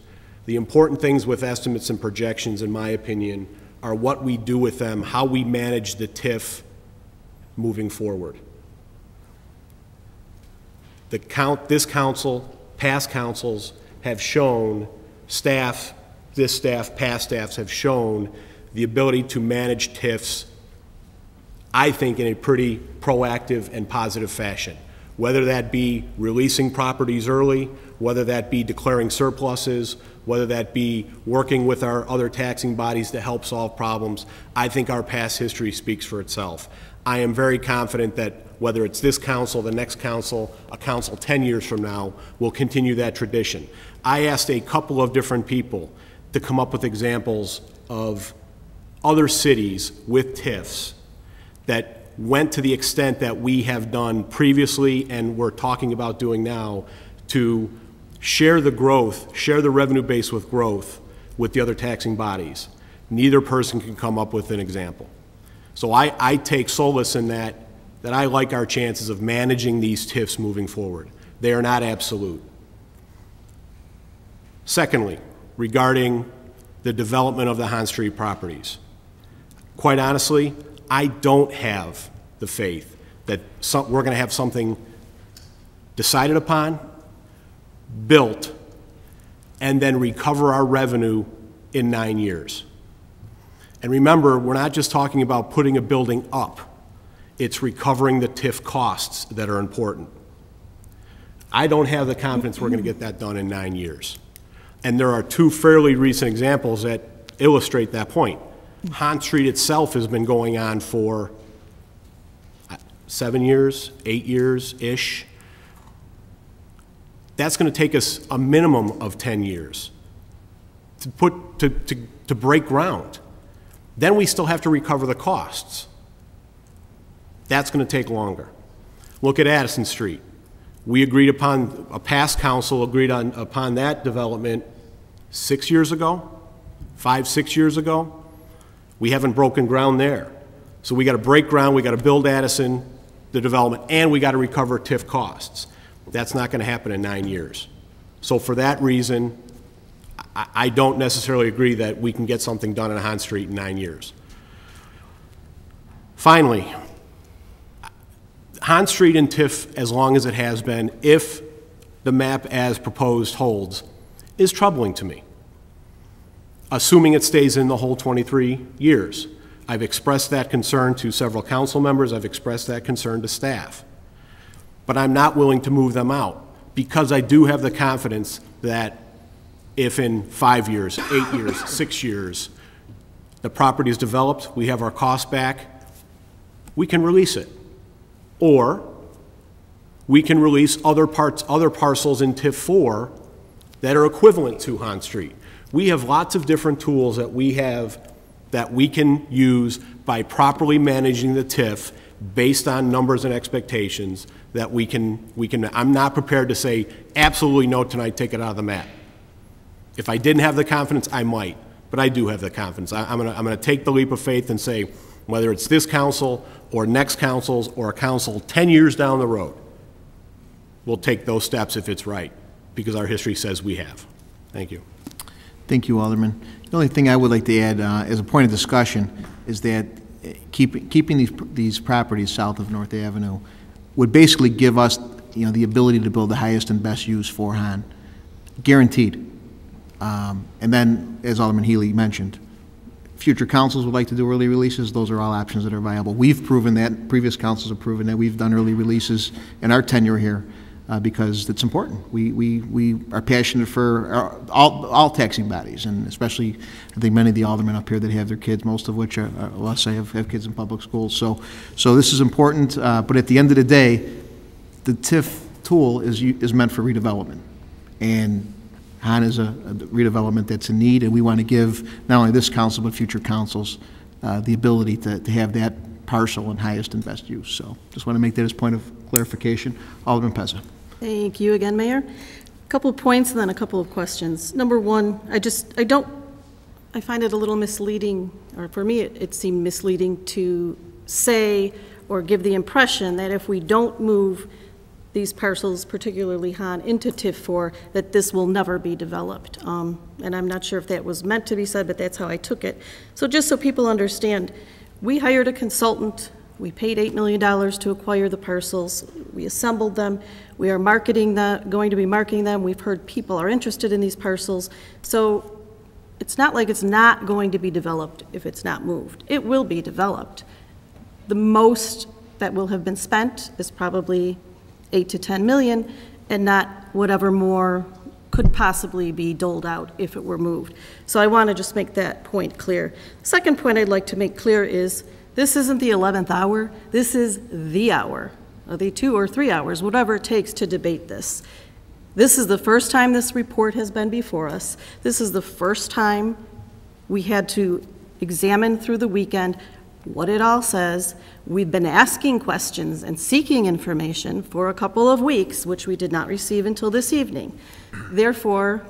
[SPEAKER 15] The important things with estimates and projections, in my opinion, are what we do with them, how we manage the TIF moving forward. This council, past councils have shown, this staff, past staffs have shown the ability to manage TIFs, I think, in a pretty proactive and positive fashion. Whether that be releasing properties early, whether that be declaring surpluses, whether that be working with our other taxing bodies to help solve problems, I think our past history speaks for itself. I am very confident that whether it's this council, the next council, a council 10 years from now, will continue that tradition. I asked a couple of different people to come up with examples of other cities with TIFs that went to the extent that we have done previously and we're talking about doing now to share the growth, share the revenue base with growth with the other taxing bodies. Neither person can come up with an example. So I take solace in that I like our chances of managing these TIFs moving forward. They are not absolute. Secondly, regarding the development of the Hahn Street properties, quite honestly, I don't have the faith that we're going to have something decided upon, built, and then recover our revenue in 9 years. And remember, we're not just talking about putting a building up. It's recovering the TIF costs that are important. I don't have the confidence we're going to get that done in 9 years. And there are two fairly recent examples that illustrate that point. Hahn Street itself has been going on for 7 years, 8 years-ish. That's going to take us a minimum of 10 years to break ground. Then we still have to recover the costs. That's going to take longer. Look at Addison Street. We agreed upon, a past council agreed upon that development 6 years ago, 5, 6 years ago. We haven't broken ground there. So we got to break ground, we got to build Addison, the development, and we got to recover TIF costs. That's not going to happen in 9 years. So for that reason, I don't necessarily agree that we can get something done on Hahn Street in 9 years. Finally, Hahn Street and TIF, as long as it has been, if the map as proposed holds, is troubling to me, assuming it stays in the whole 23 years. I've expressed that concern to several council members. I've expressed that concern to staff. But I'm not willing to move them out because I do have the confidence that if in 5 years, 8 years, 6 years, the property is developed, we have our costs back, we can release it. Or we can release other parcels in TIF 4 that are equivalent to Hahn Street. We have lots of different tools that we have that we can use by properly managing the TIF based on numbers and expectations that we can. I'm not prepared to say absolutely no tonight, take it out of the map. If I didn't have the confidence, I might, but I do have the confidence. I'm gonna take the leap of faith and say, whether it's this council or next councils or a council 10 years down the road, we'll take those steps if it's right, because our history says we have. Thank you.
[SPEAKER 1] Thank you, Alderman. The only thing I would like to add as a point of discussion is that keeping these properties south of North Avenue would basically give us, the ability to build the highest and best use for Hahn, guaranteed. And then, as Alderman Healy mentioned, future councils would like to do early releases. Those are all options that are viable. We've proven that. Previous councils have proven that we've done early releases in our tenure here because it's important. We are passionate for all taxing bodies, and especially I think many of the aldermen up here that have their kids, most of which have kids in public schools. So this is important. But at the end of the day, the TIF tool is meant for redevelopment, and Hahn is a redevelopment that's in need, and we want to give not only this council but future councils the ability to have that parcel in highest and best use. So just want to make that as a point of clarification. Alderman Pezza.
[SPEAKER 22] Thank you again, Mayor. A couple of points and then a couple of questions. Number one, I find it a little misleading, or for me it seemed misleading to say or give the impression that if we don't move these parcels, particularly Hahn, into TIF 4, that this will never be developed. And I'm not sure if that was meant to be said, but that's how I took it. So just so people understand, we hired a consultant. We paid $8 million to acquire the parcels. We assembled them. We are going to be marketing them. We've heard people are interested in these parcels. So it's not like it's not going to be developed if it's not moved. It will be developed. The most that will have been spent is probably 8 to 10 million, and not whatever more could possibly be doled out if it were moved. So I want to just make that point clear. Second point I'd like to make clear is this isn't the 11th hour. This is the hour, or the 2 or 3 hours, whatever it takes to debate this. This is the first time this report has been before us. This is the first time we had to examine through the weekend what it all says. We've been asking questions and seeking information for a couple of weeks, which we did not receive until this evening. Therefore,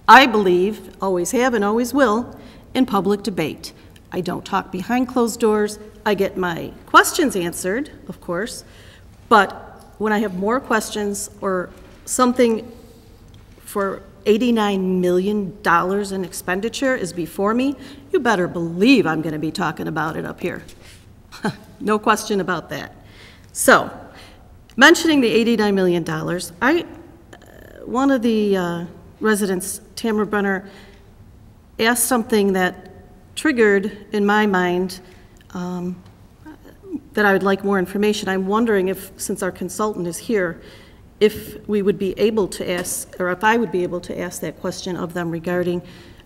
[SPEAKER 22] I believe, always have and always will, in public debate. I don't talk behind closed doors. I get my questions answered, of course, but when I have more questions or something for $89 million in expenditure is before me, you better believe I'm going to be talking about it up here. No question about that. So, mentioning the $89 million, one of the residents, Tamara Brenner, asked something that triggered in my mind that I would like more information. I'm wondering if, since our consultant is here, if we would be able to ask, or if I would be able to ask that question of them regarding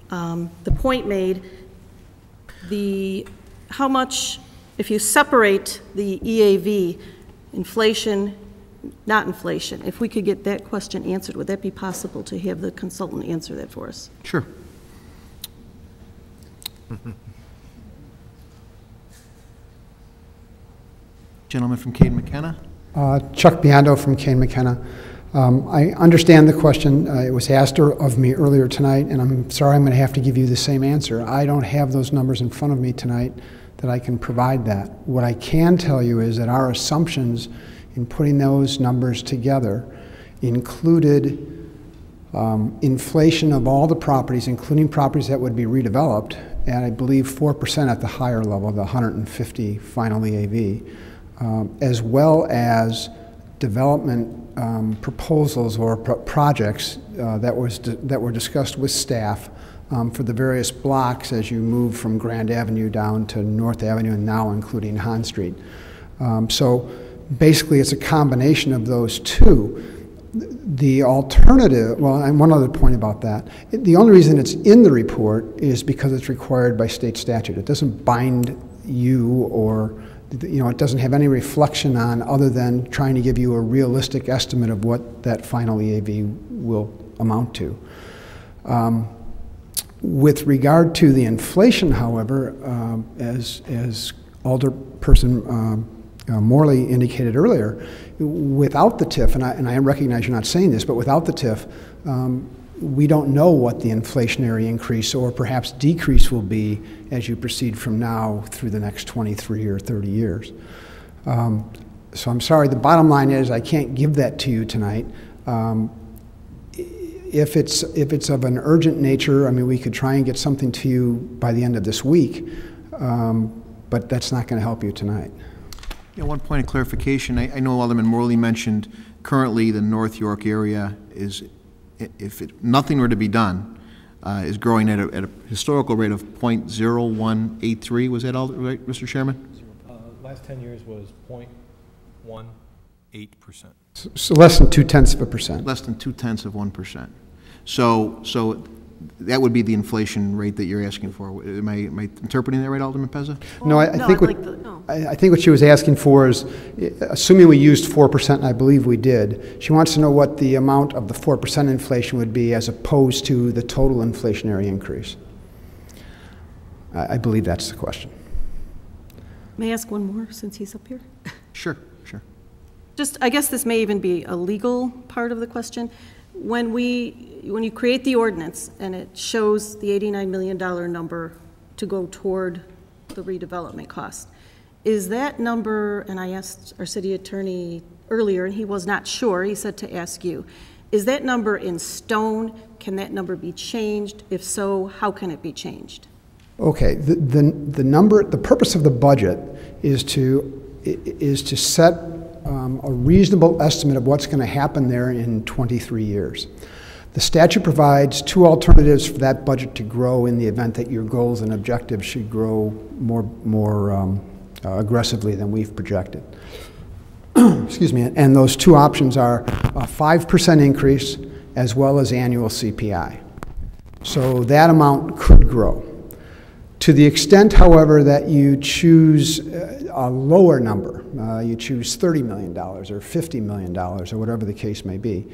[SPEAKER 22] the point made, how much, if you separate the EAV, inflation, not inflation, if we could get that question answered, would that be possible to have the consultant answer that for us?
[SPEAKER 1] Sure. Gentleman from Kane McKenna.
[SPEAKER 16] Chuck Biondo from Kane McKenna. I understand the question. It was asked of me earlier tonight, and I'm sorry I'm going to have to give you the same answer. I don't have those numbers in front of me tonight that I can provide that. What I can tell you is that our assumptions in putting those numbers together included inflation of all the properties, including properties that would be redeveloped, and I believe 4% at the higher level, the 150 final EAV. As well as development proposals or projects that were discussed with staff for the various blocks as you move from Grand Avenue down to North Avenue and now including Hahn Street. So basically it's a combination of those two. The alternative, well, and one other point about that, the only reason it's in the report is because it's required by state statute. It doesn't bind you or it doesn't have any reflection on other than trying to give you a realistic estimate of what that final EAV will amount to. With regard to the inflation, however, as Alderperson Morley indicated earlier, without the TIF, and I recognize you're not saying this, but without the TIF, we don't know what the inflationary increase or perhaps decrease will be as you proceed from now through the next 23 or 30 years. So I'm sorry, the bottom line is I can't give that to you tonight. If it's of an urgent nature, I mean, we could try and get something to you by the end of this week, but that's not going to help you tonight.
[SPEAKER 1] Yeah, one point of clarification. I know Alderman Morley mentioned currently the North York area is, if nothing were to be done, is growing at a historical rate of 0.0183. Was that all right, Mr. Chairman?
[SPEAKER 21] Last 10 years was 0.18%.
[SPEAKER 16] So less than 0.2%.
[SPEAKER 1] Less than 0.2%. So that would be the inflation rate that you're asking for. Am I interpreting that right, Alderman Pezza?
[SPEAKER 16] No, I think what she was asking for is, assuming we used 4%, and I believe we did, she wants to know what the amount of the 4% inflation would be as opposed to the total inflationary increase. I believe that's the question.
[SPEAKER 22] May I ask one more since he's up here?
[SPEAKER 1] Sure.
[SPEAKER 22] Just, I guess this may even be a legal part of the question. When you create the ordinance and it shows the $89 million number to go toward the redevelopment cost, is that number, and I asked our city attorney earlier and he was not sure, he said to ask you, is that number in stone? Can that number be changed? If so, how can it be changed?
[SPEAKER 16] Okay, the purpose of the budget is to set a reasonable estimate of what's going to happen there in 23 years. The statute provides two alternatives for that budget to grow in the event that your goals and objectives should grow more aggressively than we've projected. Excuse me, and those two options are a 5% increase as well as annual CPI. So that amount could grow. To the extent, however, that you choose a lower number, you choose $30 million or $50 million or whatever the case may be,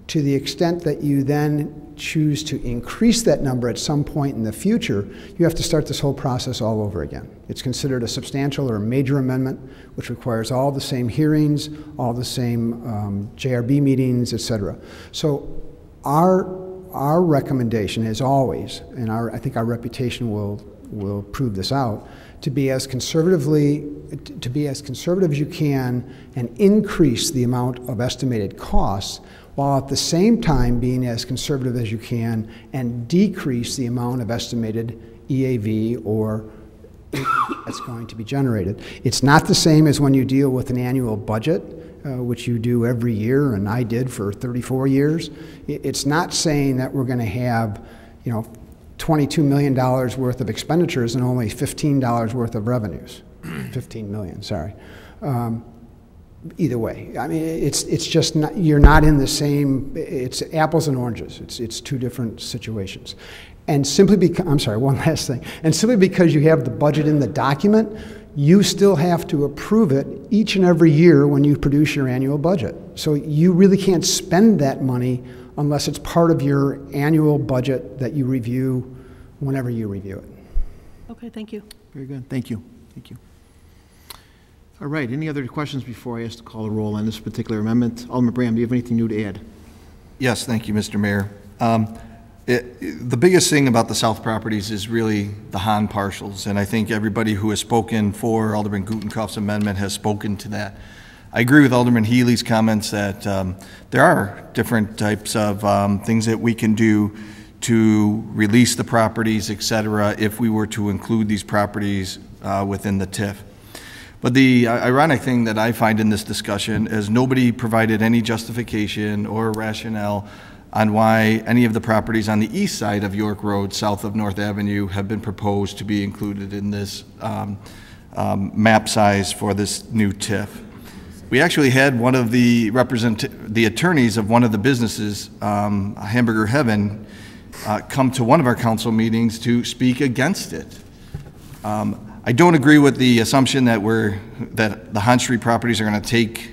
[SPEAKER 16] To the extent that you then choose to increase that number at some point in the future, you have to start this whole process all over again. It's considered a substantial or a major amendment, which requires all the same hearings, all the same JRB meetings, et cetera. So our recommendation is always, and I think our reputation will prove this out, to be as conservative as you can and increase the amount of estimated costs, while at the same time being as conservative as you can and decrease the amount of estimated EAV or that's going to be generated. It's not the same as when you deal with an annual budget, which you do every year, and I did for 34 years. It's not saying that we're going to have, you know, $22 million worth of expenditures and only $15 worth of revenues. 15 million, sorry. Either way, I mean, it's just not, you're not in the same, it's apples and oranges. It's two different situations. And simply because, I'm sorry, one last thing. And simply because you have the budget in the document, you still have to approve it each and every year when you produce your annual budget. So you really can't spend that money unless it's part of your annual budget that you review whenever you review it.
[SPEAKER 22] Okay, thank you.
[SPEAKER 1] Very good. Thank you. Thank you. All right. Any other questions before I ask to call the roll on this particular amendment? Alderman Braham, do you have anything new to add?
[SPEAKER 12] Yes, thank you, Mr. Mayor. The biggest thing about the South properties is really the Hahn parcels, and I think everybody who has spoken for Alderman Gutenkopf's amendment has spoken to that. I agree with Alderman Healy's comments that there are different types of things that we can do to release the properties, et cetera, if we were to include these properties within the TIF. But the ironic thing that I find in this discussion is nobody provided any justification or rationale on why any of the properties on the east side of York Road, south of North Avenue, have been proposed to be included in this map size for this new TIF. We actually had one of the attorneys of one of the businesses, Hamburger Heaven, come to one of our council meetings to speak against it. I don't agree with the assumption that the Hahn Street properties are going to take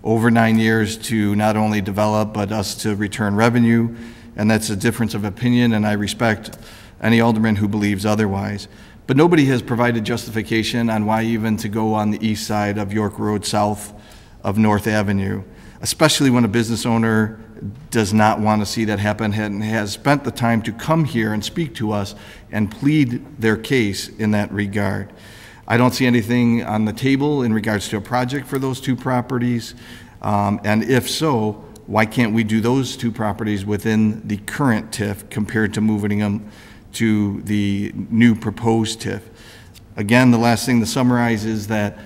[SPEAKER 12] over 9 years to not only develop, but us to return revenue, and that's a difference of opinion, and I respect any alderman who believes otherwise. But nobody has provided justification on why even to go on the east side of York Road, south of North Avenue, especially when a business owner does not want to see that happen and has spent the time to come here and speak to us and plead their case in that regard. I don't see anything on the table in regards to a project for those two properties, and if so, why can't we do those two properties within the current TIF compared to moving them to the new proposed TIF? Again, the last thing to summarize is that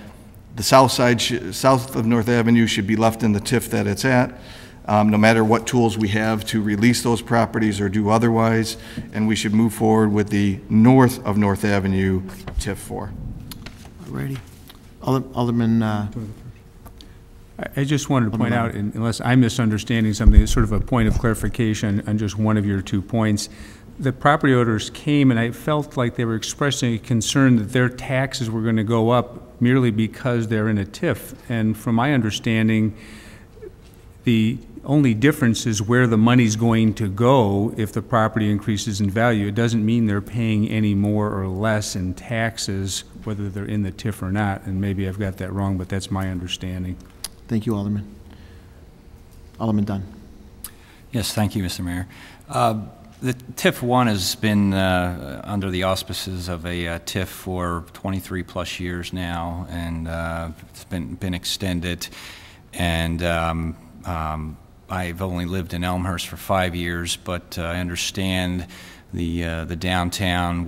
[SPEAKER 12] the south side, south of North Avenue, should be left in the TIF that it's at, no matter what tools we have to release those properties or do otherwise, and we should move forward with the north of North Avenue TIF 4.
[SPEAKER 1] Alrighty. Alderman.
[SPEAKER 23] I just wanted to point out, unless I'm misunderstanding something, it's sort of a point of clarification on just one of your 2 points. The property owners came, and I felt like they were expressing a concern that their taxes were going to go up merely because they're in a TIF. And from my understanding, the only difference is where the money's going to go if the property increases in value. It doesn't mean they're paying any more or less in taxes, whether they're in the TIF or not. And maybe I've got that wrong, but that's my understanding.
[SPEAKER 1] Thank you, Alderman. Alderman Dunn.
[SPEAKER 4] Yes, thank you, Mr. Mayor. The TIF 1 has been under the auspices of a TIF for 23 plus years now, and it's been extended. And I've only lived in Elmhurst for 5 years, but I understand the downtown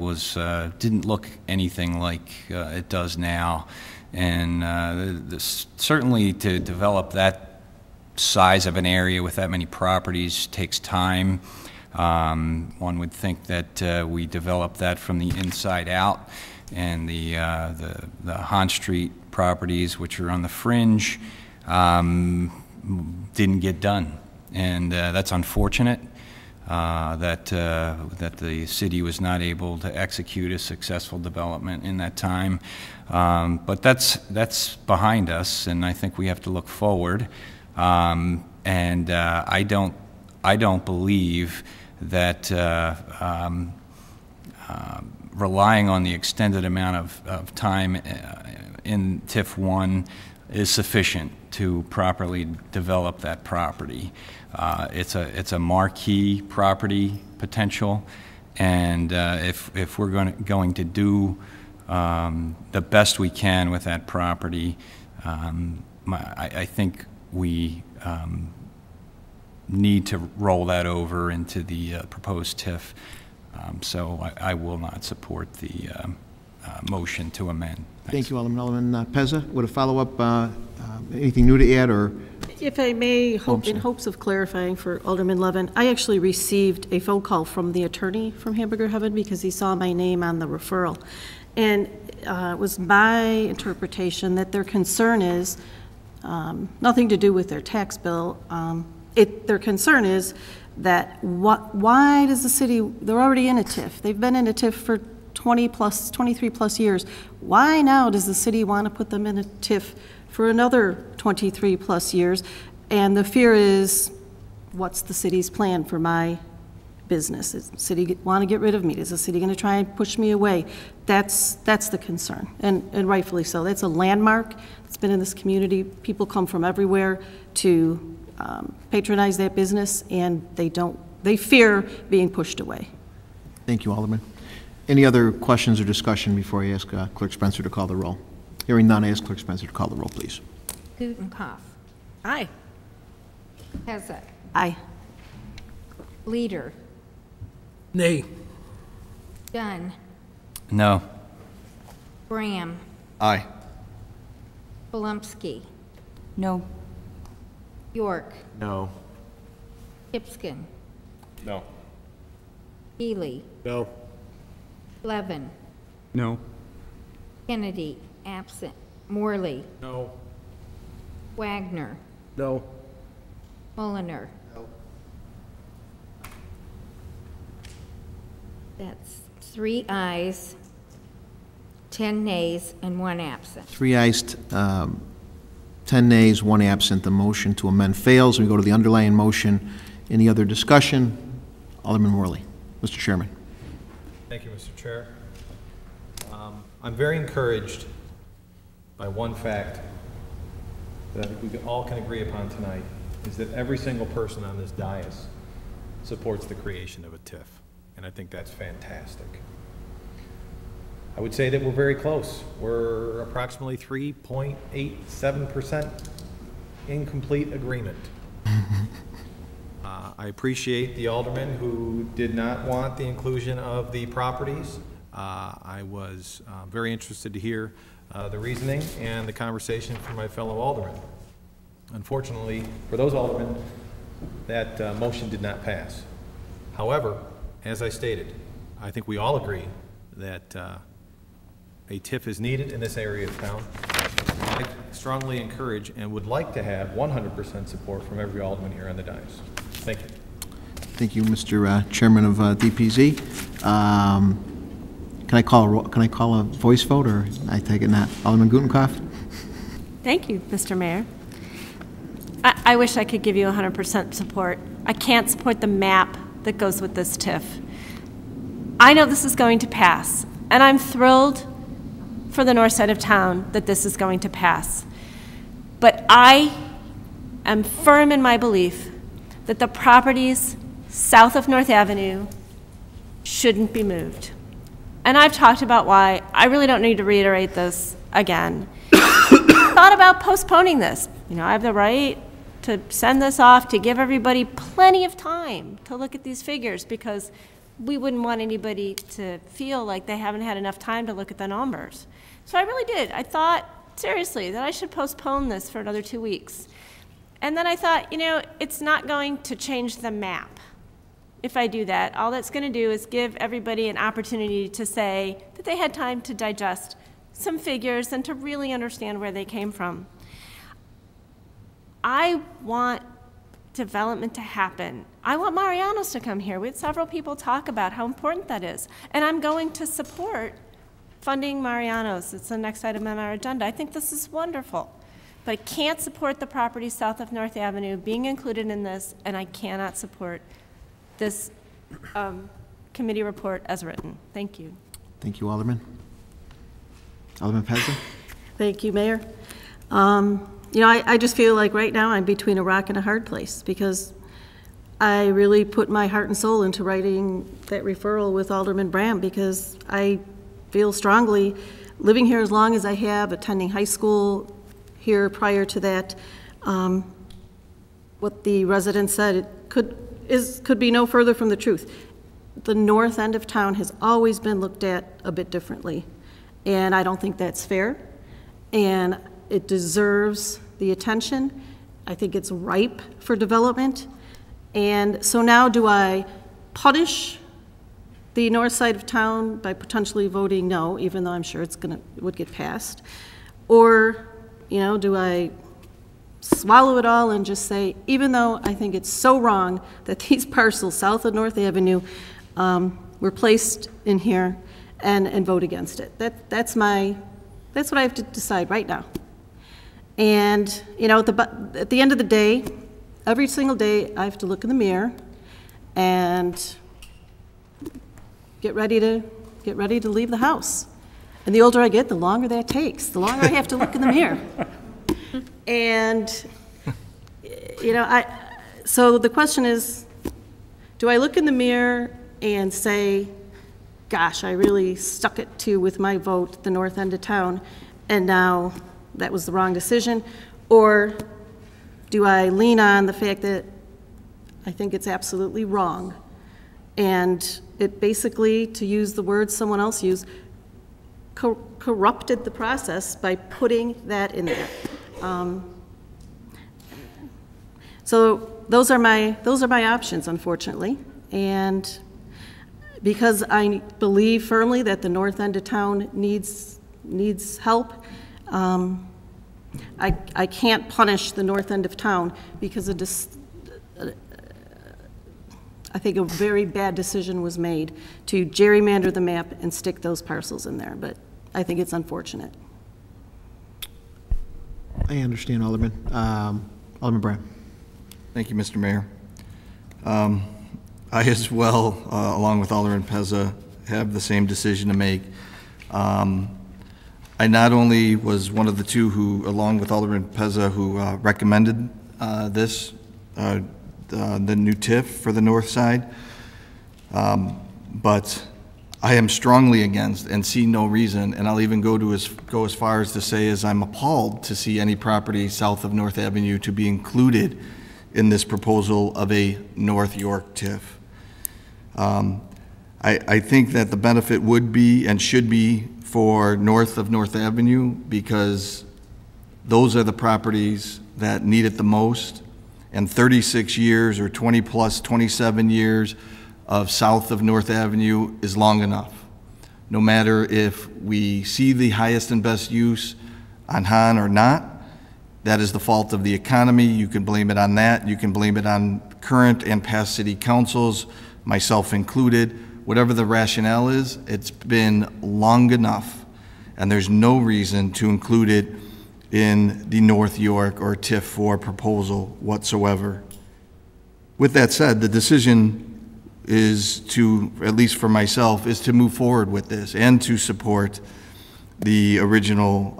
[SPEAKER 4] didn't look anything like it does now, and certainly to develop that size of an area with that many properties takes time. One would think that we develop that from the inside out, and the Hahn Street properties, which are on the fringe, didn't get done, and that's unfortunate that the city was not able to execute a successful development in that time. But that's behind us, and I think we have to look forward. And I don't I don't believe that relying on the extended amount of time in TIF 1 is sufficient to properly develop that property. It's a marquee property potential, and if we're going to do the best we can with that property, I think we need to roll that over into the proposed TIF. So I will not support the motion to amend. Thanks.
[SPEAKER 1] Thank you, Alderman Pezza. Would a follow-up, anything new to add, or?
[SPEAKER 22] If I may, in hopes of clarifying for Alderman Levin, I actually received a phone call from the attorney from Hamburger Heaven because he saw my name on the referral. And it was my interpretation that their concern is nothing to do with their tax bill. Their concern is that why does the city, they're already in a TIF. They've been in a TIF for 23 plus years. Why now does the city want to put them in a TIF for another 23 plus years? And the fear is, what's the city's plan for my business? Does the city want to get rid of me? Is the city going to try and push me away? That's the concern, and rightfully so. That's a landmark. It's been in this community. People come from everywhere to patronize that business, and they fear being pushed away.
[SPEAKER 1] Thank you, Alderman. Any other questions or discussion before I ask Clerk Spencer to call the roll? Hearing none, I ask Clerk Spencer to call the roll, please.
[SPEAKER 11] Gutenkopf.
[SPEAKER 22] Aye.
[SPEAKER 11] Pezza.
[SPEAKER 22] Aye.
[SPEAKER 11] Leader.
[SPEAKER 5] Nay.
[SPEAKER 11] Dunn.
[SPEAKER 4] No.
[SPEAKER 11] Graham.
[SPEAKER 12] Aye.
[SPEAKER 11] Polumsky.
[SPEAKER 6] No.
[SPEAKER 11] York.
[SPEAKER 13] No.
[SPEAKER 11] Kipskin.
[SPEAKER 13] No.
[SPEAKER 11] Healy.
[SPEAKER 15] No.
[SPEAKER 11] Levin.
[SPEAKER 23] No.
[SPEAKER 11] Kennedy, absent. Morley.
[SPEAKER 15] No.
[SPEAKER 11] Wagner.
[SPEAKER 15] No.
[SPEAKER 11] Mulliner. No. That's 3 ayes, 10 nays, and 1 absent.
[SPEAKER 1] 3 ayes, 10 nays, 1 absent. The motion to amend fails. We go to the underlying motion. Any other discussion? Alderman Morley. Mr. Chairman.
[SPEAKER 21] Thank you, Mr. Chair. I'm very encouraged by one fact that I think we all can agree upon tonight, is that every single person on this dais supports the creation of a TIF, and I think that's fantastic. I would say that we're very close. We're approximately 3.87% incomplete agreement. I appreciate the alderman who did not want the inclusion of the properties. I was very interested to hear the reasoning and the conversation from my fellow aldermen. Unfortunately, for those aldermen, that motion did not pass. However, as I stated, I think we all agree that a TIF is needed in this area of town. I strongly encourage and would like to have 100% support from every alderman here on the dais. Thank you.
[SPEAKER 1] Thank you, Mr. Chairman of DPZ. Can I call a voice vote, or I take it not? Alderman Gutenkopf?
[SPEAKER 3] Thank you, Mr. Mayor. I wish I could give you 100% support. I can't support the map that goes with this TIF. I know this is going to pass, and I'm thrilled for the north side of town that this is going to pass. But I am firm in my belief that the properties south of North Avenue shouldn't be moved. And I've talked about why. I really don't need to reiterate this again. Thought about postponing this. You know, I have the right to send this off to give everybody plenty of time to look at these figures, because we wouldn't want anybody to feel like they haven't had enough time to look at the numbers. So I really did. I thought, seriously, that I should postpone this for another 2 weeks. And then I thought, you know, it's not going to change the map. If I do that, all that's going to do is give everybody an opportunity to say that they had time to digest some figures and to really understand where they came from. I want development to happen. I want Mariano's to come here. We had several people talk about how important that is. And I'm going to support funding Mariano's. It's the next item on our agenda. I think this is wonderful. But I can't support the property south of North Avenue being included in this, and I cannot support this committee report as written. Thank you.
[SPEAKER 1] Thank you, Alderman. Alderman Pezza?
[SPEAKER 22] Thank you, Mayor. You know, I just feel like right now I'm between a rock and a hard place because I really put my heart and soul into writing that referral with Alderman Bram because I feel strongly, living here as long as I have, attending high school here prior to that, what the resident said, it could be no further from the truth. The north end of town has always been looked at a bit differently, and I don't think that's fair, and it deserves the attention. I think it's ripe for development, and so now do I punish the north side of town by potentially voting no, even though I'm sure it would get passed, or you know, do I swallow it all and just say, even though I think it's so wrong that these parcels south of North Avenue were placed in here and vote against it. That's what I have to decide right now. And you know, at the end of the day, every single day I have to look in the mirror and get ready to leave the house. And the older I get, the longer that takes. The longer I have to look in the mirror. And you know, so the question is, do I look in the mirror and say, gosh, I really stuck it to with my vote the north end of town, and now that was the wrong decision? Or do I lean on the fact that I think it's absolutely wrong? And it basically, to use the words someone else used, corrupted the process by putting that in there. So those are my options, unfortunately. And because I believe firmly that the north end of town needs help, I can't punish the north end of town because I think a very bad decision was made to gerrymander the map and stick those parcels in there, but I think it's unfortunate.
[SPEAKER 1] I understand, Alderman. Alderman Brown.
[SPEAKER 12] Thank you, Mr. Mayor. I as well, along with Alderman Pezza, have the same decision to make. I not only was one of the two who, along with Alderman Pezza, who recommended the new TIF for the north side, but I am strongly against and see no reason, and I'll even go as far as to say as I'm appalled to see any property south of North Avenue to be included in this proposal of a North York TIF. I think that the benefit would be and should be for north of North Avenue because those are the properties that need it the most, and 36 years or 20 plus 27 years of south of North Avenue is long enough. No matter if we see the highest and best use on Han or not, that is the fault of the economy. You can blame it on that. You can blame it on current and past city councils, myself included. Whatever the rationale is, it's been long enough, and there's no reason to include it in the North York or TIF 4 proposal whatsoever. With that said, the decision is to, at least for myself, is to move forward with this and to support the original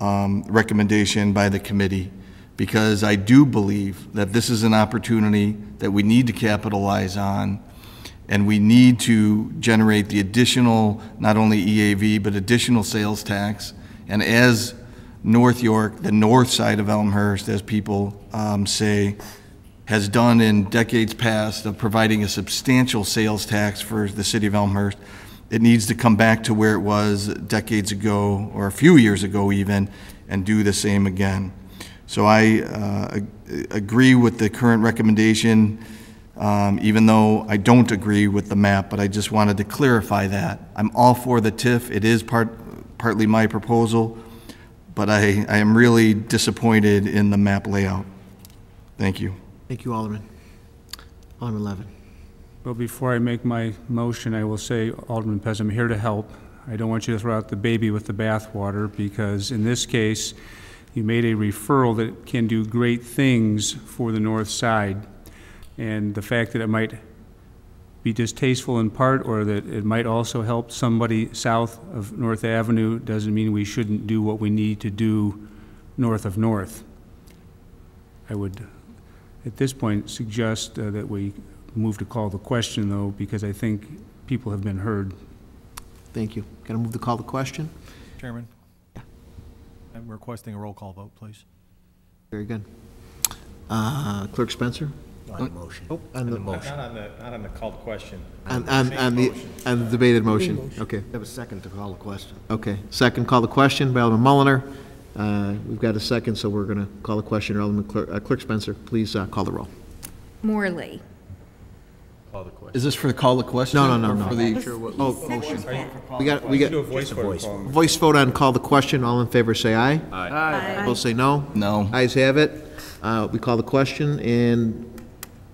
[SPEAKER 12] recommendation by the committee, because I do believe that this is an opportunity that we need to capitalize on, and we need to generate the additional, not only EAV, but additional sales tax. And as North York, the north side of Elmhurst, as people say, has done in decades past of providing a substantial sales tax for the city of Elmhurst, it needs to come back to where it was decades ago, or a few years ago even, and do the same again. So I agree with the current recommendation, even though I don't agree with the map, but I just wanted to clarify that. I'm all for the TIF. It is partly my proposal, but I am really disappointed in the map layout. Thank you.
[SPEAKER 1] Thank you, Alderman. Alderman Levin.
[SPEAKER 23] Well, before I make my motion, I will say, Alderman Pez, I'm here to help. I don't want you to throw out the baby with the bathwater, because in this case, You made a referral that can do great things for the north side. And the fact that it might be distasteful in part, or that it might also help somebody south of North Avenue, doesn't mean we shouldn't do what we need to do north of North. I would, at this point, suggest that we move to call the question, though, because I think people have been heard.
[SPEAKER 1] Thank you. Can I move to call the question?
[SPEAKER 21] Chairman? I'm requesting a roll call vote, please.
[SPEAKER 1] Very good. Clerk Spencer?
[SPEAKER 7] On the motion.
[SPEAKER 1] Oh, on the
[SPEAKER 21] motion. Not on the called question.
[SPEAKER 1] On the debated motion. Okay.
[SPEAKER 17] Have a second to call the question.
[SPEAKER 1] Okay. Second, call the question by Alderman Mulliner. We've got a second, so we're going to call the question. Alderman Clerk Spencer, please call the roll.
[SPEAKER 11] Morley.
[SPEAKER 21] Call the question.
[SPEAKER 12] Is this for the call the question?
[SPEAKER 1] No.
[SPEAKER 12] For the
[SPEAKER 1] motion. We got
[SPEAKER 21] a voice vote.
[SPEAKER 1] Voice vote on call the question. All in favor say aye.
[SPEAKER 21] Aye.
[SPEAKER 1] Opposed say no.
[SPEAKER 12] No.
[SPEAKER 1] Ayes have it. We call the question, and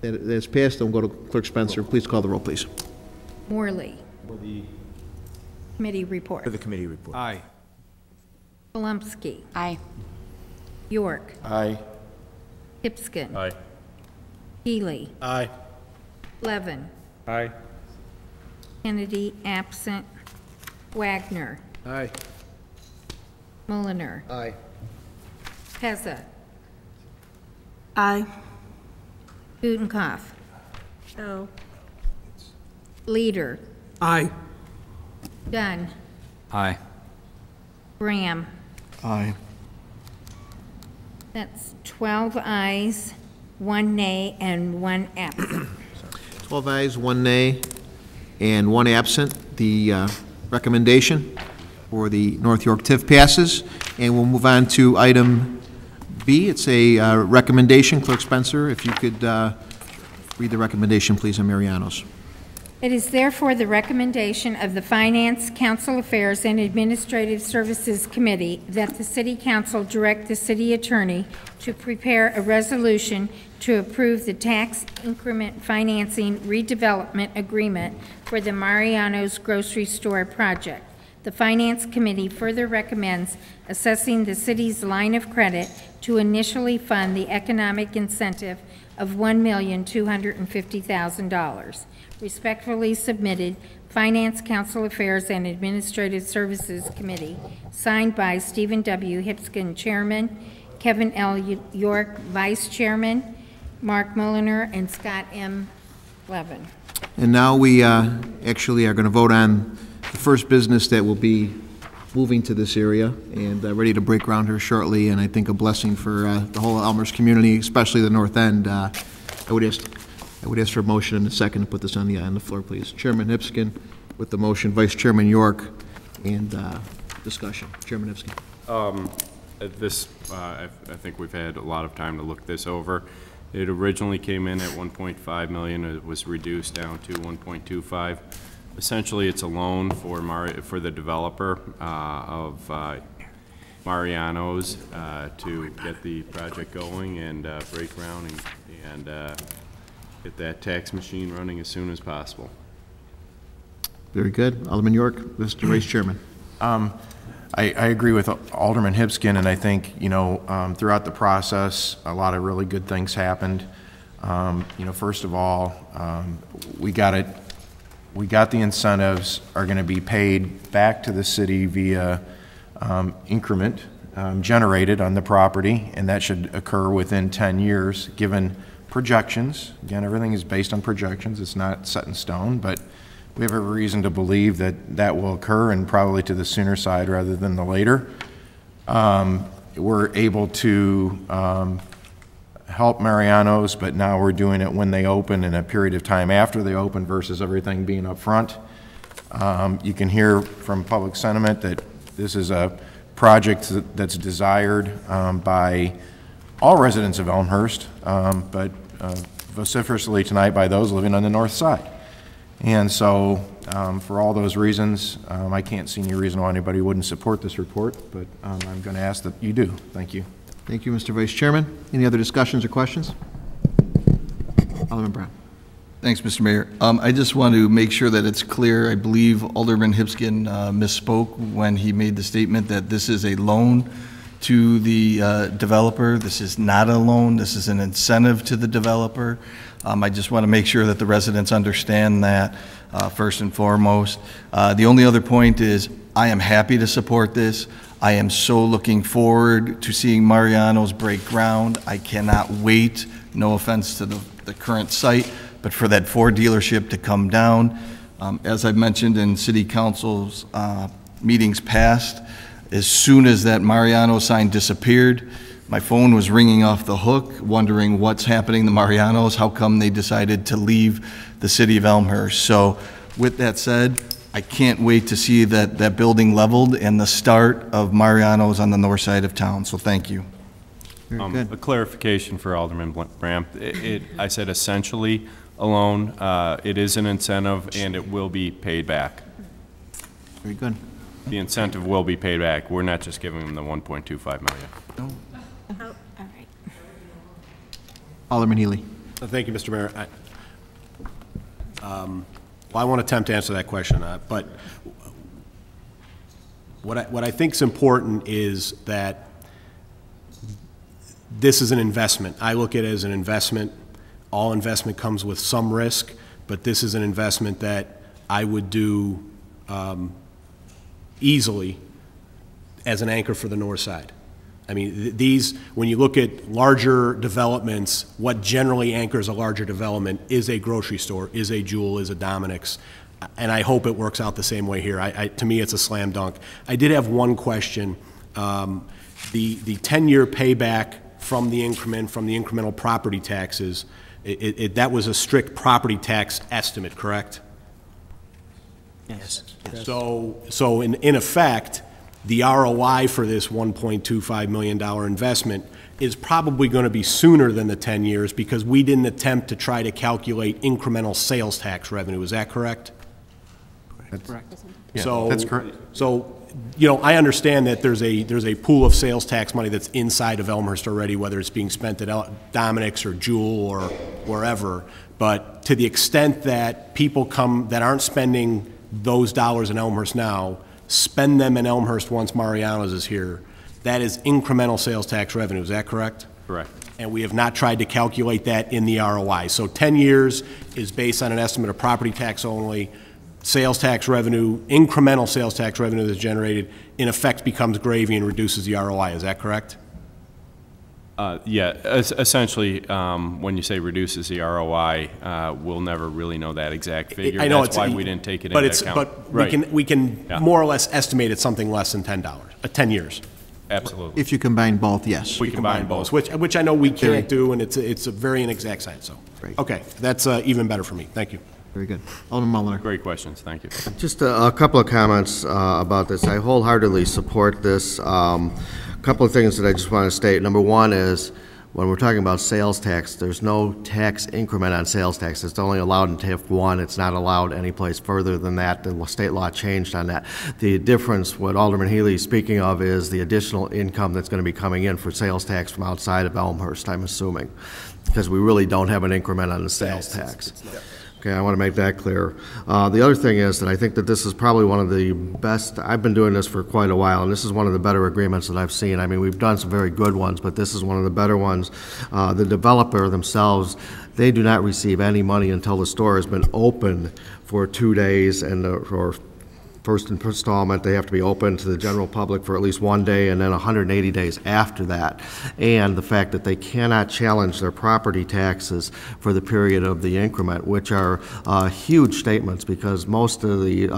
[SPEAKER 1] that is passed. Then we'll go to Clerk Spencer. Please call the roll, please.
[SPEAKER 11] Morley.
[SPEAKER 21] For the
[SPEAKER 11] Committee report.
[SPEAKER 7] For the committee report.
[SPEAKER 21] aye.
[SPEAKER 11] Polumsky.
[SPEAKER 6] Aye.
[SPEAKER 11] York.
[SPEAKER 13] Aye.
[SPEAKER 11] Hipskin.
[SPEAKER 13] Aye.
[SPEAKER 11] Healy.
[SPEAKER 21] Aye.
[SPEAKER 11] Levin.
[SPEAKER 13] Aye.
[SPEAKER 11] Kennedy absent. Wagner.
[SPEAKER 17] Aye.
[SPEAKER 11] Mulliner.
[SPEAKER 17] Aye.
[SPEAKER 11] Pezza.
[SPEAKER 22] Aye.
[SPEAKER 11] Gutenkopf.
[SPEAKER 22] No.
[SPEAKER 11] Leader.
[SPEAKER 5] Aye.
[SPEAKER 11] Dunn.
[SPEAKER 4] Aye.
[SPEAKER 11] Graham.
[SPEAKER 12] Aye.
[SPEAKER 11] That's 12 ayes, 1 nay, and 1 absent.
[SPEAKER 1] 12 ayes, 1 nay, and 1 absent. The recommendation for the North York TIF passes. And we'll move on to item B. It's a recommendation. Clerk Spencer, if you could read the recommendation, please, on Mariano's.
[SPEAKER 11] It is therefore the recommendation of the Finance, Council Affairs, and Administrative Services Committee that the City Council direct the City Attorney to prepare a resolution to approve the tax increment financing redevelopment agreement for the Mariano's Grocery Store project. The Finance Committee further recommends assessing the city's line of credit to initially fund the economic incentive of $1,250,000. Respectfully submitted, Finance, Council Affairs, and Administrative Services Committee, signed by Stephen W. Hipskin, Chairman, Kevin L. York, Vice Chairman, Mark Mulliner, and Scott M. Levin.
[SPEAKER 1] And now we actually are going to vote on the first business that will be moving to this area and ready to break ground here shortly, and I think a blessing for the whole Elmhurst community, especially the north end. I would ask for a motion and a second to put this on the floor, please. Chairman Hipskin with the motion, Vice Chairman York, and discussion. Chairman Hipskin.
[SPEAKER 13] I think we've had a lot of time to look this over. It originally came in at 1.5 million. It was reduced down to 1.25. Essentially, it's a loan for the developer of Mariano's to get the project going and break ground and get that tax machine running as soon as possible.
[SPEAKER 1] Very good. Alderman York, Mr. Vice Chairman.
[SPEAKER 18] I agree with Alderman Hipskin, and I think, throughout the process, a lot of really good things happened. First of all, we got the incentives are going to be paid back to the city via increment generated on the property, and that should occur within 10 years, given projections. Again, everything is based on projections. It's not set in stone, but we have every reason to believe that that will occur, and probably to the sooner side rather than the later. We're able to help Mariano's, but now we're doing it when they open in a period of time after they open versus everything being up front. You can hear from public sentiment that this is a project that's desired by all residents of Elmhurst, but vociferously tonight by those living on the north side. And so for all those reasons, I can't see any reason why anybody wouldn't support this report, but I'm going to ask that you do. Thank you.
[SPEAKER 1] Thank you, Mr. Vice Chairman. Any other discussions or questions? Alderman Brown.
[SPEAKER 12] Thanks, Mr. Mayor. I just want to make sure that it's clear. I believe Alderman Hipskin misspoke when he made the statement that this is a loan to the developer. This is not a loan. This is an incentive to the developer. I just want to make sure that the residents understand that first and foremost. The only other point is I am happy to support this. I am so looking forward to seeing Mariano's break ground. I cannot wait, no offense to the current site, but for that Ford dealership to come down. As I've mentioned in City Council's meetings past, as soon as that Mariano sign disappeared, my phone was ringing off the hook, wondering what's happening to Mariano's, how come they decided to leave the city of Elmhurst. So with that said, I can't wait to see that building leveled and the start of Mariano's on the north side of town, so thank you.
[SPEAKER 13] A clarification for Alderman Bram. I said essentially a loan. It is an incentive and it will be paid back.
[SPEAKER 1] Very good.
[SPEAKER 13] The incentive will be paid back. We're not just giving them the 1.25 million.
[SPEAKER 1] No.
[SPEAKER 3] Oh, all right.
[SPEAKER 1] Alderman Healy.
[SPEAKER 15] Thank you, Mr. Mayor. Well, I won't attempt to answer that question, but what I think is important is that this is an investment. I look at it as an investment. All investment comes with some risk, but this is an investment that I would do easily as an anchor for the north side. I mean, when you look at larger developments, what generally anchors a larger development is a grocery store, is a Jewel, is a Dominic's, and I hope it works out the same way here. To me, it's a slam dunk. I did have one question. The 10-year payback from the increment, from the incremental property taxes, that was a strict property tax estimate, correct?
[SPEAKER 7] Yes.
[SPEAKER 15] So in effect, the ROI for this $1.25 million investment is probably going to be sooner than the 10 years because we didn't attempt to try to calculate incremental sales tax revenue. Is that correct?
[SPEAKER 18] Correct.
[SPEAKER 15] Yeah,
[SPEAKER 18] So, that's correct.
[SPEAKER 15] So, I understand that there's a pool of sales tax money that's inside of Elmhurst already, whether it's being spent at Dominic's or Jewel or wherever. But to the extent that people come that aren't spending those dollars in Elmhurst now, spend them in Elmhurst once Mariano's is here, that is incremental sales tax revenue. Is that correct?
[SPEAKER 13] Correct.
[SPEAKER 15] And we have not tried to calculate that in the ROI. So 10 years is based on an estimate of property tax only. Sales tax revenue, incremental sales tax revenue that's generated, in effect becomes gravy and reduces the ROI. Is that correct?
[SPEAKER 13] Yeah, essentially, when you say reduces the ROI, we'll never really know that exact figure.
[SPEAKER 15] I know
[SPEAKER 13] that's why we didn't take it
[SPEAKER 15] but
[SPEAKER 13] into account.
[SPEAKER 15] But
[SPEAKER 13] right.
[SPEAKER 15] we can
[SPEAKER 13] Yeah.
[SPEAKER 15] more or less estimate it something less than $10, 10 years.
[SPEAKER 13] Absolutely.
[SPEAKER 1] If you combine both, yes.
[SPEAKER 15] We combine both, which I know we can't do, and it's a very inexact science. So, okay, that's even better for me. Thank you.
[SPEAKER 1] Very good. Alderman Mulliner.
[SPEAKER 13] Great questions. Thank you.
[SPEAKER 14] Just a couple of comments about this. I wholeheartedly support this. A couple of things that I just want to state. Number one is, when we're talking about sales tax, there's no tax increment on sales tax. It's only allowed in TIF 1. It's not allowed any place further than that. The state law changed on that. The difference, what Alderman Healy is speaking of, is the additional income that's going to be coming in for sales tax from outside of Elmhurst, I'm assuming, because we really don't have an increment on the sales tax. Okay, I want to make that clear. The other thing is that I think that this is probably one of the best, I've been doing this for quite a while, and this is one of the better agreements that I've seen. I mean, we've done some very good ones, but this is one of the better ones. The developer themselves, they do not receive any money until the store has been open for 2 days, and or first installment, they have to be open to the general public for at least 1 day, and then 180 days after that. And the fact that they cannot challenge their property taxes for the period of the increment, which are huge statements, because most of the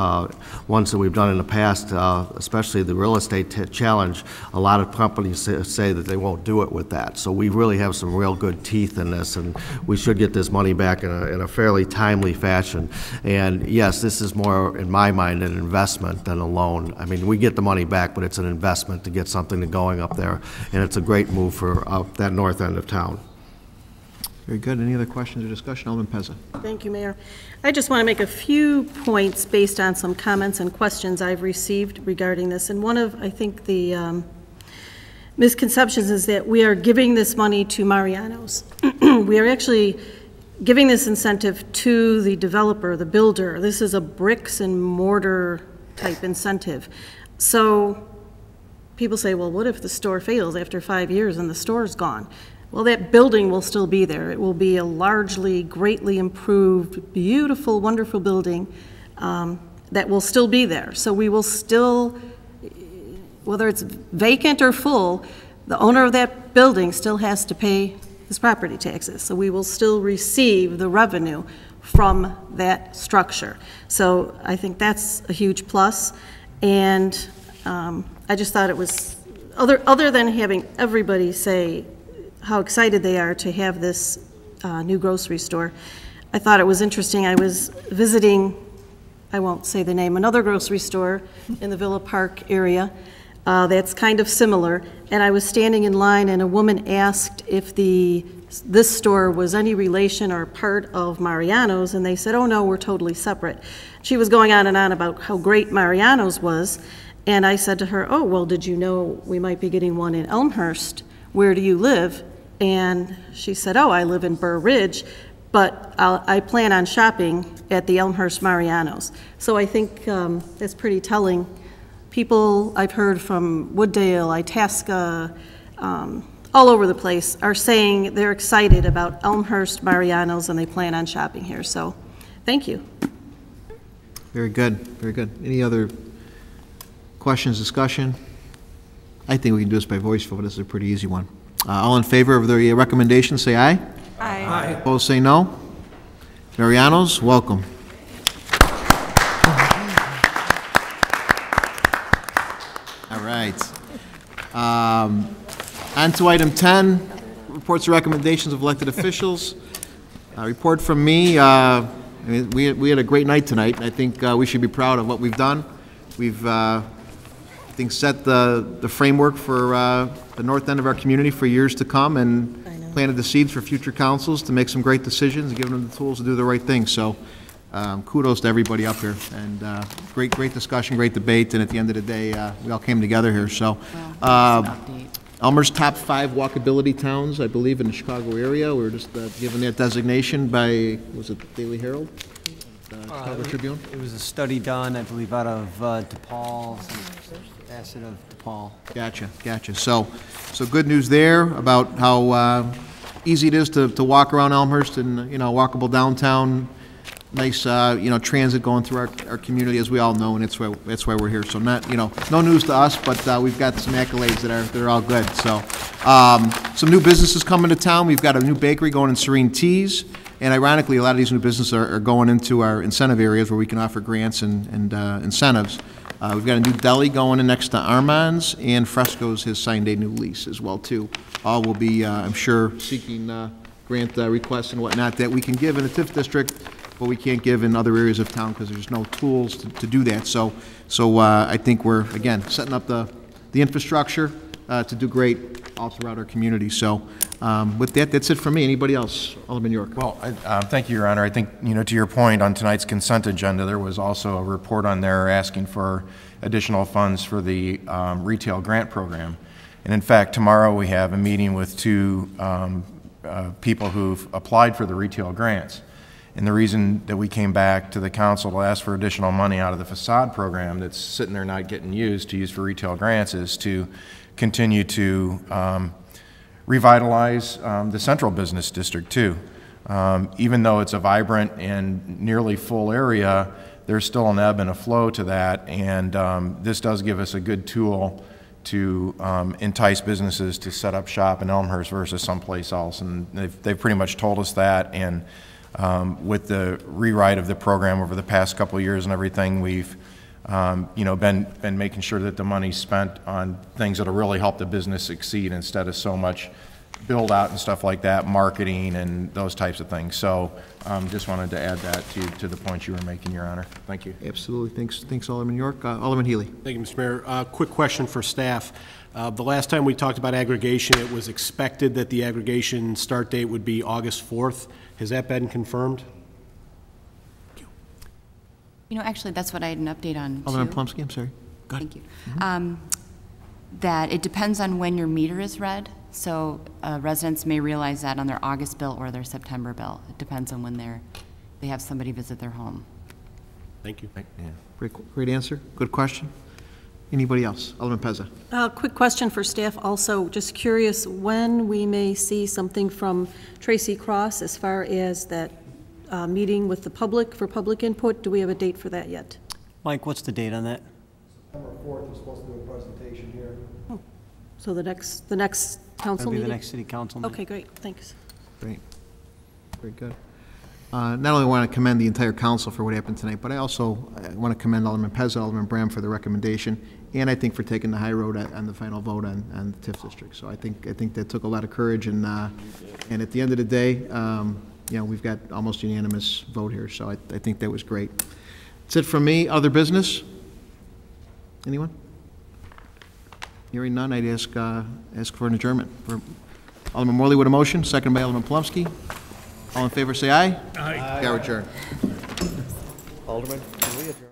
[SPEAKER 14] ones that we've done in the past, especially the real estate challenge, a lot of companies say that they won't do it with that. So we really have some real good teeth in this, and we should get this money back in a fairly timely fashion. And yes, this is more, in my mind, an investment than a loan. I mean, we get the money back, but it's an investment to get something going up there, and it's a great move for that north end of town.
[SPEAKER 1] Very good. Any other questions or discussion? Alderman Pezza.
[SPEAKER 22] Thank you, Mayor. I just want to make a few points based on some comments and questions I've received regarding this. And one of, I think, the misconceptions is that we are giving this money to Mariano's. We are actually giving this incentive to the developer, the builder. This is a bricks and mortar type incentive. So people say, well, what if the store fails after 5 years and the store's gone? Well, that building will still be there. It will be a largely, greatly improved, beautiful, wonderful building that will still be there. So we will still, whether it's vacant or full, the owner of that building still has to pay his property taxes. So we will still receive the revenue from that structure. So I think that's a huge plus. And I just thought it was, other than having everybody say how excited they are to have this new grocery store, I thought it was interesting. I was visiting, I won't say the name, another grocery store in the Villa Park area that's kind of similar, and I was standing in line and a woman asked if this store was any relation or part of Mariano's, and they said, oh no, we're totally separate. She was going on and on about how great Mariano's was, and I said to her, oh, well, did you know we might be getting one in Elmhurst? Where do you live? And she said, oh, I live in Burr Ridge, but I plan on shopping at the Elmhurst Mariano's. So I think that's pretty telling. People I've heard from Wooddale, Itasca, all over the place are saying they're excited about Elmhurst Mariano's and they plan on shopping here. So thank you.
[SPEAKER 1] Very good, very good. Any other questions, discussion? I think we can do this by voice vote. This is a pretty easy one. All in favor of the recommendation, say aye.
[SPEAKER 22] Aye.
[SPEAKER 1] Aye. Opposed, say no. Mariano's, welcome. All right. On to item 10, reports and recommendations of elected officials. Report from me. We had a great night tonight, and I think we should be proud of what we've done. We've, I think, set the framework for the north end of our community for years to come, and planted the seeds for future councils to make some great decisions and give them the tools to do the right thing. So kudos to everybody up here, and great discussion, great debate, and at the end of the day, we all came together here. So Elmer's top 5 walkability towns, I believe, in the Chicago area. We were just given that designation by, was it Daily Herald? Chicago Tribune?
[SPEAKER 9] It was a study done, I believe, out of DePaul, Acid of DePaul.
[SPEAKER 1] Gotcha. So good news there about how easy it is to walk around Elmhurst and, walkable downtown. Nice, transit going through our community, as we all know, and that's why we're here. So not, no news to us, but we've got some accolades that are all good. So some new businesses coming to town. We've got a new bakery going in Serene Teas, and ironically, a lot of these new businesses are going into our incentive areas where we can offer grants and incentives. We've got a new deli going in next to Armand's, and Fresco's has signed a new lease as well too. All will be, I'm sure, seeking grant requests and whatnot that we can give in the TIF district, but we can't give in other areas of town because there's no tools to do that. So I think we're, again, setting up the infrastructure to do great all throughout our community. So with that, that's it for me. Anybody else? Alderman York.
[SPEAKER 18] Well, thank you, Your Honor. I think, to your point on tonight's consent agenda, there was also a report on there asking for additional funds for the retail grant program. And in fact, tomorrow we have a meeting with 2 people who've applied for the retail grants. And the reason that we came back to the council to ask for additional money out of the facade program that's sitting there not getting used to use for retail grants is to continue to revitalize the central business district too. Even though it's a vibrant and nearly full area, there's still an ebb and a flow to that, and this does give us a good tool to entice businesses to set up shop in Elmhurst versus someplace else, and they've pretty much told us that. And with the rewrite of the program over the past couple of years and everything, we've been making sure that the money's spent on things that'll really help the business succeed instead of so much build out and stuff like that, marketing and those types of things. So just wanted to add that to the point you were making, Your Honor. Thank you.
[SPEAKER 1] Absolutely. Thanks, Alderman York. Alderman Healy.
[SPEAKER 15] Thank you, Mr. Mayor. Quick question for staff. The last time we talked about aggregation, it was expected that the aggregation start date would be August 4th. Has that been confirmed?
[SPEAKER 6] Actually, that's what I had an update on.
[SPEAKER 1] Alderman Plumsky, I'm sorry. Go ahead.
[SPEAKER 6] Thank you. That it depends on when your meter is read. So residents may realize that on their August bill or their September bill. It depends on when they have somebody visit their home.
[SPEAKER 15] Thank you.
[SPEAKER 1] Yeah. Great answer. Good question. Anybody else? Alderman Pezza.
[SPEAKER 22] Quick question for staff also. Just curious when we may see something from Tracy Cross as far as that meeting with the public for public input. Do we have a date for that yet?
[SPEAKER 9] Mike, what's the date on that?
[SPEAKER 5] September 4th, we're supposed to do a presentation here.
[SPEAKER 22] Oh, so the next council
[SPEAKER 9] That'll be
[SPEAKER 22] meeting?
[SPEAKER 9] the next city council meeting.
[SPEAKER 22] Okay, great. Thanks.
[SPEAKER 1] Great. Very good. Not only want to commend the entire council for what happened tonight, but I also want to commend Alderman Pezza, Alderman Bram for the recommendation, and I think for taking the high road on the final vote on the TIF district. So I think that took a lot of courage, and at the end of the day, you know, we've got almost unanimous vote here. So I think that was great. That's it from me. Other business? Anyone? Hearing none, I'd ask for an adjournment. Alderman Morley with a motion, second by Alderman Plumsky. All in favor, say aye.
[SPEAKER 21] Aye.
[SPEAKER 1] We are adjourned.
[SPEAKER 14] Alderman, can we adjourn?